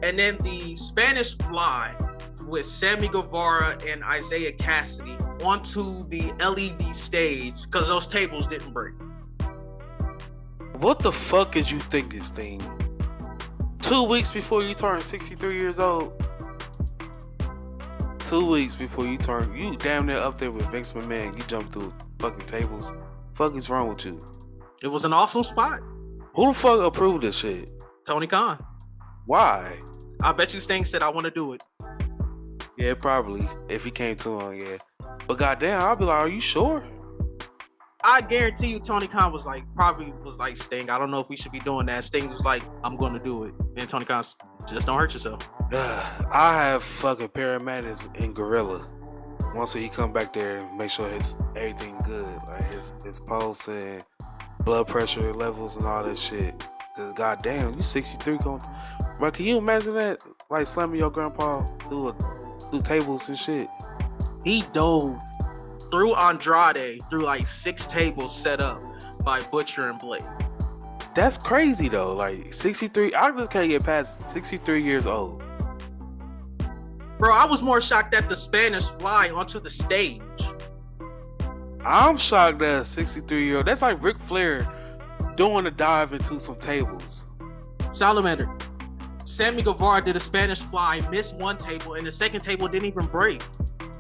and then the Spanish fly with Sammy Guevara and Isaiah Cassidy onto the LED stage because those tables didn't break? What the fuck is you thinking, Sting? 2 weeks before you turn 63 years old? 2 weeks before you turn, you damn near up there with Vince McMahon. You jump through fucking tables. Fuck is wrong with you? It was an awesome spot. Who the fuck approved this shit? Tony Khan. Why? I bet you Sting said, I want to do it. Yeah, probably. If he came to him, yeah. But goddamn, I'll be like, are you sure? I guarantee you Tony Khan was like, Sting, I don't know if we should be doing that. Sting was like, I'm going to do it. And Tony Khan, just don't hurt yourself. I have fucking paramedics in Gorilla. Once he come back there and make sure everything good. Like his pulse and blood pressure levels and all that shit. Cause goddamn, you 63 going. Bro, can you imagine that? Like slamming your grandpa through tables and shit. He dove through Andrade through like 6 tables set up by Butcher and Blade. That's crazy though. Like 63, I just can't get past 63 years old. Bro, I was more shocked at the Spanish fly onto the stage. I'm shocked that a 63-year-old. That's like Ric Flair doing a dive into some tables. Salamander. Sammy Guevara did a Spanish fly, missed 1 table, and the second table didn't even break.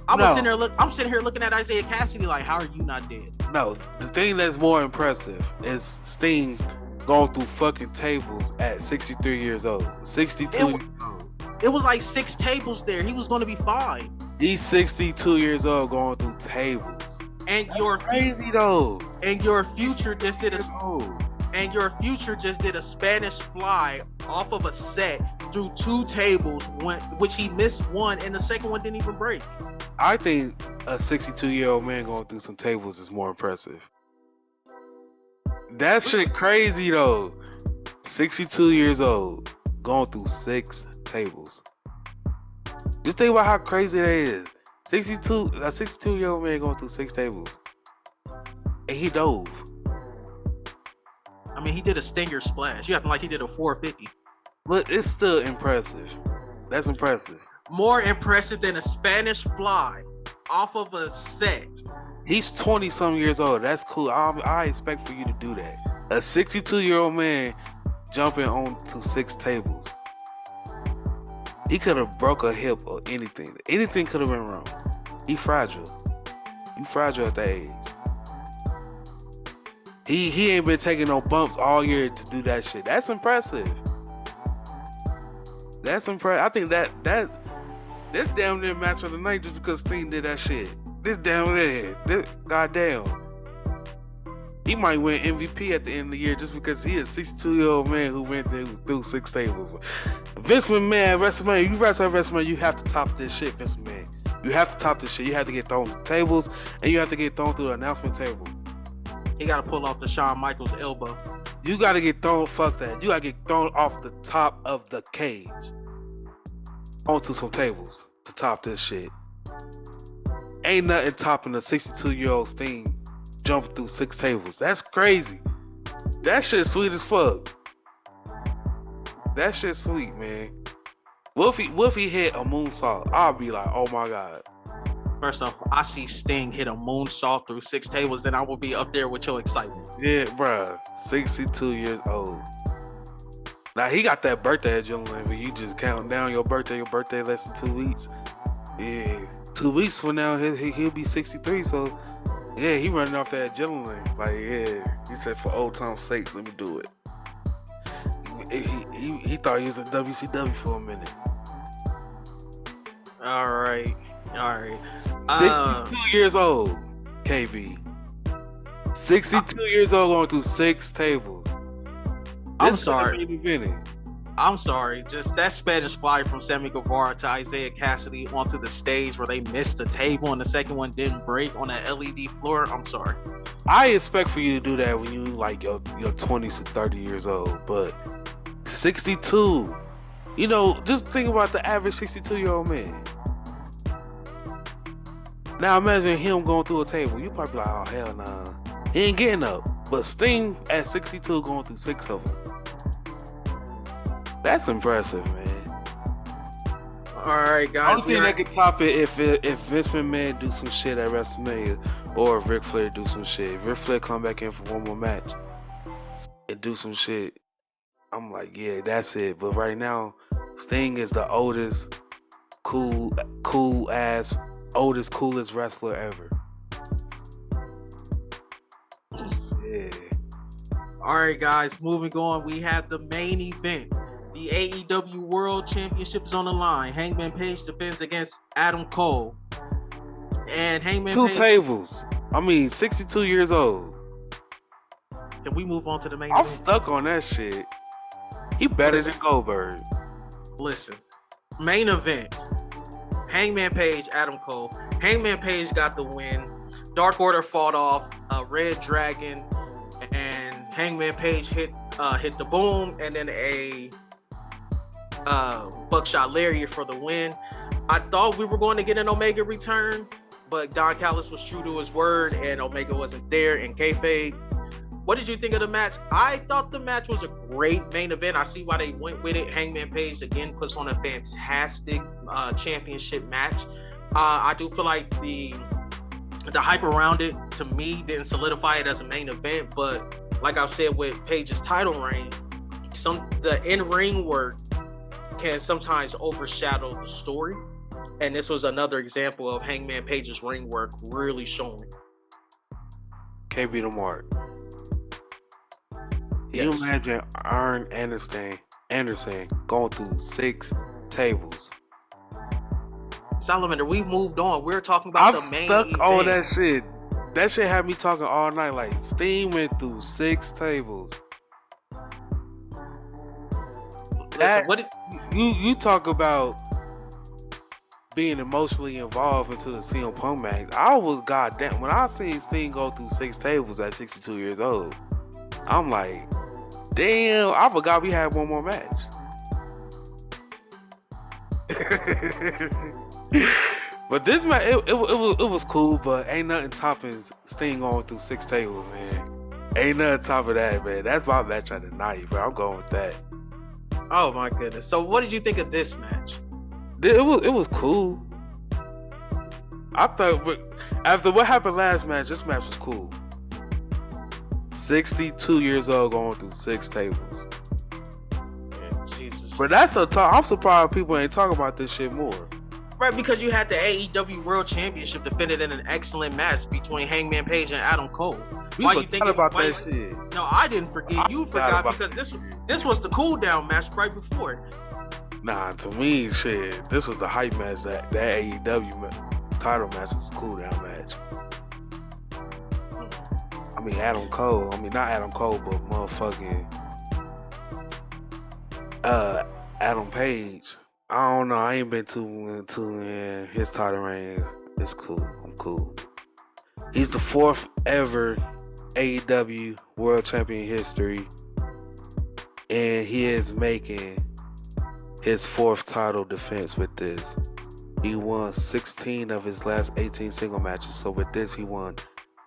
I'm sitting here looking at Isaiah Cassidy like, how are you not dead? No, the thing that's more impressive is Sting going through fucking tables at 63 years old. 62 years old. It was like 6 tables there. He was going to be fine. He's 62 years old going through tables. And That's crazy though. And your future just did a Spanish fly off of a set through 2 tables, which he missed 1, and the second one didn't even break. I think a 62-year-old man going through some tables is more impressive. That shit crazy though. 62 years old going through 6 tables. Just think about how crazy that is. A 62-year-old man going through 6 tables. And he dove. I mean, he did a stinger splash. You acting like he did a 450. But it's still impressive. That's impressive. More impressive than a Spanish fly off of a set. He's 20-something years old. That's cool. I expect for you to do that. A 62-year-old man jumping onto 6 tables. He could have broke a hip or anything. Anything could have went wrong. He fragile. You fragile at that age. He ain't been taking no bumps all year to do that shit. That's impressive. That's impressive. I think this damn near match of the night just because Sting did that shit. This damn near. Goddamn. He might win MVP at the end of the year just because he is a 62-year-old man who went there through 6 tables. Vince McMahon, WrestleMania, you wrestle at WrestleMania, you have to top this shit, Vince McMahon. You have to top this shit. You have to get thrown through tables, and you have to get thrown through the announcement table. He got to pull off the Shawn Michaels elbow. You got to get thrown, fuck that. You got to get thrown off the top of the cage onto some tables to top this shit. Ain't nothing topping a 62-year-old Sting jumping through 6 tables. That's crazy. That shit sweet as fuck. That shit sweet, man. What if he hit a moonsault? I'll be like, oh my God. First off, I see Sting hit a moonsault through 6 tables, then I will be up there with your excitement. Yeah, bruh. 62 years old. Now, he got that birthday adrenaline where you just count down your birthday less than 2 weeks. Yeah. 2 weeks from now, he'll be 63, so yeah, he running off that adrenaline. Like, yeah, he said, for old time's sakes, let me do it. He thought he was in WCW for a minute. All right. 62 years old, KB. 62 years old going through 6 tables. I'm sorry. Just that Spanish fly from Sammy Guevara to Isaiah Cassidy onto the stage where they missed the table and the second one didn't break on that LED floor. I'm sorry. I expect for you to do that when you like your 20s to 30 years old, but 62 You know, just think about the average 62-year-old man. Now imagine him going through a table. You probably like, oh hell nah, he ain't getting up. But Sting at 62 going through 6 of them. That's impressive, man. All right, guys. Only thing that could top it if Vince McMahon do some shit at WrestleMania, or if Ric Flair do some shit. If Ric Flair come back in for one more match and do some shit, I'm like, yeah, that's it. But right now, Sting is the oldest, coolest wrestler ever. Yeah. All right, guys. Moving on, we have the main event. The AEW World Championship is on the line. Hangman Page defends against Adam Cole. And Hangman Two Page... tables. 62 years old. Can we move on to the main I'm event? stuck on that shit. He better than Goldberg. Listen. Main event. Hangman Page, Adam Cole. Hangman Page got the win. Dark Order fought off Red Dragon. And Hangman Page hit the boom. And then a... buckshot lariat for the win. I thought we were going to get an Omega return, but Don Callis was true to his word and Omega wasn't there in kayfabe. What did you think of the match? I thought the match was a great main event. I see why they went with it. Hangman Page again puts on a fantastic championship match. I do feel like the hype around it to me didn't solidify it as a main event, but like I've said with Page's title reign, the in-ring work can sometimes overshadow the story, and this was another example of Hangman Page's ring work really showing. Can't be the mark. Yes. Can you imagine Arn Anderson going through 6 tables? Salamander, we moved on. We're talking about the main event. I'm stuck on that shit. That shit had me talking all night. Like, Sting went through 6 tables. Listen, what did you talk about being emotionally involved into the CM Punk match? I was goddamn when I seen Sting go through 6 tables at 62 years old. I'm like, damn! I forgot we had one more match. But this match, it was cool, but ain't nothing topping Sting going through 6 tables, man. Ain't nothing topping that, man. That's my match of the night, bro. I'm going with that. Oh my goodness. So what did you think of this match? It was cool. I thought after what happened last match, this match was cool. 62 years old going through 6 tables. Yeah, Jesus. But that's a talk. I'm surprised people ain't talking about this shit more. Right, because you had the AEW World Championship defended in an excellent match between Hangman Page and Adam Cole. We forgot about that shit. No, I didn't forget. You forgot because this was the cool down match right before it. Nah, to me, shit, this was the hype match. That AEW title match was a cool down match. Adam Cole. Not Adam Cole, but motherfucking Adam Page. I don't know. I ain't been too into his title reigns. It's cool. I'm cool. He's the 4th ever AEW World Champion in history, and he is making his 4th title defense with this. He won 16 of his last 18 single matches. So with this, he won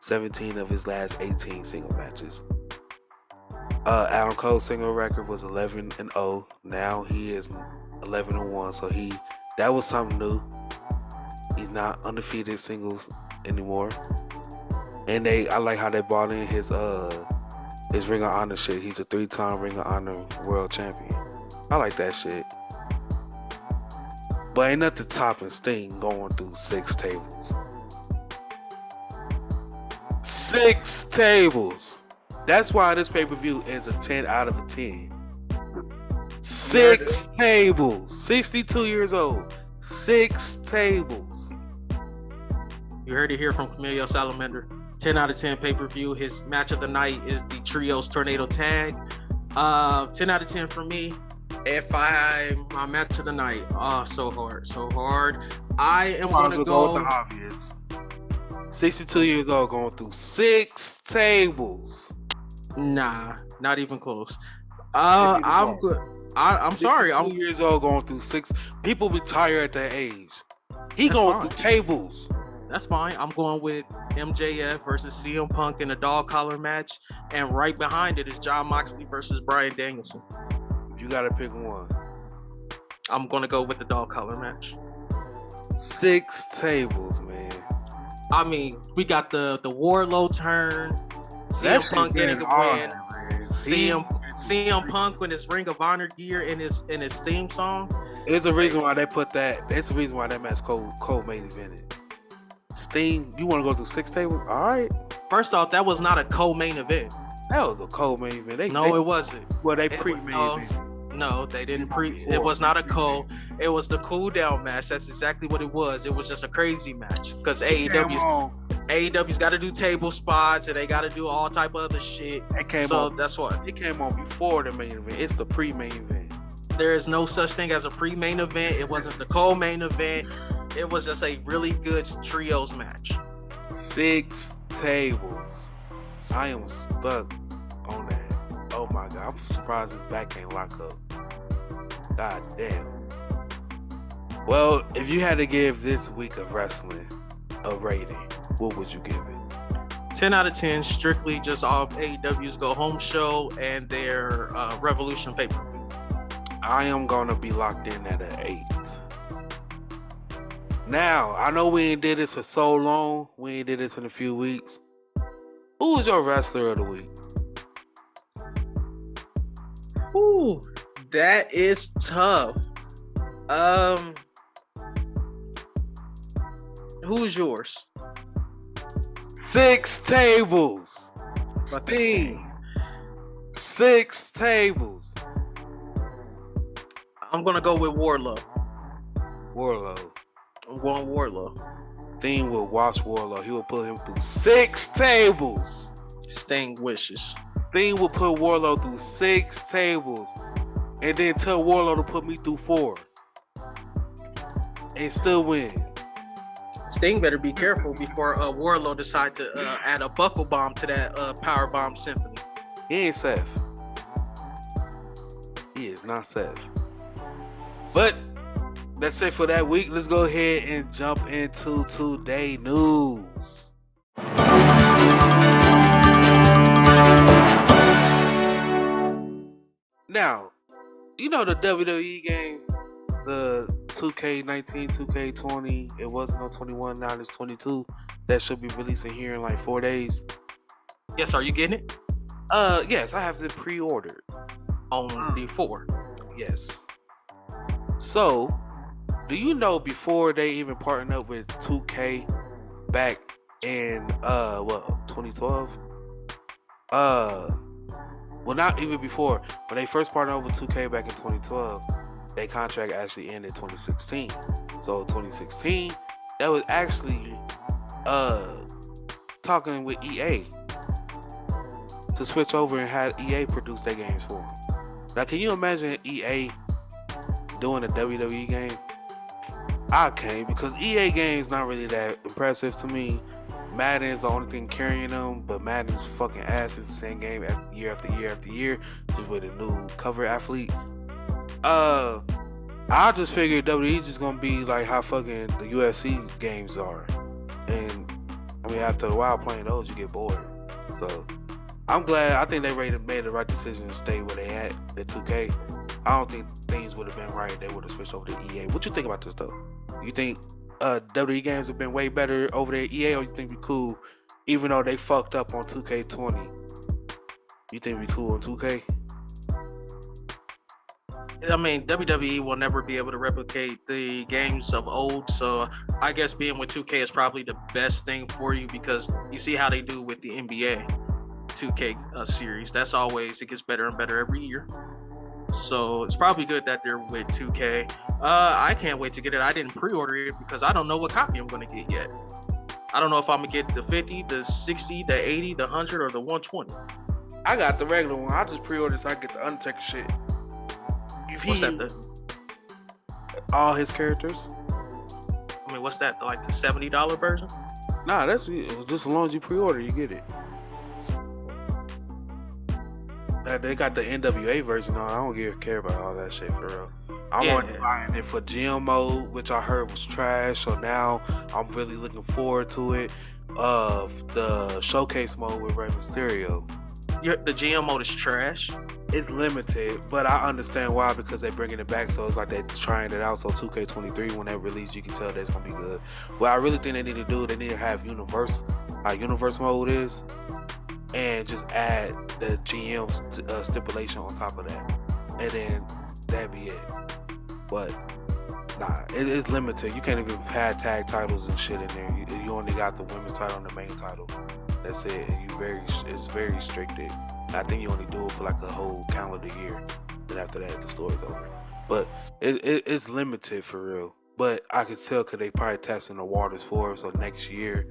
17 of his last 18 single matches. Adam Cole's single record was 11-0. Now he is 11-1. So that was something new. He's not undefeated singles anymore. And I like how they brought in his Ring of Honor shit. He's a 3-time Ring of Honor world champion. I like that shit. But ain't nothing topping Sting going through 6 tables. 6 tables. That's why this pay-per-view is a 10 out of a 10. 6 tables. 62 years old. 6 tables. You heard it here from Camille Salamander. 10 out of 10 pay-per-view. His match of the night is the Trios Tornado Tag. 10 out of 10 for me. My match of the night. Oh, so hard. I am going to go with the obvious. 62 years old going through 6 tables. Nah, not even close. I'm I'm sorry. 2 years old going through 6. People retire at that age. He That's going fine. through tables. That's fine. I'm going with MJF versus CM Punk in a dog collar match, and right behind it is Jon Moxley versus Bryan Danielson. You gotta pick one. I'm gonna go with the dog collar match. 6 tables, man. I mean, we got the Wardlow turn, That CM shit Punk getting been the win, hard, man. CM Punk with his Ring of Honor gear in his theme song. There's a reason why they put that. There's a reason why that match Cole main evented. Sting, you want to go through 6 tables? All right. First off, that was not a co-main event. That was a Cole main event. It wasn't. Well, they It pre-main was- event. No, they didn't pre. Before. It was not a it was the cool down match. That's exactly what it was. It was just a crazy match because AEW's got to do table spots and they got to do all type of other shit. It came So on. that's what. It came on before the main event. It's the pre-main event. There is no such thing as a pre-main event. It wasn't the co-main event. It was just a really good trios match. 6 tables. I am stuck on that. Oh my god, I'm surprised his back can't lock up. God damn. Well, if you had to give this week of wrestling a rating, what would you give it? 10 out of 10, strictly just off AEW's Go Home show and their Revolution pay-per-view. I am gonna be locked in at an 8. Now, I know we ain't did this for so long. We ain't did this in a few weeks. Who was your wrestler of the week? Ooh, that is tough. Who's yours? 6 tables. Fuck the Sting. 6 tables. I'm gonna go with Wardlow. Wardlow. I'm going Wardlow. Thing will watch Wardlow. He will put him through 6 tables. Sting wishes. Sting will put Wardlow through 6 tables. And then tell Wardlow to put me through 4. And still win. Sting better be careful before Wardlow decide to add a buckle bomb to that power bomb symphony. He ain't Seth. He is not Seth. But that's it for that week. Let's go ahead and jump into today news. Now, you know the WWE games, the 2K19, 2K20, it wasn't no 21, now it's 22. That should be releasing here in like 4 days. Yes, are you getting it? Yes, I have it pre-ordered. On the 4. Yes. So, do you know before they even partnered up with 2K back in 2012? Well, not even before. When they first partnered up with 2K back in 2012, their contract actually ended in 2016. So 2016, that was actually talking with EA to switch over and have EA produce their games for them. Now, can you imagine EA doing a WWE game? I can't, because EA games not really that impressive to me. Madden is the only thing carrying them, but Madden's fucking ass is the same game year after year after year, just with a new cover athlete. I just figured WWE just gonna be like how fucking the UFC games are, and I mean after a while playing those you get bored. So I'm glad. I think they made the right decision to stay where they at 2K. I don't think things would have been right if they would have switched over to EA. What you think about this though? You think WWE games have been way better over there at EA, or you think we cool even though they fucked up on 2K20? You think we cool on 2K? I mean, WWE will never be able to replicate the games of old, so I guess being with 2K is probably the best thing for you, because you see how they do with the NBA 2K series. That's always, it gets better and better every year. So it's probably good that they're with 2K. I can't wait to get it. I didn't pre-order it because I don't know what copy I'm going to get yet. I don't know if I'm going to get the 50, the 60, the 80, the 100, or the 120. I got the regular one. I just pre-ordered so I get the Undertaker shit. What's that? All his characters. I mean, what's that? Like the $70 version? Nah, that's just as long as you pre-order, you get it. They got the NWA version on. I don't care about all that shit for real. I'm Yeah. only buying it for GM mode, which I heard was trash. So now I'm really looking forward to it. Of the showcase mode with Rey Mysterio. The GM mode is trash. It's limited, but I understand why, because they're bringing it back. So it's like they're trying it out. So 2K23, when they release, you can tell that it's gonna be good. What I really think they need to do, they need to have universe, how universe mode is, and just add the GM stipulation on top of that, and then that'd be it. But nah, it's limited. You can't even have tag titles and shit in there. You only got the women's title and the main title. That's it. And it's very restricted. I think you only do it for like a whole calendar year. Then after that, the story's over. But it's limited for real. But I could tell because they probably testing the waters for it. So next year,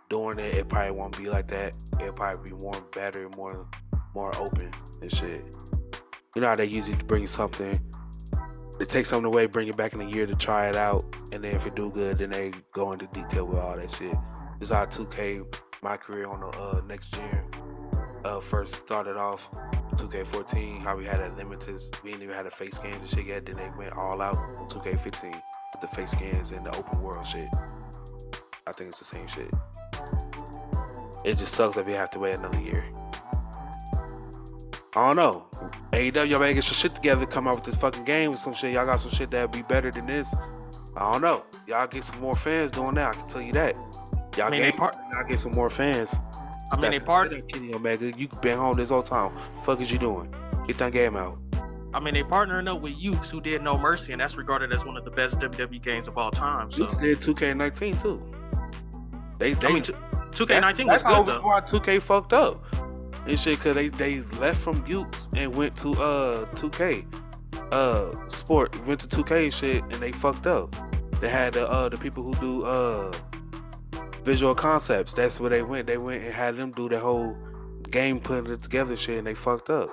doing it probably won't be like that. It'll probably be more better, more open and shit. You know how they usually bring something. They take something away, bring it back in a year to try it out, and then if it do good, then they go into detail with all that shit. This is how 2K, my career on the next gen, first started off. 2K14, how we had a limited, we didn't even have the face scans and shit yet. Then they went all out on 2K15 with the face scans and the open world shit. I think it's the same shit. It just sucks that we have to wait another year. I don't know. AEW, y'all better get your shit together, come out with this fucking game or some shit. Y'all got some shit that'll be better than this. I don't know. Y'all get some more fans doing that. I can tell you that. Y'all get some more fans. I mean, they partner. Kenny Omega, you been home this whole time. Fuck is you doing? Get that game out. I mean, they partnering up with Ukes, who did No Mercy, and that's regarded as one of the best WWE games of all time. So Ukes did 2K19 too. They 2K19 that's was good that's though. why 2K fucked up and shit, cause they left from Ukes and went to 2K Sport, went to 2K and shit, and they fucked up. They had the people who do visual concepts. That's where they went. They went and had them do the whole game, putting it together shit, and they fucked up.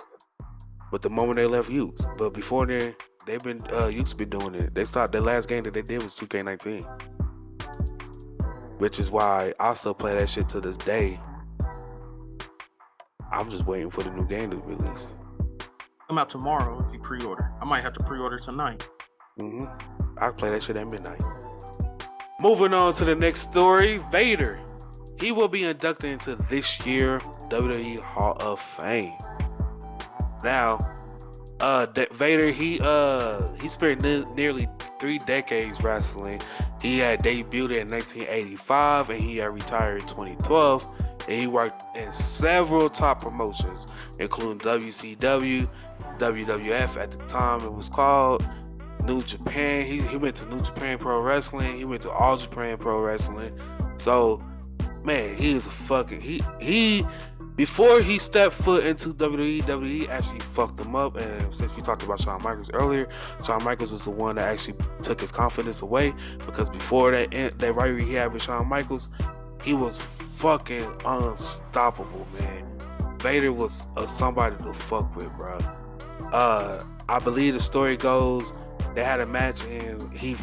But the moment they left Ukes, but before then, they've been Ukes been doing it. The last game that they did was 2K19, which is why I still play that shit to this day. I'm just waiting for the new game to release. Come out tomorrow if you pre-order. I might have to pre-order tonight. I'll play that shit at midnight. Moving on to the next story, Vader. He will be inducted into this year WWE Hall of Fame. Now, Vader, he spent nearly 3 decades wrestling. He had debuted in 1985 and he had retired in 2012. And he worked in several top promotions, including WCW, WWF at the time it was called, New Japan. He went to New Japan Pro Wrestling. He went to All Japan Pro Wrestling. So, man, he is a fucking he. Before he stepped foot into WWE actually fucked him up. And since we talked about Shawn Michaels earlier, Shawn Michaels was the one that actually took his confidence away, because before that rivalry he had with Shawn Michaels, he was fucking unstoppable, man. Vader was somebody to fuck with, bro. I believe the story goes, they had a match and he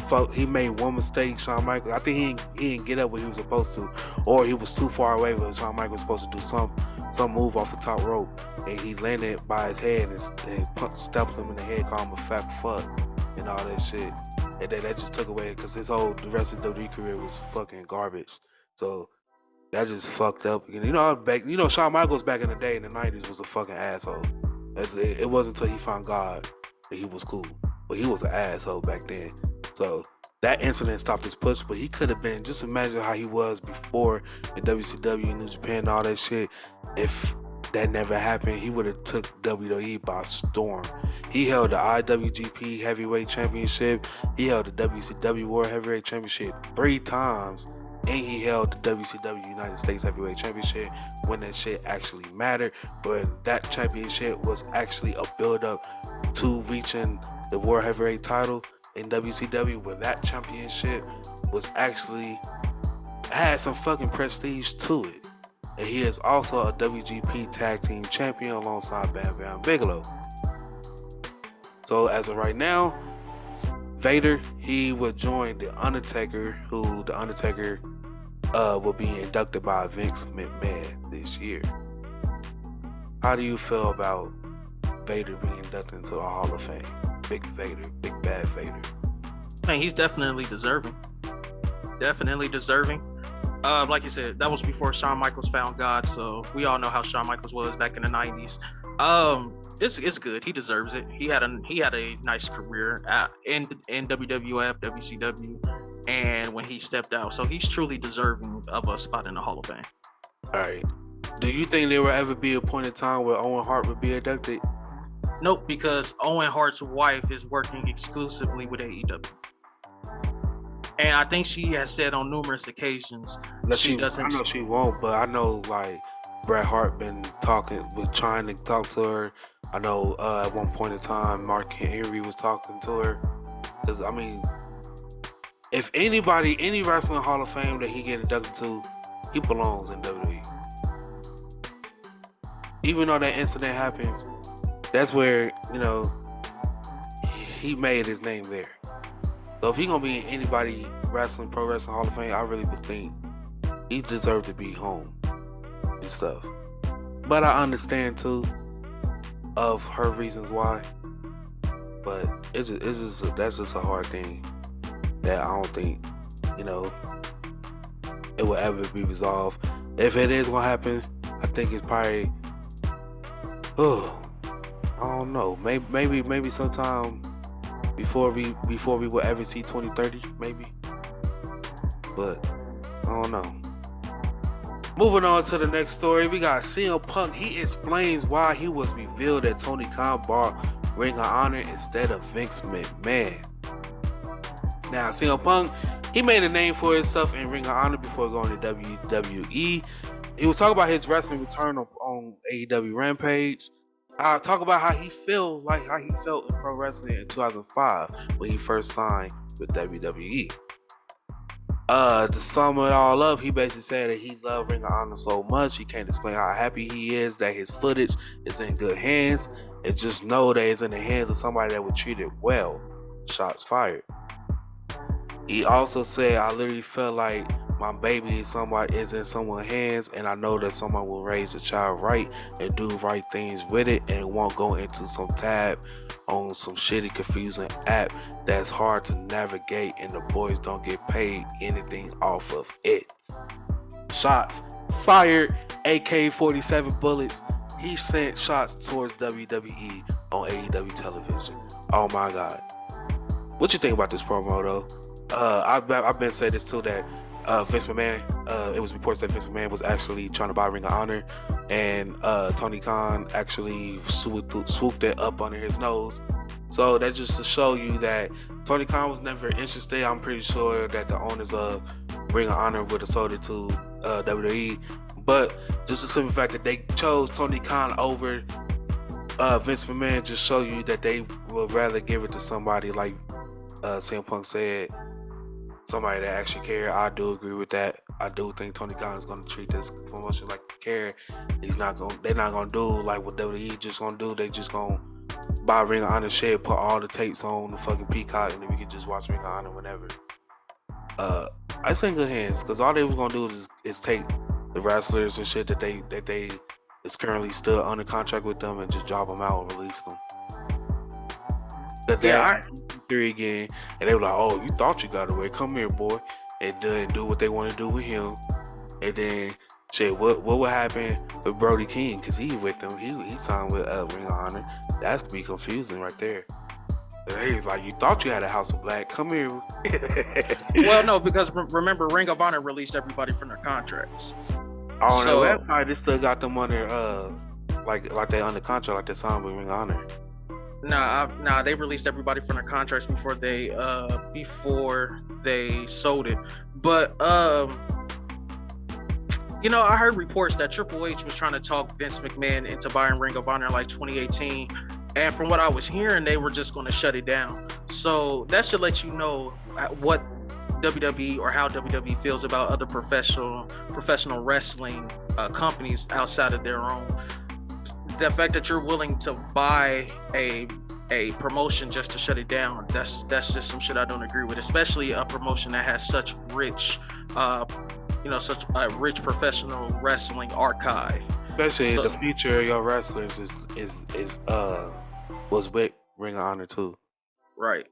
made one mistake, Shawn Michaels. I think he didn't get up when he was supposed to, or he was too far away when Shawn Michaels was supposed to do some move off the top rope, and he landed by his head and stepped him in the head, called him a fat fuck and all that shit. And then that just took away, because the rest of the WWE career was fucking garbage. So that just fucked up. Shawn Michaels back in the day in the 90s was a fucking asshole. It wasn't until he found God that he was cool. But he was an asshole back then. So that incident stopped his push, but he could have been, just imagine how he was before in WCW, New Japan, all that shit. If that never happened, he would have took WWE by storm. He held the IWGP Heavyweight Championship. He held the WCW World Heavyweight Championship 3 times. And he held the WCW United States Heavyweight Championship when that shit actually mattered. But that championship was actually a build-up to reaching the World Heavyweight title in WCW, where that championship was actually had some fucking prestige to it. And he is also a WGP Tag Team Champion alongside Bam Bam Bigelow. So as of right now, Vader, he would join The Undertaker, who The Undertaker will be inducted by Vince McMahon this year. How do you feel about Vader being inducted into the Hall of Fame. Big Vader, big bad Vader. Man, he's definitely deserving. Definitely deserving. Like you said, that was before Shawn Michaels found God, so we all know how Shawn Michaels was back in the 90s. It's good. He deserves it. He had a nice career in WWF, WCW, and when he stepped out, so he's truly deserving of a spot in the Hall of Fame. All right. Do you think there will ever be a point in time where Owen Hart would be inducted? Nope, because Owen Hart's wife is working exclusively with AEW. And I think she has said on numerous occasions she doesn't. I know she won't, but I know like Bret Hart been trying to talk to her. I know at one point in time Mark Henry was talking to her. Because I mean, if any wrestling Hall of Fame that he get inducted to, he belongs in WWE. Even though that incident happens, that's where, you know, he made his name there. So if he gonna be in anybody pro wrestling Hall of Fame, I really would think he deserved to be home and stuff. But I understand too of her reasons why. But that's just a hard thing that I don't think, you know, it will ever be resolved. If it is gonna happen, I think it's probably, I don't know, maybe sometime before we will ever see 2030, maybe. But I don't know. Moving on to the next story, we got CM Punk. He explains why he was revealed that Tony Khan bought Ring of Honor instead of Vince McMahon. Now, CM Punk, he made a name for himself in Ring of Honor before going to WWE. He was talking about his wrestling return on AEW Rampage. Talk about how he felt in pro wrestling in 2005 when he first signed with WWE. To sum it all up, he basically said that he loved Ring of Honor so much he can't explain how happy he is that his footage is in good hands, and just know that it's in the hands of somebody that would treat it well. Shots fired. He also said, I literally felt like my baby is in someone's hands, and I know that someone will raise the child right and do right things with it, and it won't go into some tab on some shitty, confusing app that's hard to navigate, and the boys don't get paid anything off of it. Shots fired. AK-47 bullets. He sent shots towards WWE on AEW television. Oh my God. What you think about this promo though? I've been saying this too, that Vince McMahon, it was reports that Vince McMahon was actually trying to buy Ring of Honor, and Tony Khan actually swooped it up under his nose. So that's just to show you that Tony Khan was never interested. I'm pretty sure that the owners of Ring of Honor would have sold it to WWE, but just the simple fact that they chose Tony Khan over Vince McMahon just show you that they would rather give it to somebody like CM Punk said, somebody that actually care. I do agree with that. I do think Tony Khan is going to treat this promotion like care. They're not going to do like what WWE just going to do. They just going to buy Ring of Honor shit, put all the tapes on the fucking Peacock, and then we can just watch Ring of Honor whenever. I think in good hands, because all they was going to do is take the wrestlers and shit that they is currently still under contract with them and just drop them out and release them. Again, and they were like, "Oh, you thought you got away? Come here, boy," and then do what they want to do with him. And then, shit, what would happen with Brody King? Because he with them, he signed with Ring of Honor. That's gonna be confusing right there. And he's like, "You thought you had a House of Black? Come here." Well, no, because remember, Ring of Honor released everybody from their contracts. On the website, they still got them under like they under contract, like they signed with Ring of Honor. Nah, they released everybody from their contracts before they sold it. But I heard reports that Triple H was trying to talk Vince McMahon into buying Ring of Honor in like 2018, and from what I was hearing, they were just going to shut it down. So that should let you know what WWE or how WWE feels about other professional wrestling companies outside of their own. The fact that you're willing to buy a promotion just to shut it down, that's just some shit I don't agree with, especially a promotion that has such a rich professional wrestling archive. Especially So the future of your wrestlers was with Ring of Honor too. right,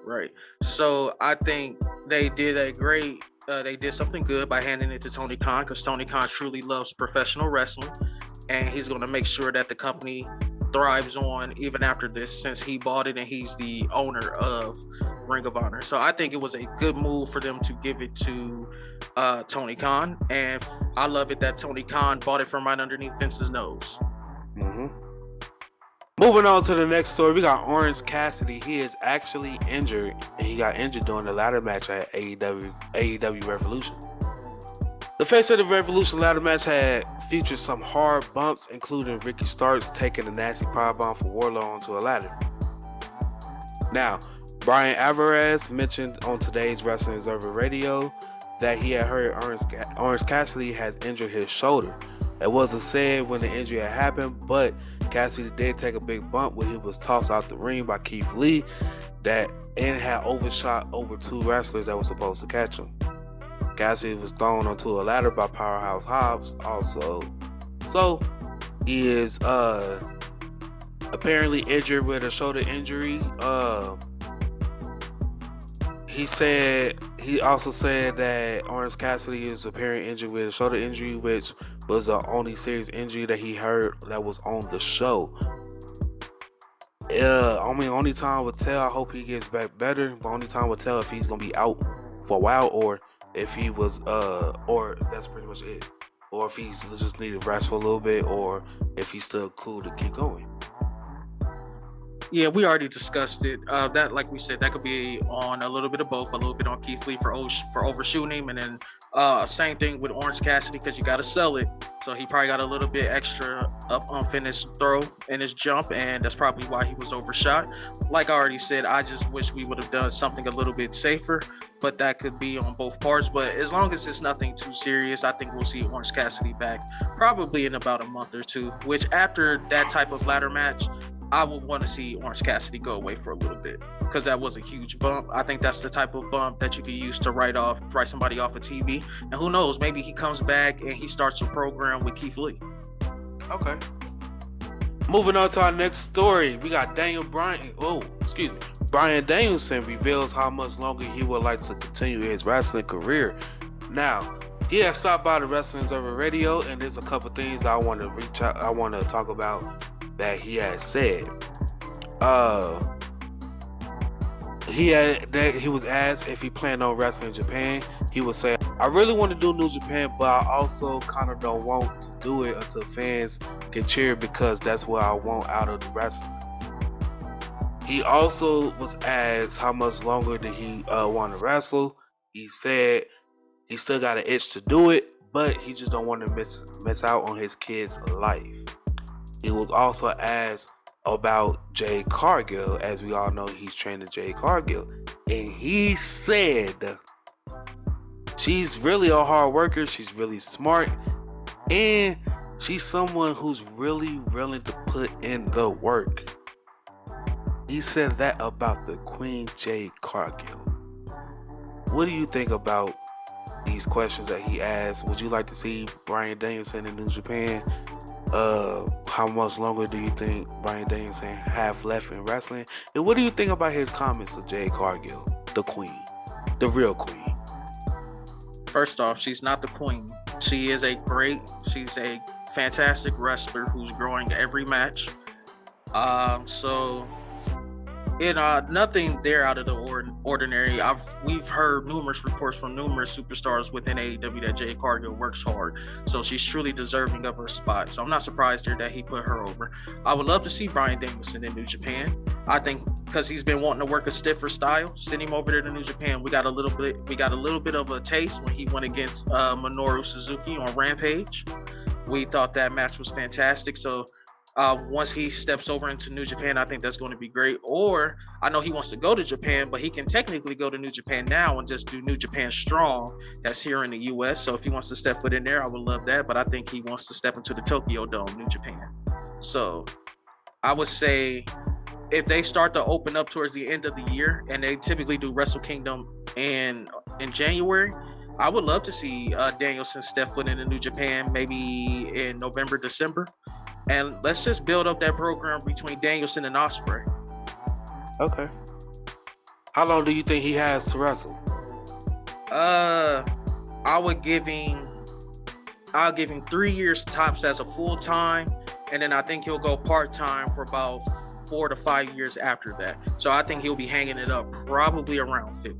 right. So I think they did a great. They did something good by handing it to Tony Khan because Tony Khan truly loves professional wrestling, and he's going to make sure that the company thrives on even after this, since he bought it and he's the owner of Ring of Honor. So I think it was a good move for them to give it to Tony Khan, and I love it that Tony Khan bought it from right underneath Vince's nose. Mm-hmm. Moving on to the next story, we got Orange Cassidy. He is actually injured, and he got injured during the ladder match at AEW Revolution. The face of the Revolution ladder match had featured some hard bumps, including Ricky Starks taking a nasty powerbomb for Wardlow onto a ladder. Now, Brian Alvarez mentioned on today's Wrestling Observer Radio that he had heard Orange Cassidy has injured his shoulder. It wasn't said when the injury had happened, but Cassidy did take a big bump when he was tossed out the ring by Keith Lee and had overshot over two wrestlers that were supposed to catch him. Cassidy was thrown onto a ladder by Powerhouse Hobbs also. So he is apparently injured with a shoulder injury. He also said that Orange Cassidy is apparently injured with a shoulder injury, which was the only serious injury that he heard that was on the show. Only time will tell. I hope he gets back better, but only time will tell if he's gonna be out for a while, or if he was, or that's pretty much it, or if he's just needed rest for a little bit, or if he's still cool to keep going. Yeah, we already discussed it. That, like we said, that could be on a little bit of both. A little bit on Keith Lee for overshooting him, and then same thing with Orange Cassidy because you got to sell it. So he probably got a little bit extra up unfinished throw in his jump, and that's probably why he was overshot. Like I already said, I just wish we would have done something a little bit safer, but that could be on both parts. But as long as it's nothing too serious, I think we'll see Orange Cassidy back probably in about a month or two, which after that type of ladder match, I would want to see Orange Cassidy go away for a little bit because that was a huge bump. I think that's the type of bump that you could use to write somebody off of TV. And who knows, maybe he comes back and he starts a program with Keith Lee. Okay. Moving on to our next story, we got Bryan Danielson reveals how much longer he would like to continue his wrestling career. Now, he has stopped by the Wrestling Observer Radio, and there's a couple things I want to talk about that he had said. He was asked if he planned on wrestling in Japan. He would say, "I really want to do New Japan, but I also kind of don't want to do it until fans can cheer because that's what I want out of the wrestling." He also was asked how much longer did he want to wrestle. He said he still got an itch to do it, but he just don't want to miss out on his kid's life. He was also asked about Jade Cargill. As we all know, he's training Jade Cargill. And he said she's really a hard worker. She's really smart. And she's someone who's really willing to put in the work. He said that about the Queen Jade Cargill. What do you think about these questions that he asked? Would you like to see Bryan Danielson in New Japan? How much longer do you think Bryan Danielson have left in wrestling? And what do you think about his comments of Jade Cargill, the queen, the real queen? First off, she's not the queen. She's a fantastic wrestler who's growing every match. Nothing there out of the ordinary. We've heard numerous reports from numerous superstars within AEW that Jade Cargill works hard, so she's truly deserving of her spot. So I'm not surprised there that he put her over. I would love to see Bryan Danielson in New Japan. I think because he's been wanting to work a stiffer style, send him over there to New Japan. We got a little bit of a taste when he went against Minoru Suzuki on Rampage. We thought that match was fantastic. So once he steps over into New Japan, I think that's going to be great. Or I know he wants to go to Japan, but he can technically go to New Japan now and just do New Japan Strong. That's here in the US. So if he wants to step foot in there, I would love that. But I think he wants to step into the Tokyo Dome, New Japan. So I would say if they start to open up towards the end of the year, and they typically do Wrestle Kingdom in January, I would love to see Danielson step foot into New Japan maybe in November, December, and let's just build up that program between Danielson and Osprey. Okay. How long do you think he has to wrestle? I'll give him 3 years tops as a full time, and then I think he'll go part time for about 4 to 5 years after that. So I think he'll be hanging it up probably around 50.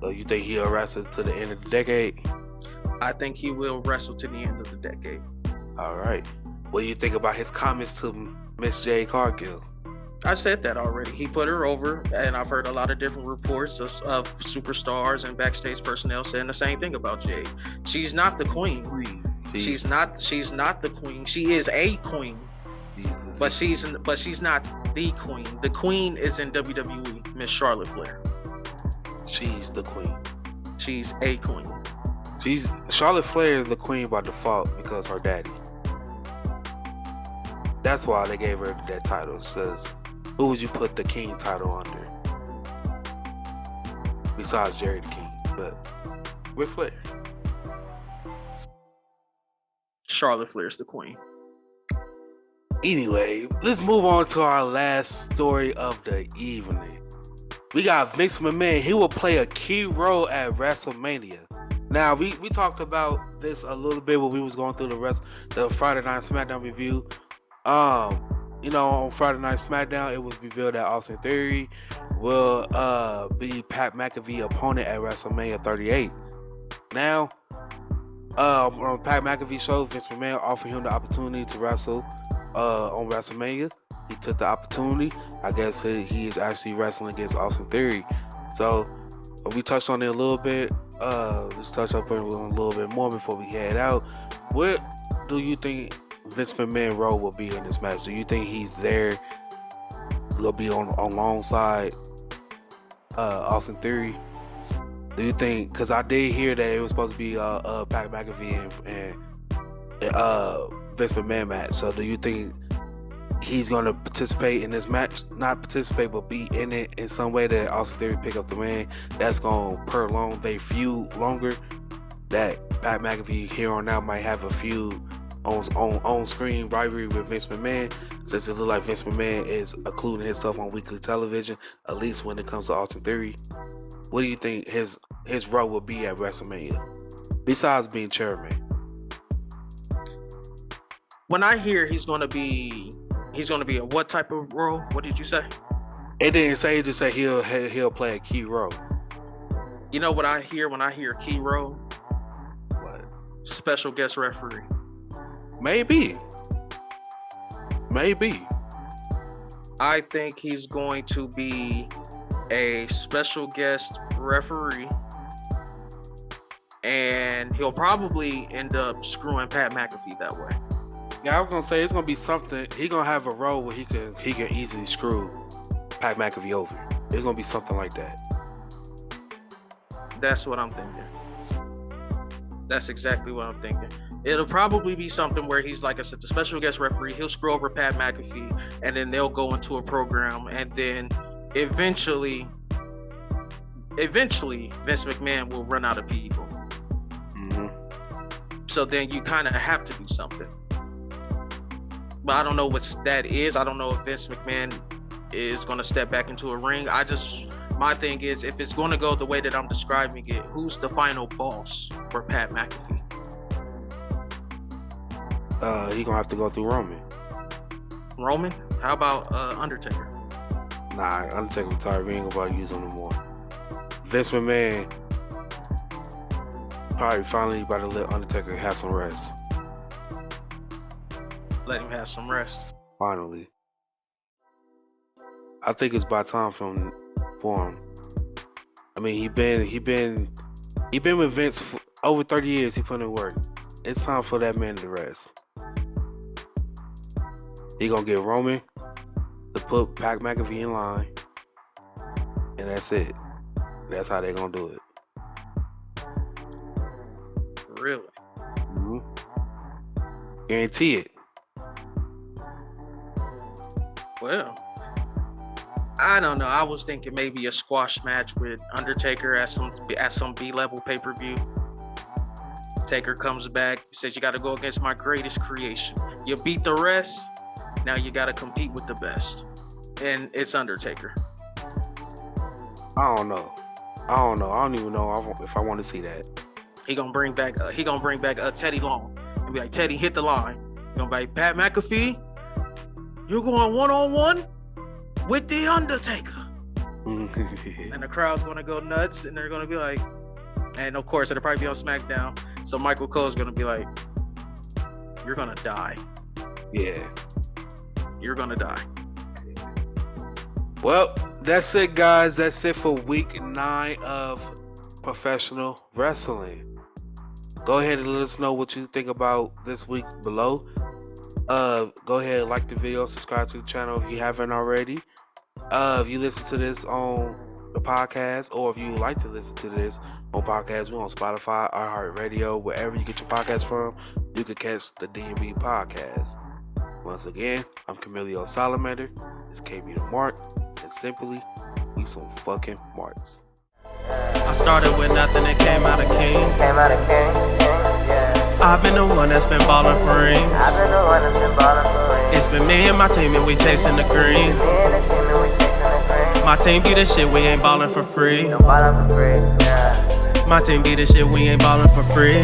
So you think he'll wrestle to the end of the decade? I think he will wrestle to the end of the decade. All right. What do you think about his comments to Miss Jade Cargill? I said that already. He put her over, and I've heard a lot of different reports of superstars and backstage personnel saying the same thing about Jade. She's not the queen. She's not the queen. She is a queen, but she's not the queen. The queen is in WWE, Miss Charlotte Flair. She's the queen. She's a queen. Charlotte Flair is the queen by default because her daddy. That's why they gave her that title. Because who would you put the king title under? Besides Jerry the King, but with Flair. Charlotte Flair's the queen. Anyway, let's move on to our last story of the evening. We got Vince McMahon. He will play a key role at WrestleMania. Now, we talked about this a little bit when we was going through the Friday Night SmackDown review. On Friday Night SmackDown, it was revealed that Austin Theory will be Pat McAfee's opponent at WrestleMania 38. Now, on Pat McAfee's show, Vince McMahon offered him the opportunity to wrestle on WrestleMania. He took the opportunity. I guess he is actually wrestling against Austin Theory. So we touched on it a little bit. Let's touch up on it a little bit more before we head out. What do you think Vince McMahon's role will be in this match? Do you think he's there? Will be on alongside Austin Theory? Do you think? Because I did hear that it was supposed to be Pat McAfee and Vince McMahon match. So do you think he's going to participate in this match? Not participate, but be in it in some way that Austin Theory pick up the win. That's going to prolong their feud longer. That Pat McAfee here on out might have a feud on screen rivalry with Vince McMahon, since it looks like Vince McMahon is including himself on weekly television, at least when it comes to Austin Theory. What do you think his role will be at WrestleMania, besides being chairman? When I hear he's gonna be a what type of role? What did you say? It didn't say. It just said he'll play a key role. You know what I hear when I hear key role? What? Special guest referee. Maybe. I think he's going to be a special guest referee, and he'll probably end up screwing Pat McAfee that way. Yeah, I was gonna say it's gonna be something. He gonna have a role where he can easily screw Pat McAfee over. It's gonna be something like that. That's what I'm thinking. That's exactly what I'm thinking. It'll probably be something where he's, like I said, the special guest referee. He'll screw over Pat McAfee, and then they'll go into a program, and then eventually Vince McMahon will run out of people. Mm-hmm. So then you kind of have to do something. But I don't know what that is. I don't know if Vince McMahon is going to step back into a ring. My thing is, if it's going to go the way that I'm describing it, who's the final boss for Pat McAfee? He gonna have to go through Roman. Roman? How about Undertaker? Nah, Undertaker retired. We ain't gonna use him no more. Vince McMahon probably finally about to let Undertaker have some rest. Let him have some rest. Finally. I think it's about time for him. I mean, he been with Vince for over 30 years. He put in work. It's time for that man to rest. He gonna get Roman to put Pat McAfee in line, and that's it. That's how they gonna do it. Really? Mm-hmm. Guarantee it. Well, I don't know. I was thinking maybe a squash match with Undertaker at some B-level pay-per-view. Taker comes back, says you got to go against my greatest creation. You beat the rest, now you got to compete with the best, and it's Undertaker. I don't know. I don't even know if I want to see that. He gonna bring back Teddy Long and be like, Teddy, hit the line. He gonna be like, Pat McAfee, you're going 1-on-1 with the Undertaker. And the crowd's gonna go nuts, and they're gonna be like, and of course it'll probably be on SmackDown. So Michael Cole's gonna be like, you're gonna die. Yeah. You're gonna die. Well, that's it, guys. That's it for week 9 of professional wrestling. Go ahead and let us know what you think about this week below. Go ahead and like the video, subscribe to the channel if you haven't already. If you listen to this on the podcast, or if you would like to listen to this on podcast, we're on Spotify, iHeartRadio, wherever you get your podcast from, you can catch the DMB podcast. Once again, I'm Camilio Salamander, it's KB the Mark, and simply, we some fucking marks. I started with nothing and came out a king. I've been the one that's been ballin' for rings. It's been me and my team and we chasing the green. My team be the shit, we ain't ballin' for free. My team be the shit, we ain't ballin' for free.